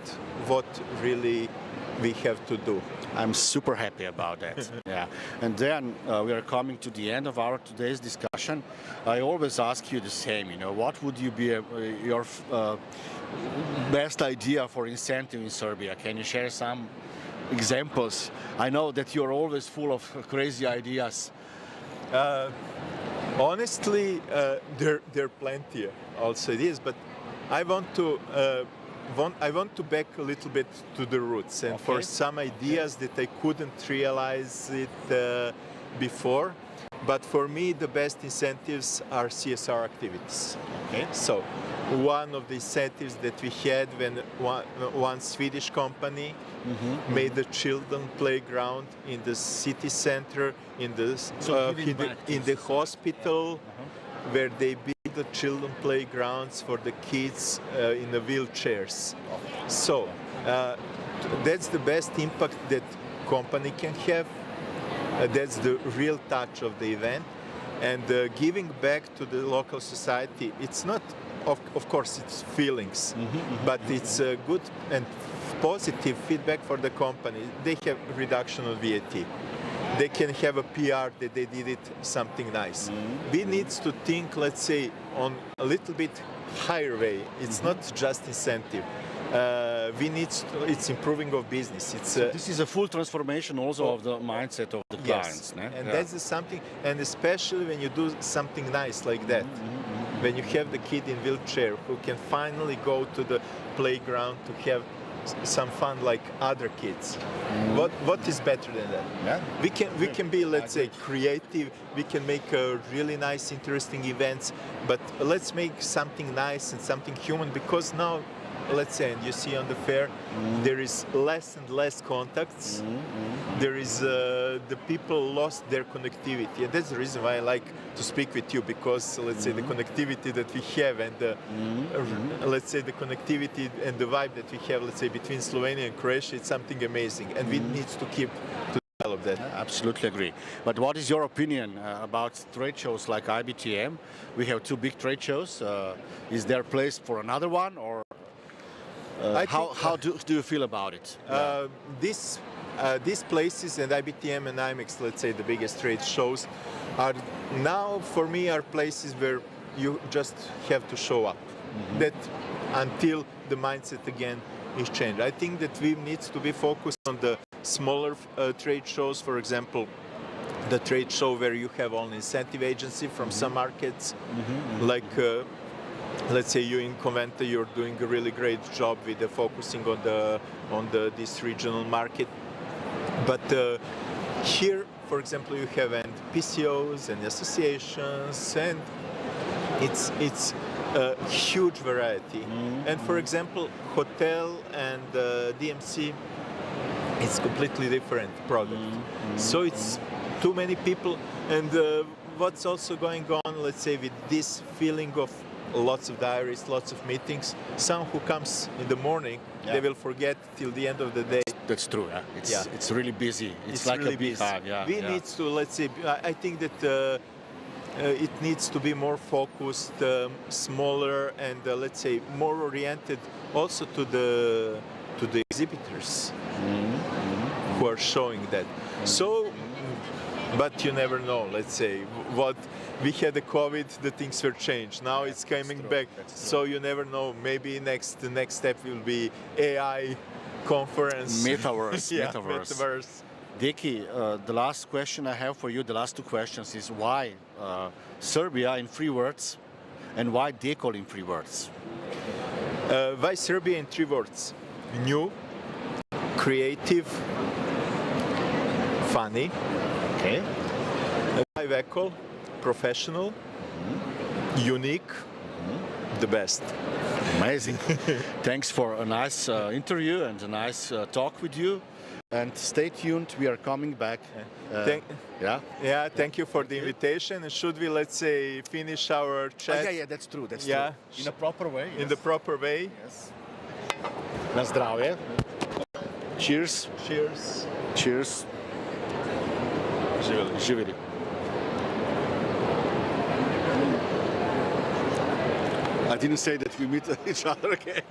what really we have to do. I'm super happy about that. And then we are coming to the end of our today's discussion. I always ask you the same, what would you be your best idea for incentive in Serbia? Can you share some examples? I know that you're always full of crazy ideas. Honestly, there are plenty also ideas, but I want to back a little bit to the roots, and for some ideas that I couldn't realize it before. But for me, the best incentives are CSR activities. So one of the incentives that we had when one Swedish company made the children playground in the city center, in the hospital, where they build the children playgrounds for the kids in the wheelchairs. So that's the best impact that company can have. That's the real touch of the event, and giving back to the local society. It's not, of course, it's feelings, but it's good and positive feedback for the company. They have reduction of VAT. They can have a PR that they did it something nice. We need to think, let's say, on a little bit higher way. It's not just incentive. it's improving of business. It's this is a full transformation also of the mindset of the clients. Yes, and that's something, and especially when you do something nice like that, when you have the kid in wheelchair who can finally go to the playground to have some fun like other kids. What is better than that? Yeah. We can be, let's say, creative. We can make really nice, interesting events, but let's make something nice and something human, because now, let's say, and you see on the fair, there is less and less contacts. There is the people lost their connectivity, and that's the reason why I like to speak with you, because let's say the connectivity that we have, and let's say the connectivity and the vibe that we have, let's say, between Slovenia and Croatia, it's something amazing, and we need to keep to develop that. I absolutely agree. But what is your opinion about trade shows like IBTM? We have two big trade shows. Is there a place for another one, or how do you feel about it? These places, and IBTM and IMEX, let's say the biggest trade shows, are now for me are places where you just have to show up. That until the mindset again is changed. I think that we need to be focused on the smaller trade shows. For example, the trade show where you have only incentive agency from some markets, like. Let's say you in Conventa, you're doing a really great job with focusing on this regional market. But here, for example, you have PCOs and associations, and it's a huge variety. And for example, hotel and DMC, it's completely different product. So it's too many people, and what's also going on, let's say, with this feeling of lots of diaries, lots of meetings. Some who comes in the morning, they will forget till the end of the day. That's true. Yeah? It's really busy. It's like really a beehive. We need to, let's say, I think that it needs to be more focused, smaller, and let's say more oriented also to the exhibitors who are showing that. So, but you never know. Let's say what. We had the COVID, the things were changed. Now it's coming back, so you never know. Maybe the next step will be AI conference. Metaverse. Metaverse. Deki, the last question I have for you, the last two questions, is why Serbia in 3 words, and why Decol in 3 words? Why Serbia in 3 words? New, creative, funny. Okay. Why Decol? Professional, unique, the best. Amazing. Thanks for a nice interview and a nice talk with you. And stay tuned, we are coming back. Thank you for the invitation. And should we, let's say, finish our chat? Yeah, that's true. That's true. In a proper way. In the proper way. Yes. Na zdravje. Cheers. Cheers. Cheers. Živjeli. Živjeli. I didn't say that we meet each other again.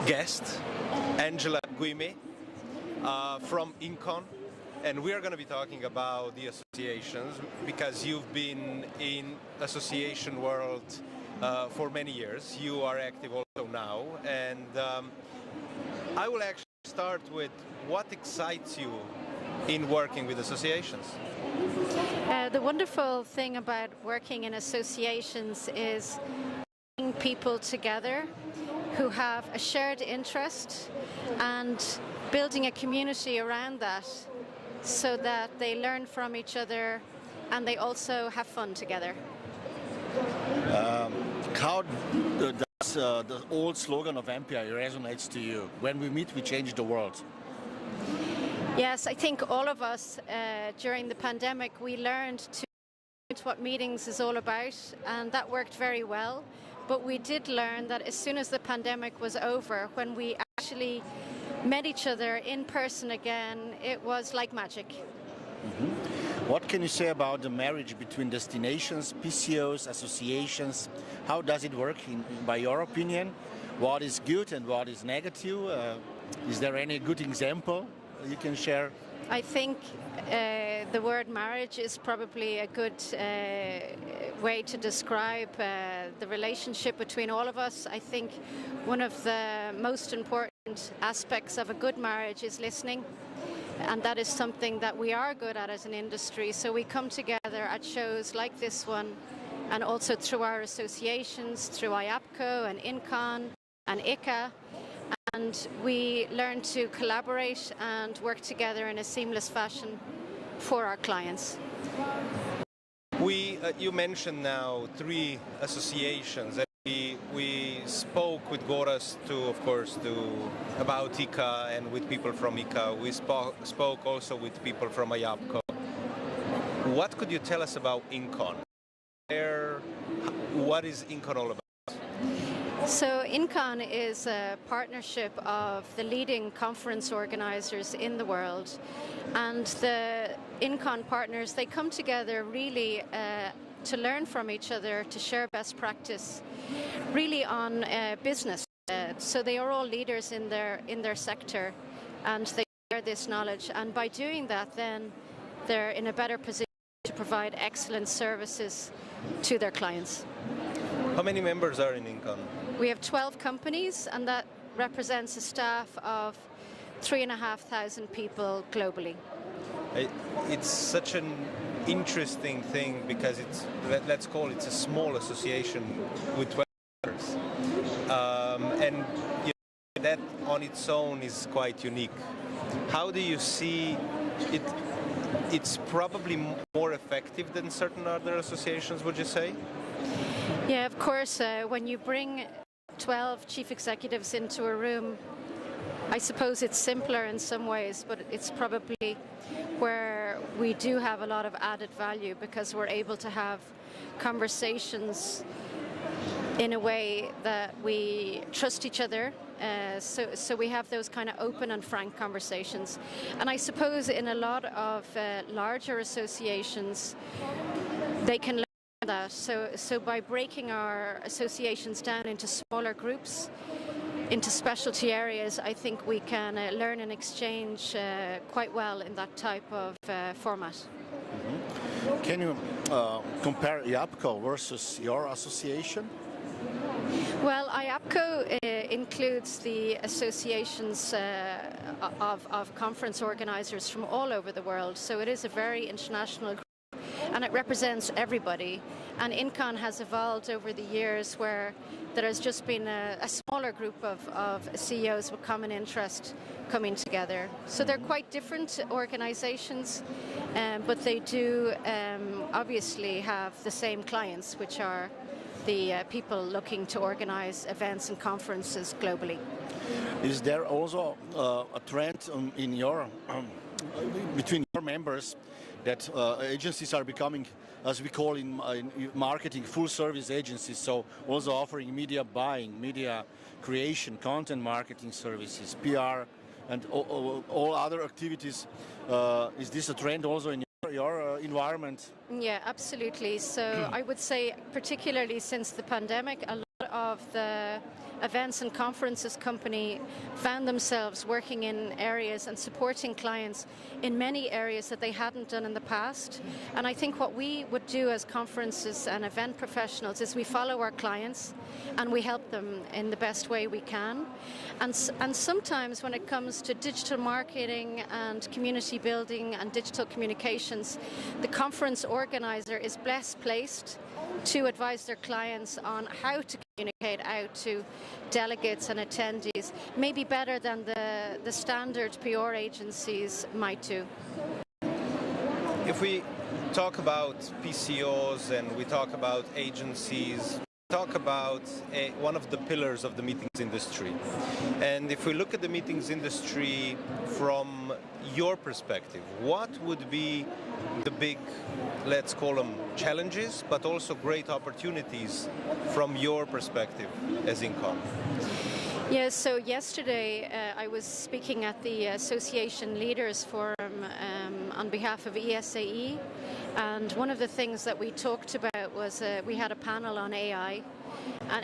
guest, Angela Guime, from Incon. And we are going to be talking about the associations because you've been in association world for many years. You are active also now. And I will actually start with what excites you in working with associations. The wonderful thing about working in associations is bringing people together who have a shared interest and building a community around that so that they learn from each other and they also have fun together. How does the old slogan of MPI resonates to you? When we meet, we change the world. Yes, I think all of us during the pandemic, we learned to what meetings is all about, and that worked very well. But we did learn that as soon as the pandemic was over, when we actually met each other in person again, it was like magic. Mm-hmm. What can you say about the marriage between destinations, PCOs, associations? How does it work by your opinion? What is good and what is negative? Is there any good example you can share? I think the word marriage is probably a good way to describe the relationship between all of us. I think one of the most important aspects of a good marriage is listening, and that is something that we are good at as an industry. So we come together at shows like this one, and also through our associations, through IAPCO and INCON and ICA, and we learn to collaborate and work together in a seamless fashion for our clients. You mentioned now 3 associations. We spoke with Gorazd of course, about ICA and with people from ICA. We spoke also with people from IAPCO. What could you tell us about INCON? What is INCON all about? So INCON is a partnership of the leading conference organizers in the world, and the INCON partners, they come together really to learn from each other, to share best practice, really on business. So they are all leaders in their sector, and they share this knowledge, and by doing that then they're in a better position to provide excellent services to their clients. How many members are in INCON? We have 12 companies, and that represents a staff of 3,500 people globally. It's such an interesting thing because let's call it a small association with 12 members. And you know, that on its own is quite unique. How do you see it? It's probably more effective than certain other associations, would you say? Yeah, of course, when you bring 12 chief executives into a room, I suppose it's simpler in some ways, but it's probably where we do have a lot of added value because we're able to have conversations in a way that we trust each other. So we have those kind of open and frank conversations. And I suppose in a lot of larger associations, they can learn that. So by breaking our associations down into smaller groups, into specialty areas, I think we can learn and exchange quite well in that type of format. Mm-hmm. Can you compare IAPCO versus your association? Well, IAPCO includes the associations of conference organizers from all over the world, so it is a very international group and it represents everybody. And INCON has evolved over the years where there has just been a smaller group of CEOs with common interest coming together. So they're quite different organizations, but they do obviously have the same clients, which are the people looking to organize events and conferences globally. Is there also a trend in your between your members that agencies are becoming, as we call in marketing, full-service agencies, so also offering media buying, media creation, content marketing services, PR, and all other activities? Is this a trend also in your environment? Yeah, absolutely. So I would say, particularly since the pandemic, a lot of the events and conferences company found themselves working in areas and supporting clients in many areas that they hadn't done in the past. And I think what we would do as conferences and event professionals is we follow our clients and we help them in the best way we can. And sometimes when it comes to digital marketing and community building and digital communications, the conference organizer is best placed to advise their clients on how to communicate out to delegates and attendees, maybe better than the standard PR agencies might do. If we talk about PCOs and we talk about agencies, talk about one of the pillars of the meetings industry. And if we look at the meetings industry from your perspective, what would be the big, let's call them challenges, but also great opportunities from your perspective as Incom? Yes, so yesterday I was speaking at the Association Leaders Forum on behalf of ESAE, and one of the things that we talked about was we had a panel on AI,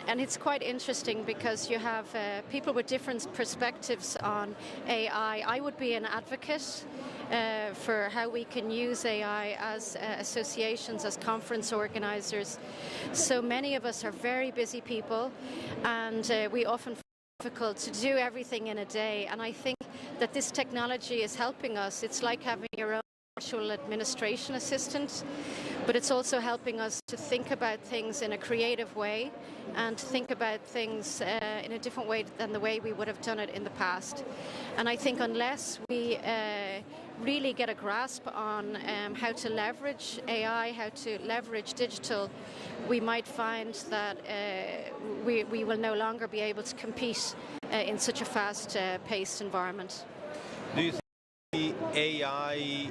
and it's quite interesting because you have people with different perspectives on AI. I would be an advocate for how we can use AI as associations, as conference organizers. So many of us are very busy people, and we often difficult to do everything in a day, and I think that this technology is helping us. It's like having your own virtual administration assistant, but it's also helping us to think about things in a creative way and think about things in a different way than the way we would have done it in the past. And I think unless we really get a grasp on how to leverage AI, how to leverage digital, we might find that we will no longer be able to compete in such a fast-paced environment. Do you think the AI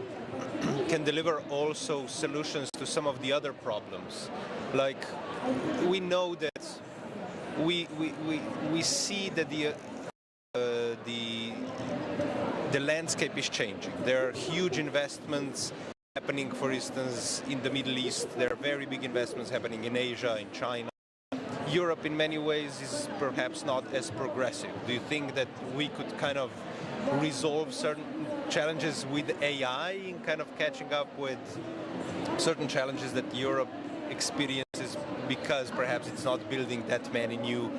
can deliver also solutions to some of the other problems? Like, we know that we see that the landscape is changing. There are huge investments happening, for instance, in the Middle East. There are very big investments happening in Asia, in China. Europe, in many ways, is perhaps not as progressive. Do you think that we could kind of resolve certain challenges with AI in kind of catching up with certain challenges that Europe experiences because perhaps it's not building that many new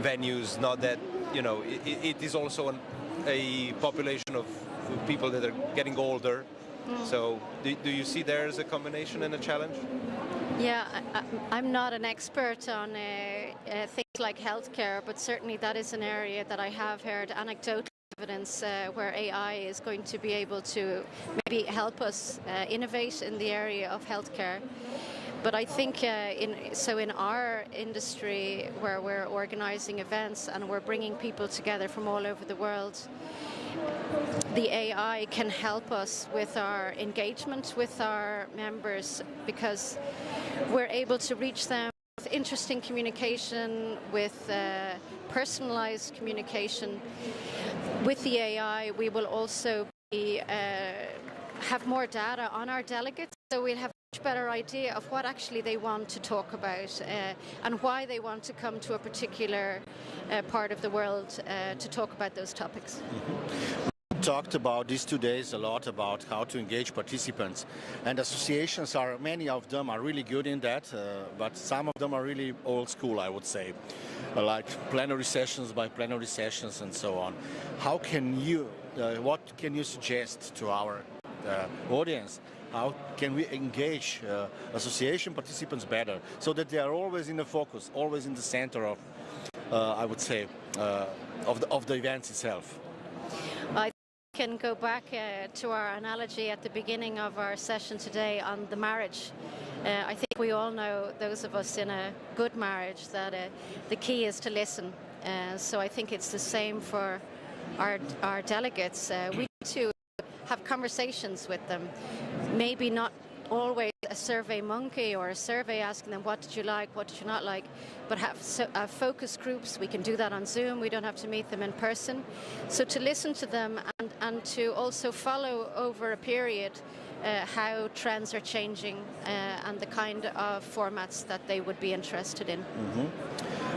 venues, not that, you know, it is also a population of people that are getting older. So do you see there as a combination and a challenge? Yeah, I'm not an expert on things like healthcare, but certainly that is an area that I have heard anecdotal evidence where AI is going to be able to maybe help us innovate in the area of healthcare. But I think in our industry, where we're organizing events and we're bringing people together from all over the world, the AI can help us with our engagement with our members, because we're able to reach them with interesting communication, with personalized communication. With the AI, we will also have more data on our delegates, so we'll have a much better idea of what actually they want to talk about and why they want to come to a particular part of the world to talk about those topics. We talked about these 2 days a lot about how to engage participants, and associations many of them are really good in that, but some of them are really old school, I would say, like plenary sessions by plenary sessions and so on. How can you, what can you suggest to our audience? How can we engage association participants better so that they are always in the focus, always in the center of, I would say, of the events itself? I can go back to our analogy at the beginning of our session today on the marriage. I think we all know, those of us in a good marriage, that the key is to listen. So I think it's the same for our delegates. We need to have conversations with them. Maybe not always a survey monkey or a survey asking them what did you like, what did you not like, but have focus groups. We can do that on Zoom. We don't have to meet them in person. So to listen to them and to also follow over a period how trends are changing and the kind of formats that they would be interested in.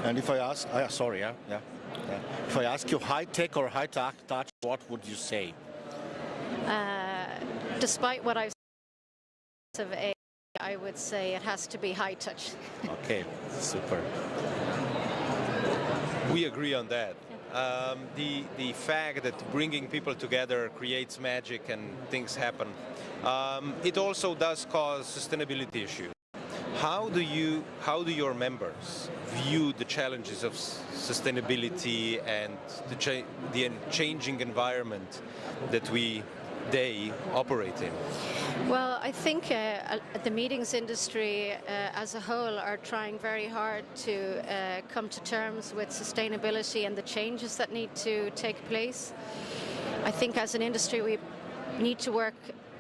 And if I ask, if I ask you high tech or high touch, what would you say? Despite what I've said of AI, I would say it has to be high touch. Okay, super. We agree on that. The fact that bringing people together creates magic and things happen. It also does cause sustainability issues. How do your members view the challenges of sustainability and the changing environment that they operate in? Well, I think the meetings industry as a whole are trying very hard to come to terms with sustainability and the changes that need to take place. I think as an industry we need to work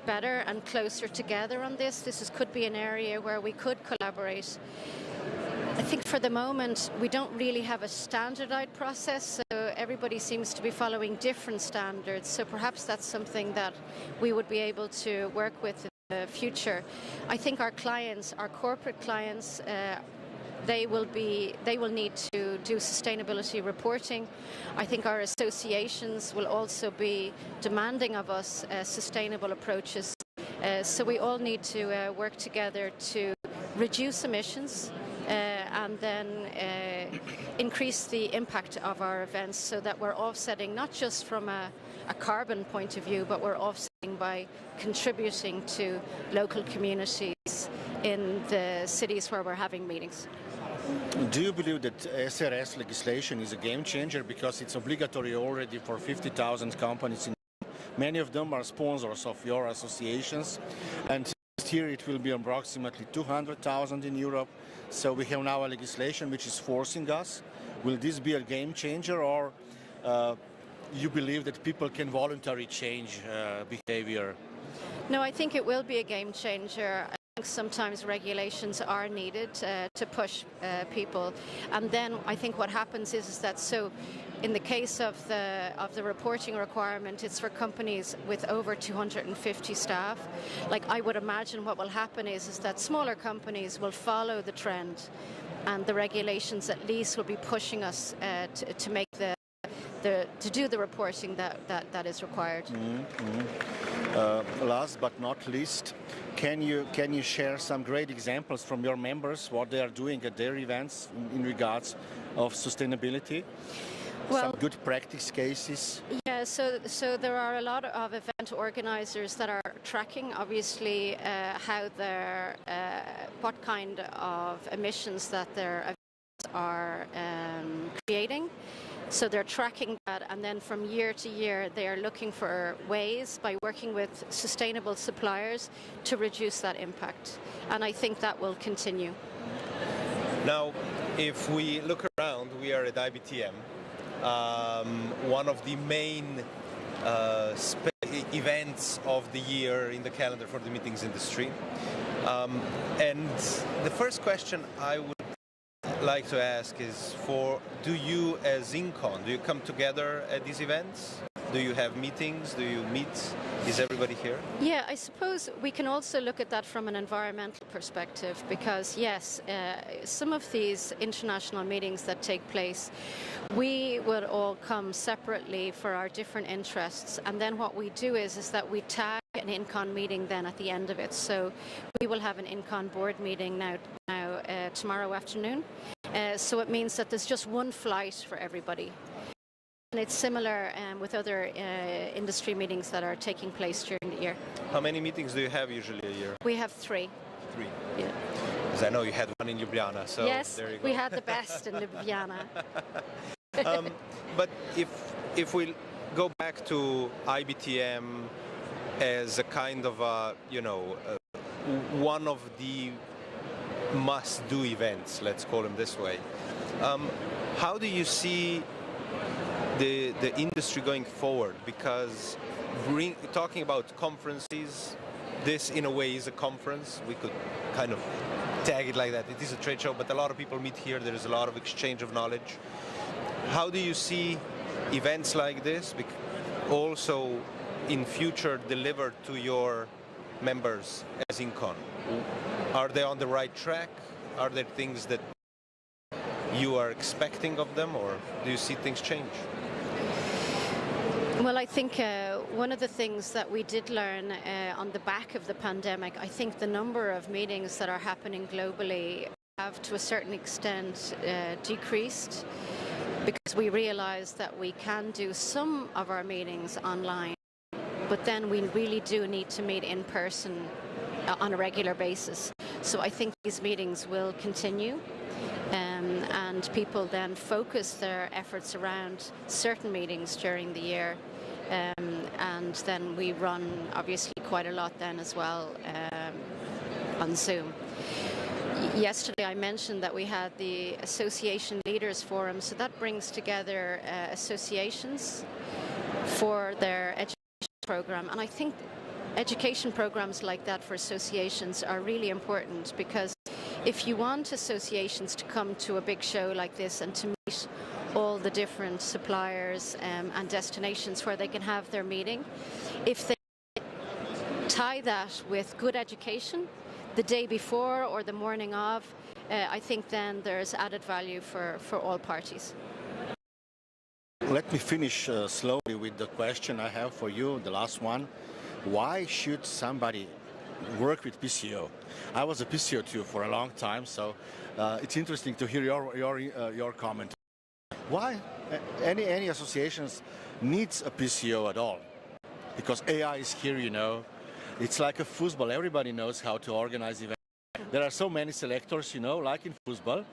better and closer together on this. This could be an area where we could collaborate. I think for the moment we don't really have a standardized process, so everybody seems to be following different standards, so perhaps that's something that we would be able to work with in the future. I think our clients, our corporate clients, they will need to do sustainability reporting. I think our associations will also be demanding of us sustainable approaches. So we all need to work together to reduce emissions and then increase the impact of our events so that we're offsetting not just from a carbon point of view, but we're offsetting by contributing to local communities in the cities where we're having meetings. Do you believe that SRS legislation is a game changer because it's obligatory already for 50,000 companies? Many of them are sponsors of your associations, and next year it will be approximately 200,000 in Europe. So we have now a legislation which is forcing us. Will this be a game changer, or you believe that people can voluntarily change behavior? No, I think it will be a game changer. Sometimes regulations are needed to push people, and then I think what happens is that, so in the case of the reporting requirement, it's for companies with over 250 staff. Like, I would imagine what will happen is that smaller companies will follow the trend, and the regulations at least will be pushing us to make to do the reporting that is required. Last but not least, can you share some great examples from your members, what they are doing at their events in regards of sustainability? Well, some good practice cases? Yeah, so there are a lot of event organizers that are tracking, obviously, what kind of emissions that their events are creating. So they're tracking that, and then from year to year they are looking for ways, by working with sustainable suppliers, to reduce that impact. And I think that will continue. Now, if we look around, we are at IBTM, one of the main events of the year in the calendar for the meetings industry. And the first question I would like to ask is, do you as Incon, do you come together at these events? Do you have meetings? Do you meet? Is everybody here? Yeah, I suppose we can also look at that from an environmental perspective, because yes, some of these international meetings that take place, we would all come separately for our different interests, and then what we do is that we tag an Incon meeting then at the end of it. So we will have an Incon board meeting now tomorrow afternoon. So it means that there's just one flight for everybody. And it's similar with other industry meetings that are taking place during the year. How many meetings do you have usually a year? We have 3. 3? Yeah. Because I know you had one in Ljubljana, so yes, there you go. We had the best in Ljubljana. But if we go back to IBTM as a kind of one of the must-do events, let's call them this way, how do you see the industry going forward? Because talking about conferences, this in a way is a conference. We could kind of tag it like that. It is a trade show, but a lot of people meet here. There is a lot of exchange of knowledge. How do you see events like this also in future delivered to your members as Incon? Are they on the right track? Are there things that you are expecting of them, or do you see things change? Well, I think one of the things that we did learn on the back of the pandemic, I think the number of meetings that are happening globally have to a certain extent decreased, because we realized that we can do some of our meetings online, but then we really do need to meet in person on a regular basis. So I think these meetings will continue. And people then focus their efforts around certain meetings during the year, and then we run obviously quite a lot then as well on Zoom. Yesterday I mentioned that we had the Association Leaders Forum, so that brings together associations for their education program, and I think education programs like that for associations are really important, because if you want associations to come to a big show like this and to meet all the different suppliers and destinations where they can have their meeting, if they tie that with good education the day before or the morning of, I think then there's added value for all parties. Let me finish slowly with the question I have for you, the last one. Why should somebody work with PCO? I was a PCO too for a long time, so it's interesting to hear your comment. Why any associations needs a PCO at all? Because AI is here, you know. It's like a football. Everybody knows how to organize events. There are so many selectors, you know, like in football.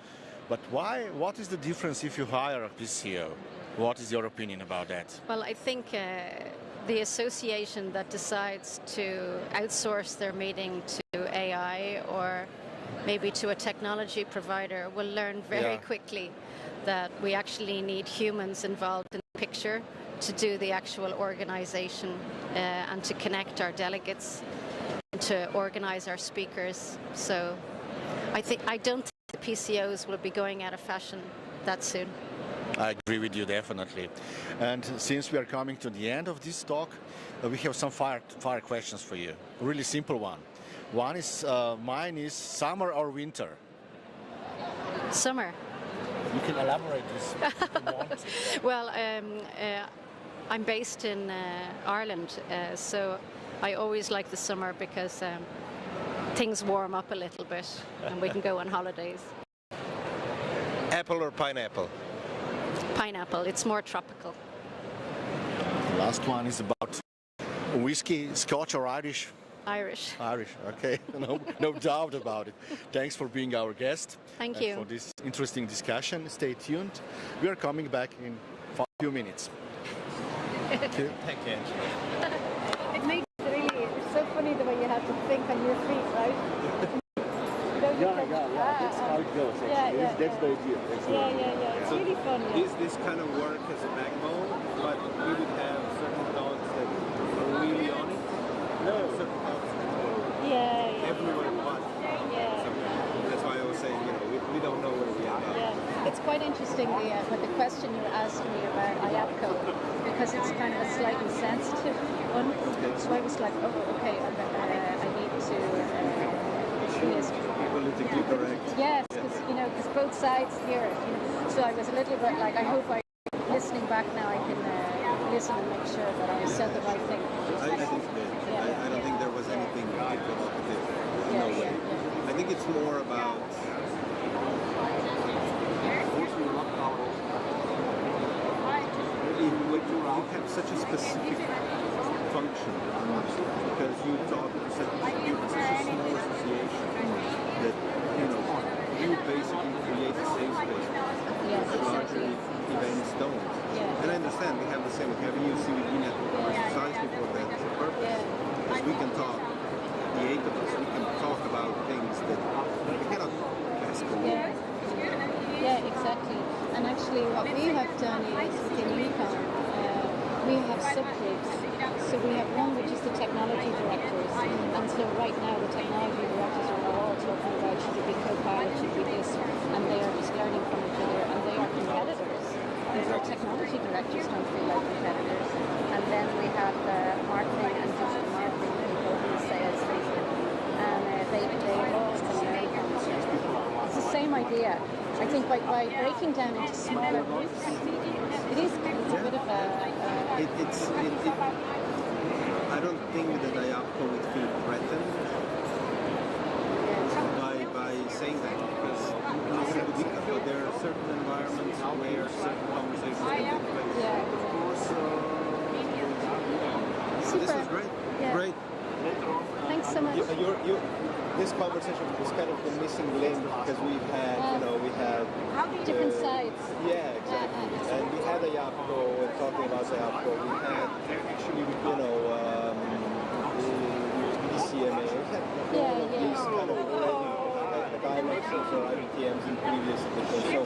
But why? What is the difference if you hire a PCO? What is your opinion about that? Well, I think the association that decides to outsource their meeting to AI or maybe to a technology provider will learn very quickly that we actually need humans involved in the picture to do the actual organization and to connect our delegates and to organize our speakers. So I don't think the PCOs will be going out of fashion that soon. I agree with you, definitely. And since we are coming to the end of this talk, we have some fire questions for you. A really simple one. One is, mine is summer or winter? Summer. You can elaborate this if you want. Well, I'm based in Ireland, so I always like the summer because things warm up a little bit and we can go on holidays. Apple or pineapple? Pineapple, it's more tropical. The last one is about whiskey, Scotch or Irish? Irish. Irish, okay. No doubt about it. Thanks for being our guest. Thank you. For this interesting discussion. Stay tuned. We are coming back in a few minutes. Thank you. Thank you. It makes it really, it's so funny the way you have to think on your feet, right? That's how it goes, actually. That's the idea. It's So really fun. this kind of work as a backbone, but we would have certain thoughts that are really on it. No, certain thoughts everywhere but. Yeah. So that's why I was saying, we don't know where we are now. Yeah, it's quite interesting with the question you asked me about IAPCO, because it's kind of a slightly sensitive one. So I was like, oh, okay, I need to Politically correct. Yes, because both sides hear it. So I was a little bit like, I hope listening back now, I can listen and make sure that I said the right thing. I think so. I don't think there was anything provocative. No way. I think it's more about you have such a specific function because you talk to such a small association that you basically create a safe space that larger events don't. And I understand we have the same, we have EUC with ENET precisely for that purpose. Because we can talk, the 8 of us, we can talk about things that we cannot ask for. Yeah, exactly. And actually what we have done is within Econ, we have subgroups. So we have one which is the technology directors. And so right now the technology directors are all talking about should it be co-pilot, should it be this, and they are just learning from each other, and they are competitors. And our technology directors don't feel like competitors. And then we have marketing and digital marketing people who say, idea. I think by breaking down into smaller groups, it's a bit of a... I don't think that IAPCO would feel threatened by saying that, because there are certain environments where certain conversations can take place. Yeah. Of course, so this is great. Yeah. Great. Thanks so much. This conversation is kind of the missing link, because we've had, we have different sides. Yeah, exactly. And we had IAPCO, and talking about IAPCO, we had actually, the CMA. We had all of these kind of already dimensions or IBTMs in previous editions. So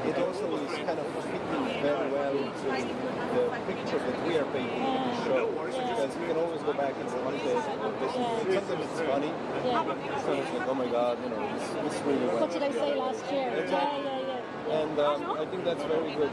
it also is kind of fitting very well into the picture that we are painting in the show. Because you can always go back and say, sometimes it's funny. Sometimes like, oh my God, this really went. What did I say last year? Exactly. Yeah. And I think that's very good.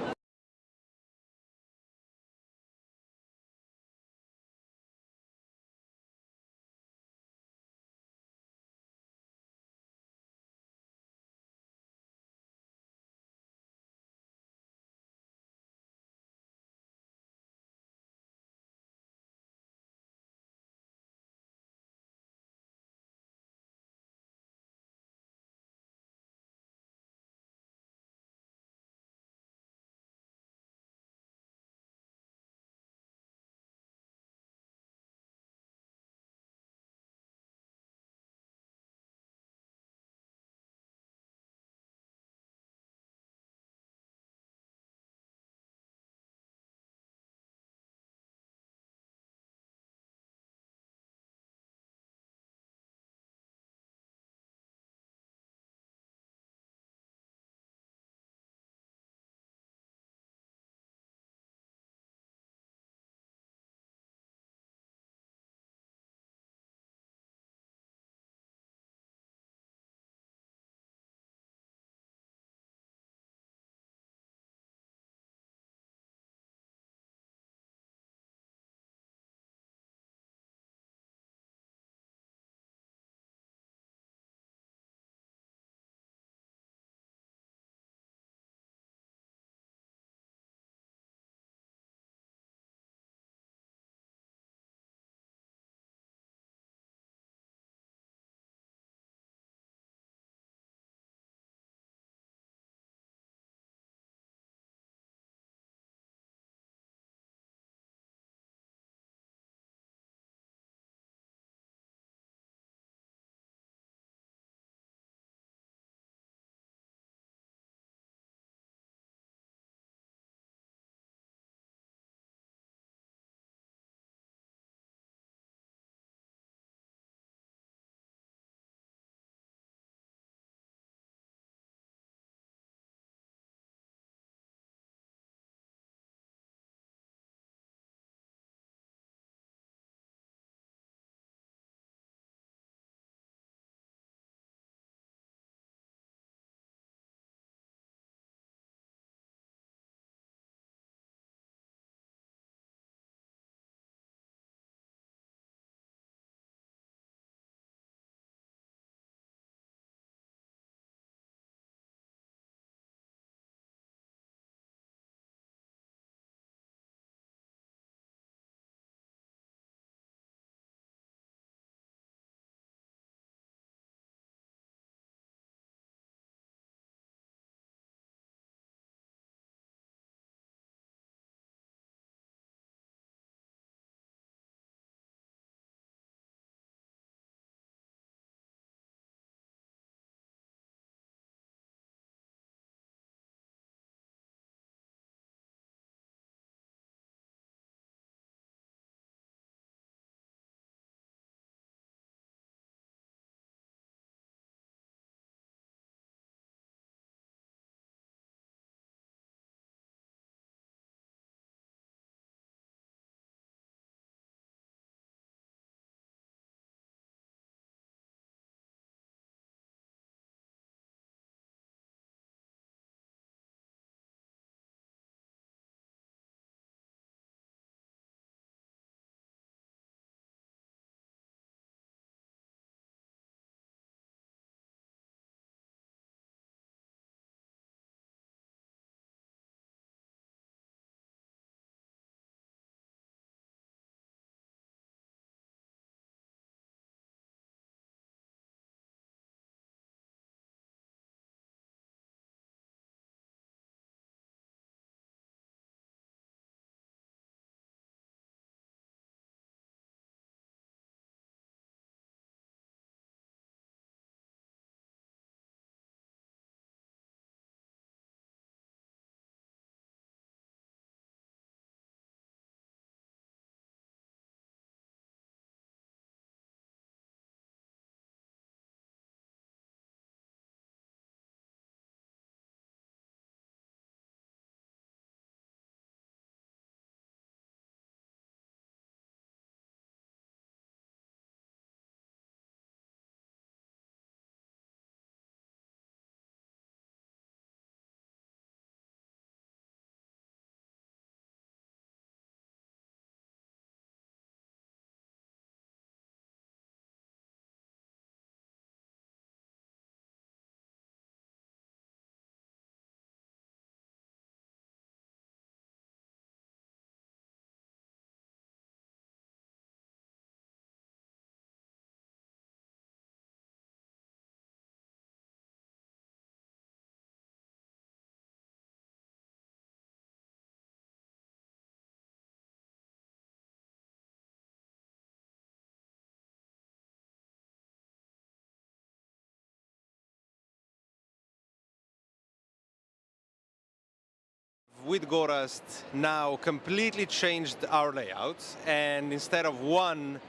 with Gorazd, now completely changed our layout, and instead of one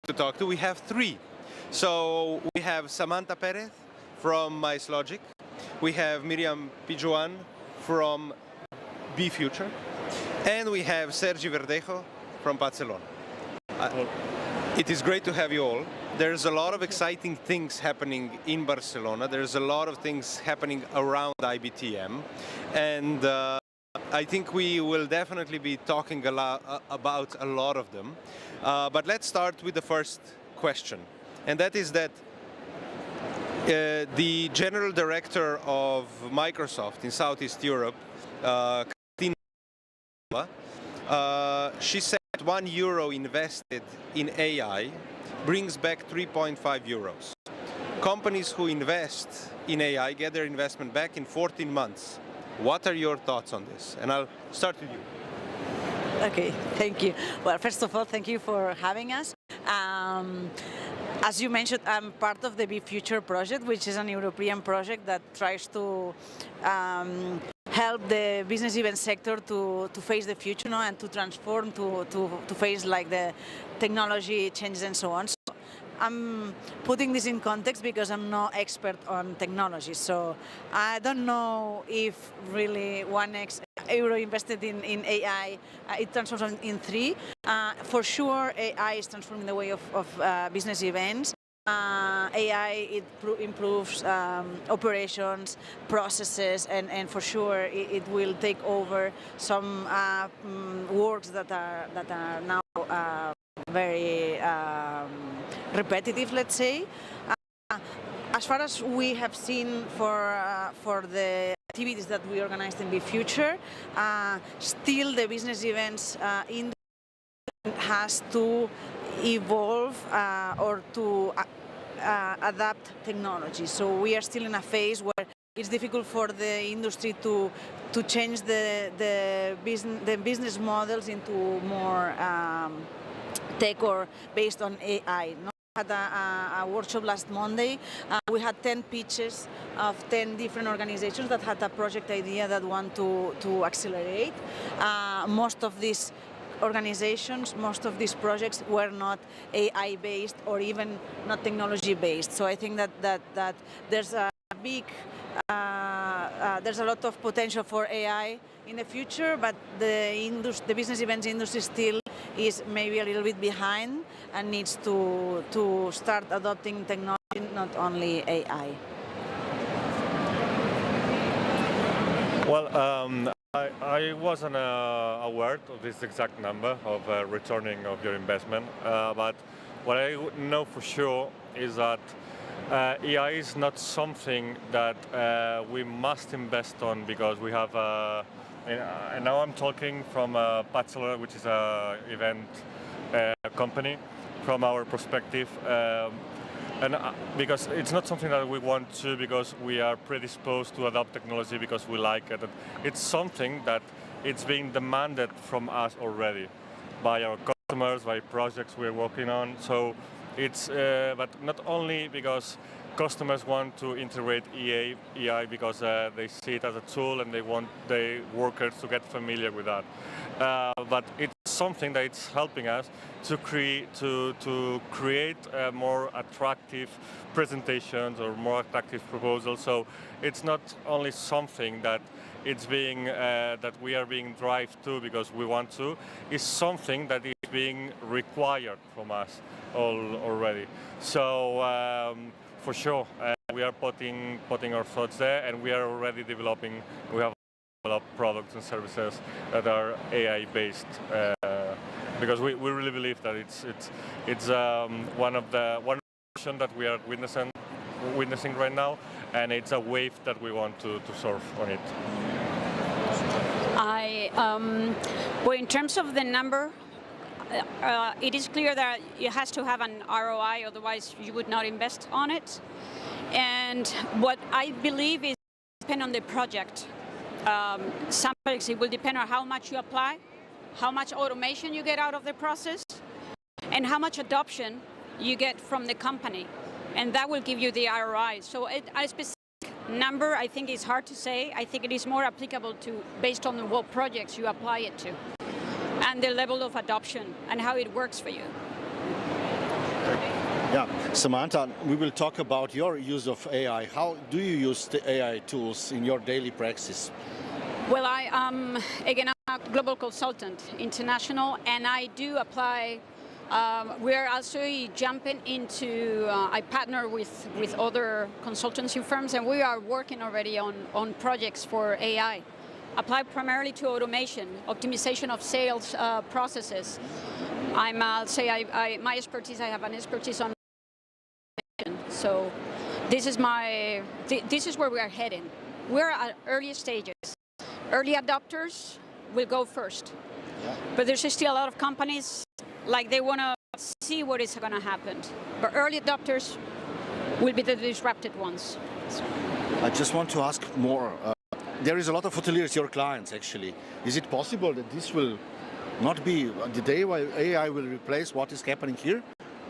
to talk to, we have three. So we have Samantha Perez from MySlogic, we have Miriam Pijuan from Be Future, and we have Sergi Verdejo from Barcelona. It is great to have you all. There's a lot of exciting things happening in Barcelona. There's a lot of things happening around IBTM, and I think we will definitely be talking about a lot of them. But let's start with the first question, and that is that the General Director of Microsoft in Southeast Europe, she said €1 invested in AI brings back 3.5 euros. Companies who invest in AI get their investment back in 14 months. What are your thoughts on this? And I'll start with you. Okay, thank you. Well, first of all, thank you for having us. As you mentioned, I'm part of the Be Future project, which is an European project that tries to help the business event sector to face the future, and to transform, to face like the technology changes and so on. So I'm putting this in context because I'm no expert on technology. So I don't know if really €1 invested in AI, it transforms in 3. For sure, AI is transforming the way of business events. AI, it improves operations, processes, and for sure it will take over some works that are now very repetitive, let's say. As far as we have seen for the activities that we organized in Be Future, still the business events has to evolve or to adapt technology. So we are still in a phase where it's difficult for the industry to change the business models into more tech or based on AI. We had a workshop last Monday. We had 10 pitches of 10 different organizations that had a project idea that want to accelerate. Most of these organizations, most of these projects were not AI-based or even not technology-based. So I think that there's a big, there's a lot of potential for AI in the future, but the business events industry still is maybe a little bit behind and needs to start adopting technology, not only AI. Well, I wasn't aware of this exact number of returning of your investment, but what I know for sure is that AI is not something that we must invest on because we have, and now I'm talking from Bachelor, which is an event company, from our perspective. And because it's not something that we want to because we are predisposed to adopt technology because we like it. It's something that it's being demanded from us already by our customers, by projects we're working on. So it's, but not only because customers want to integrate AI because they see it as a tool and they want their workers to get familiar with that. But it's something that it's helping us to create more attractive presentations or more attractive proposals. So it's not only something that it's being that we are being driven to because we want to. It's something that is being required from us already. So for sure, we are putting our thoughts there, and we are already developing. We have developed products and services that are AI-based. Because we really believe that it's one option that we are witnessing right now, and it's a wave that we want to surf on it. Well, in terms of the number, it is clear that it has to have an ROI, otherwise you would not invest on it. And what I believe is depend on the project. Some projects, it will depend on how much you apply, how much automation you get out of the process, and how much adoption you get from the company. And that will give you the ROI. So a specific number, I think, is hard to say. I think it is more applicable to based on what projects you apply it to, and the level of adoption and how it works for you. Yeah, Samantha, we will talk about your use of AI. How do you use the AI tools in your daily practice? Well, I'm a global consultant, international, and I do apply. We're also jumping into, I partner with other consultancy firms, and we are working already on projects for AI. Applied primarily to automation, optimization of sales processes. I'll say my expertise, I have an expertise on automation. So this is where we are heading. We're at early stages. Early adopters will go first. Yeah. But there's still a lot of companies, like they want to see what is going to happen. But early adopters will be the disrupted ones. So. I just want to ask more. There is a lot of hoteliers, your clients actually. Is it possible that this will not be the day where AI will replace what is happening here?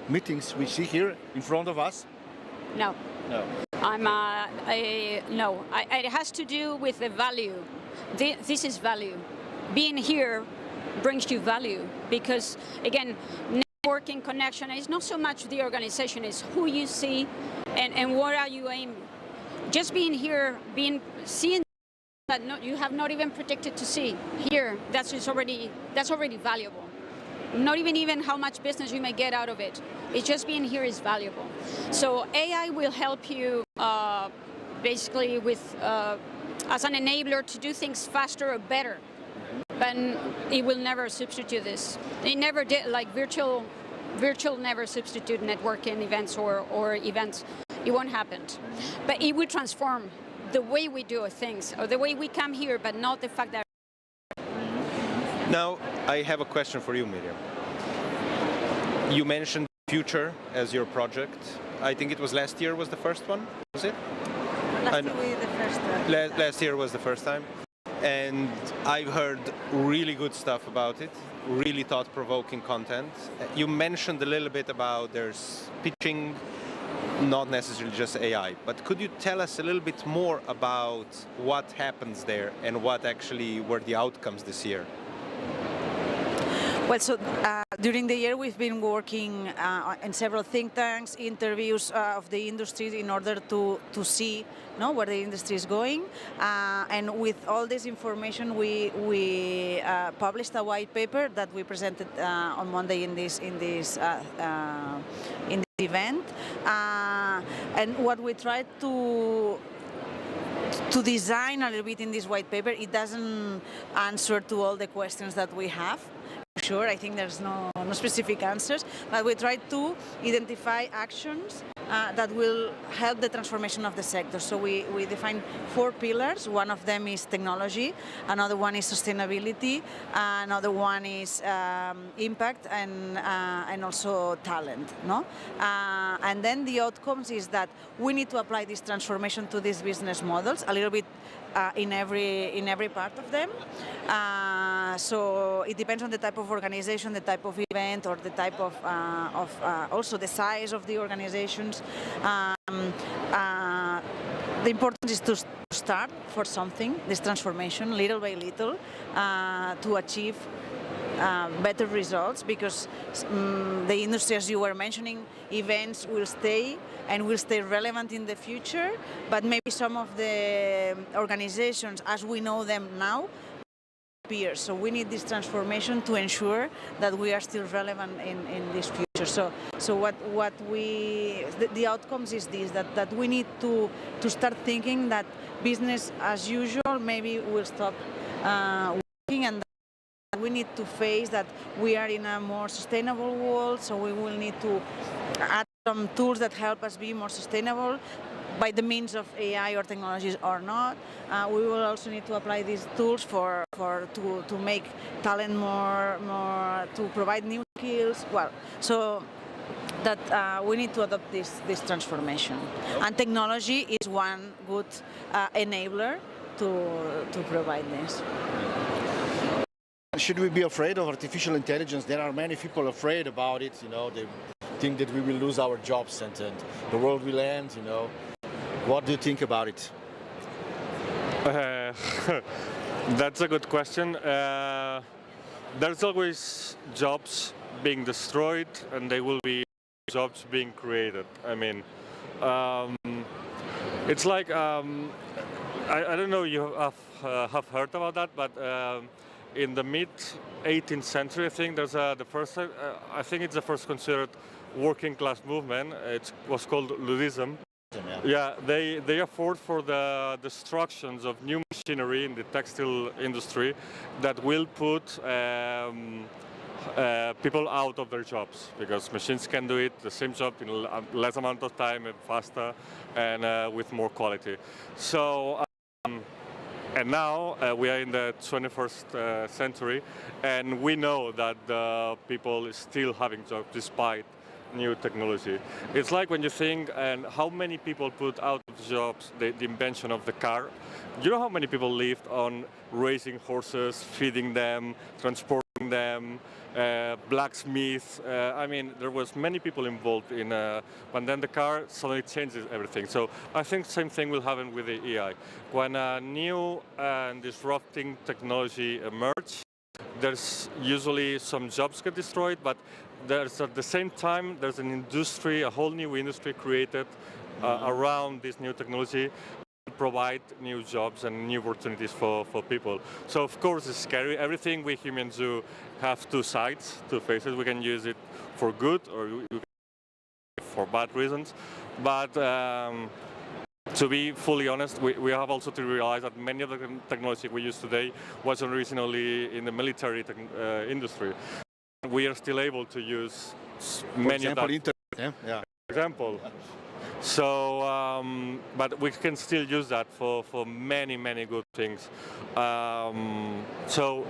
Meetings we see here in front of us? No. No. No. It has to do with the value. This is value. Being here brings you value because, again, networking connection is not so much the organization, it's who you see and what are you aiming. Just being here, seeing that you have not even predicted to see here, that's already valuable. Not even how much business you may get out of it. It's just being here is valuable. So AI will help you basically with as an enabler to do things faster or better. But it will never substitute this. It never did, like virtual never substitute networking events or events. It won't happen. But it will transform the way we do things, or the way we come here, but not the fact that. Now, I have a question for you, Miriam. You mentioned Future as your project. I think it was last year was the first one, was it? Last year was the first time. And I've heard really good stuff about it, really thought-provoking content. You mentioned a little bit about there's pitching, not necessarily just AI, but could you tell us a little bit more about what happens there and what actually were the outcomes this year? Well, so during the year we've been working in several think tanks, interviews of the industry in order to see where the industry is going. And with all this information, we published a white paper that we presented on Monday in this event. And what we tried to design a little bit in this white paper, it doesn't answer to all the questions that we have. Sure, I think there's no specific answers, but we try to identify actions that will help the transformation of the sector. So we define 4 pillars. One of them is technology, another one is sustainability, another one is impact and also talent. And then the outcomes is that we need to apply this transformation to these business models a little bit in every part of them. So it depends on the type of organization, the type of event, or the type of also the size of the organizations. The importance is to start for something, this transformation, little by little, to achieve better results, because the industry, as you were mentioning, events will stay and will stay relevant in the future, but maybe some of the organizations, as we know them now, disappear. So we need this transformation to ensure that we are still relevant in this future. So what the outcomes is this, that we need to start thinking that business as usual maybe will stop working, and we need to face that we are in a more sustainable world, so we will need to add some tools that help us be more sustainable by the means of AI or technologies or not. We will also need to apply these tools to make talent more to provide new skills. Well, so that we need to adopt this transformation, and technology is one good enabler to provide this. Should we be afraid of artificial intelligence? There are many people afraid about it. They think that we will lose our jobs and the world will end. What do you think about it? Uh, that's a good question. There's always jobs being destroyed, and there will be jobs being created. I mean, it's like I don't know you have heard about that, but in the mid 18th century, I think there's the first. I think it's the first considered working class movement. It was called Ludism. Yeah, they fought for the destructions of new machinery in the textile industry that will put people out of their jobs, because machines can do it, the same job in less amount of time and faster and with more quality. So, and now we are in the 21st century, and we know that the people is still having jobs despite new technology. It's like when you think and how many people put out of jobs the invention of the car. You know how many people lived on raising horses, feeding them, transporting them, blacksmiths. I mean, there was many people involved in, but then the car suddenly changes everything. So I think same thing will happen with the AI. When a new and disrupting technology emerges, there's usually some jobs get destroyed, but there's at the same time there's an industry, a whole new industry created around this new technology to provide new jobs and new opportunities for people. So of course it's scary. Everything we humans do have two sides, two faces. We can use it for good or for bad reasons. But to be fully honest, we have also to realize that many of the technology we use today was originally in the military industry. We are still able to use many of that. Yeah. For example. So, but we can still use that for many, many good things. So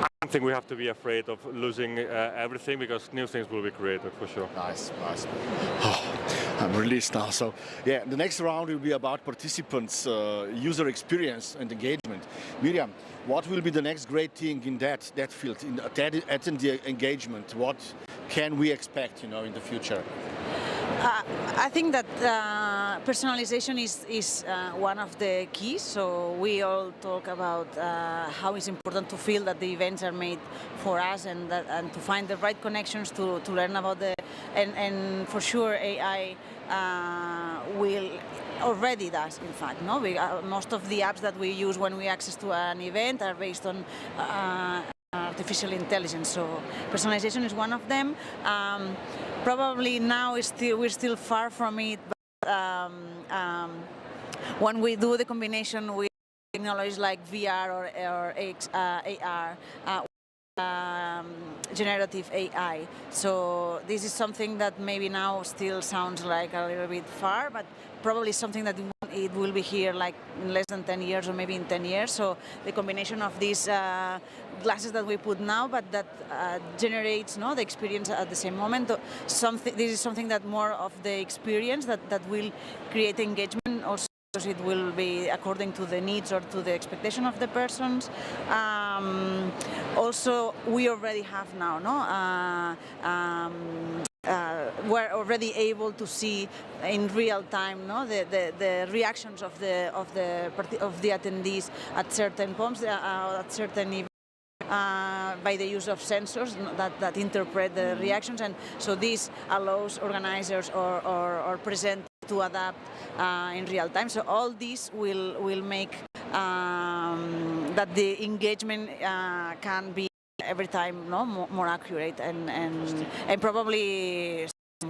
I don't think we have to be afraid of losing everything, because new things will be created for sure. Nice, nice. Oh, I'm released now. So, yeah, the next round will be about participants' user experience and engagement. Miriam, what will be the next great thing in that field, in attendee engagement? What can we expect, in the future? I think that personalization is one of the keys. So we all talk about how it's important to feel that the events are made for us, and to find the right connections to learn about and for sure AI will already does, in fact. No, most of the apps that we use when we access to an event are based on artificial intelligence. So personalization is one of them. Probably now we're still far from it, but when we do the combination with technologies like VR or AR, generative AI. So this is something that maybe now still sounds like a little bit far, but probably something that it will be here like in less than 10 years or maybe in 10 years. So the combination of these glasses that we put now, but that generates the experience at the same moment. This is something that more of the experience that will create engagement also. It will be according to the needs or to the expectation of the persons. Also, we already have now, we're already able to see in real time, the reactions of the attendees at certain points, at certain events. By the use of sensors that interpret the reactions, and so this allows organizers or presenters to adapt in real time. So all this will make that the engagement can be every time more accurate and probably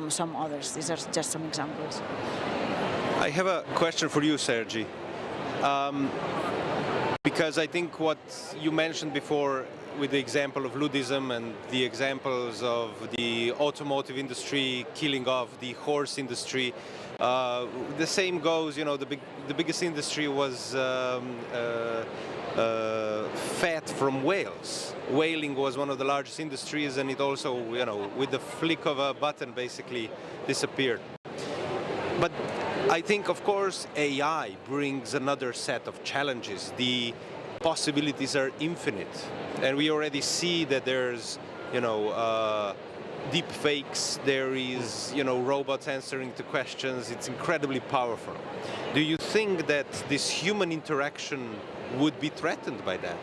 some others. These are just some examples. I have a question for you, Sergi. Because I think what you mentioned before with the example of Ludism and the examples of the automotive industry killing off the horse industry, the same goes, the biggest industry was fat from whales. Whaling was one of the largest industries, and it also, with the flick of a button basically disappeared. But I think, of course, AI brings another set of challenges. The possibilities are infinite, and we already see that there's, deep fakes, there is, robots answering to questions. It's incredibly powerful. Do you think that this human interaction would be threatened by that?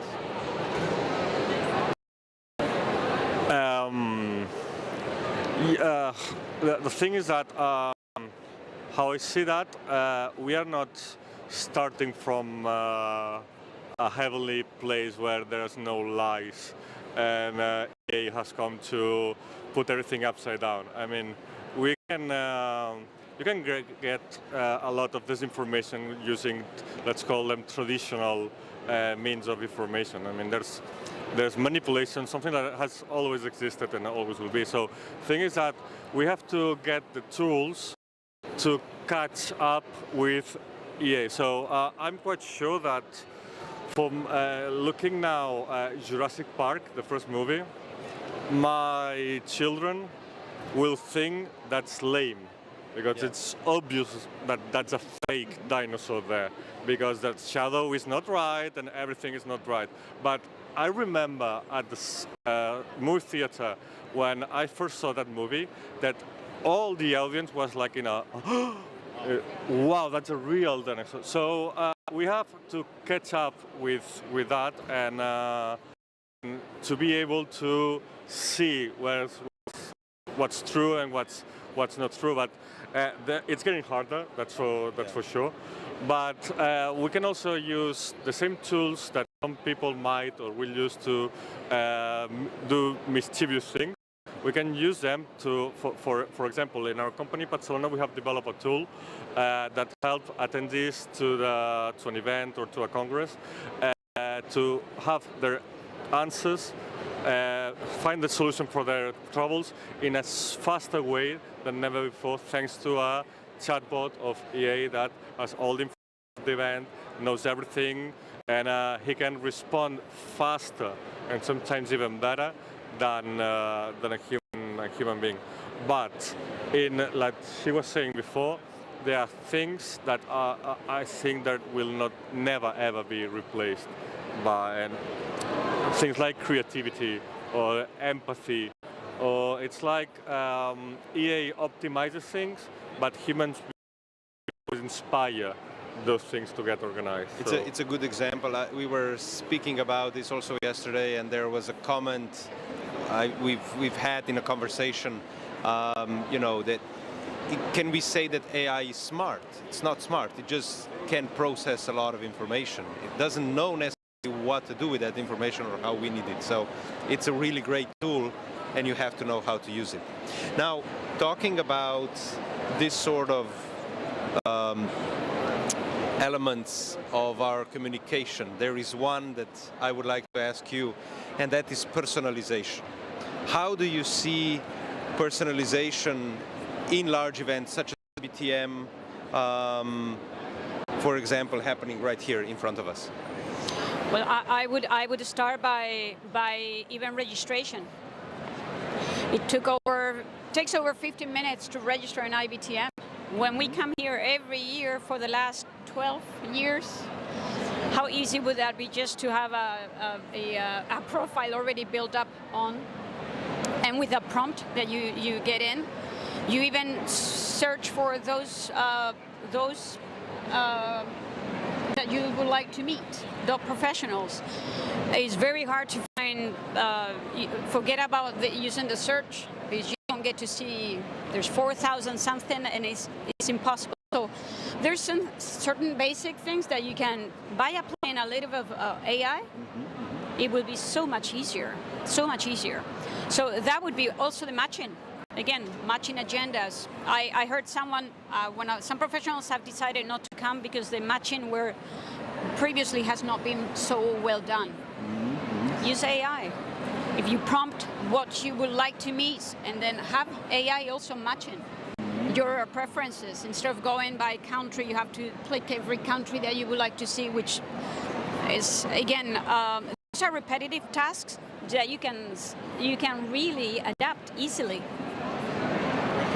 The thing is that how I see that, we are not starting from a heavenly place where there's no lies, and AI has come to put everything upside down. I mean, we can you can get a lot of disinformation using, let's call them, traditional means of information. I mean, there's manipulation, something that has always existed and always will be. So the thing is that we have to get the tools to catch up with EA. So I'm quite sure that from looking now at Jurassic Park, the first movie, my children will think that's lame, because it's obvious that that's a fake dinosaur there, because that shadow is not right and everything is not right. But I remember at the movie theater when I first saw that movie, that all the audience was like, wow, that's a real dinosaur. So we have to catch up with that, and to be able to see what's true and what's not true. But it's getting harder, that's for sure. But we can also use the same tools that some people might or will use to do mischievous things. We can use them to, for example, in our company, Barcelona, we have developed a tool that helps attendees to an event or to a congress to have their answers, find the solution for their troubles in a faster way than never before, thanks to a chatbot of EA that has all the information of the event, knows everything, and he can respond faster and sometimes even better than a human being. But like she was saying before, there are things that I think that will never ever be replaced by things like creativity or empathy, or it's like EA optimizes things, but humans will inspire those things to get organized. It's a good example. We were speaking about this also yesterday, and there was a comment we've had in a conversation. That can we say that AI is smart? It's not smart. It just can process a lot of information. It doesn't know necessarily what to do with that information or how we need it. So it's a really great tool, and you have to know how to use it. Now, talking about this sort of elements of our communication, there is one that I would like to ask you, and that is personalization. How do you see personalization in large events such as IBTM, for example, happening right here in front of us? Well, I would start by event registration. It takes over 15 minutes to register an IBTM. When we come here every year for the last 12 years, how easy would that be just to have a profile already built up on, and with a prompt that you get in, you even search for those that you would like to meet, the professionals. It's very hard to find, forget about using the search, because you don't get to see, there's 4,000 something, and it's impossible. So there's some certain basic things that you can, by applying a little bit of AI, it will be so much easier, so much easier. So that would be also the matching. Again, matching agendas. I heard someone, some professionals have decided not to come because the matching previously has not been so well done. Use AI. If you prompt what you would like to meet, and then have AI also matching your preferences. Instead of going by country, you have to click every country that you would like to see, which is, again, those are repetitive tasks that you can really adapt easily.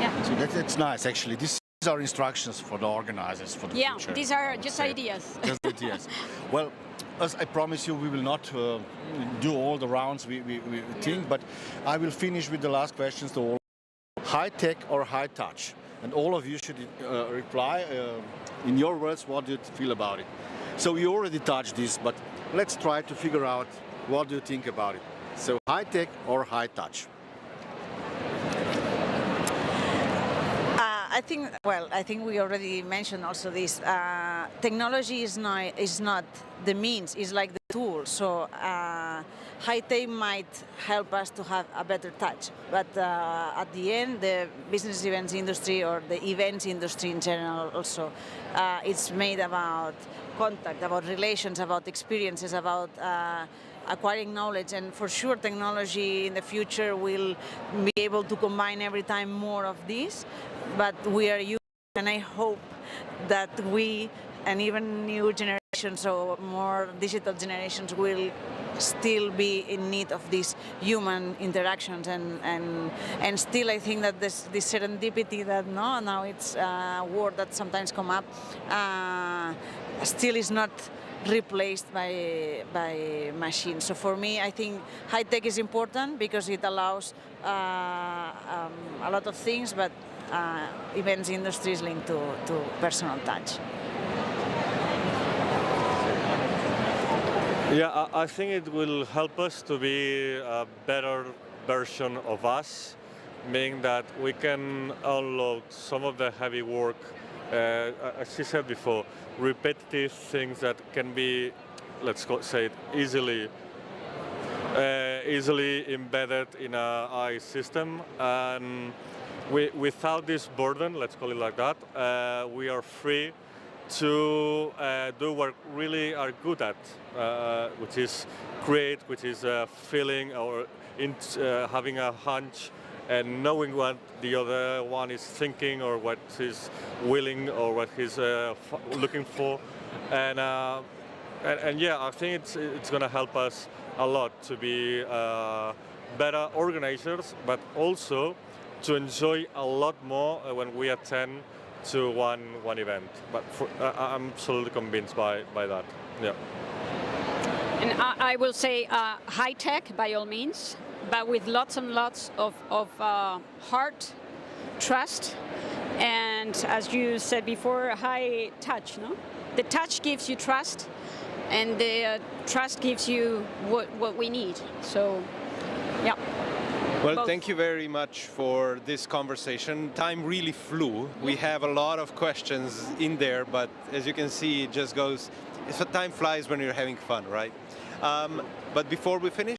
Yeah. So that's nice, actually. These are instructions for the organizers for the future. Yeah, these are just ideas. Just ideas. Well, as I promise you, we will not do all the rounds we think, but I will finish with the last questions to all high tech or high touch? And all of you should reply in your words, what do you feel about it? So you already touched this, but let's try to figure out what do you think about it. So high tech or high touch? I think we already mentioned also this. Technology is not the means; it's like the tool. So high tech might help us to have a better touch, but at the end, the business events industry or the events industry in general also, it's made about contact, about relations, about experiences, about acquiring knowledge, and for sure technology in the future will be able to combine every time more of this, but we are using, and I hope that we and even new generations or more digital generations will still be in need of these human interactions, and still I think that this serendipity that now it's a word that sometimes come up, still is not replaced by machines. So for me, I think high tech is important because it allows a lot of things, but events industry is linked to personal touch. Yeah, I think it will help us to be a better version of us, meaning that we can unload some of the heavy work, as she said before, repetitive things that can be, let's say it, easily embedded in a AI system, and without this burden, let's call it like that, we are free to do what we really are good at, which is create, which is feeling or having a hunch and knowing what the other one is thinking or what he's willing or what he's looking for, and yeah, I think it's going to help us a lot to be better organizers, but also to enjoy a lot more when we attend to one event. But I'm absolutely convinced by that. Yeah. And I will say high tech by all means, but with lots and lots of heart, trust, and as you said before, high touch. No, the touch gives you trust, and the trust gives you what we need. So, yeah. Well, Both. Thank you very much for this conversation. Time really flew. We have a lot of questions in there, but as you can see, it just goes, time flies when you're having fun, right? But before we finish,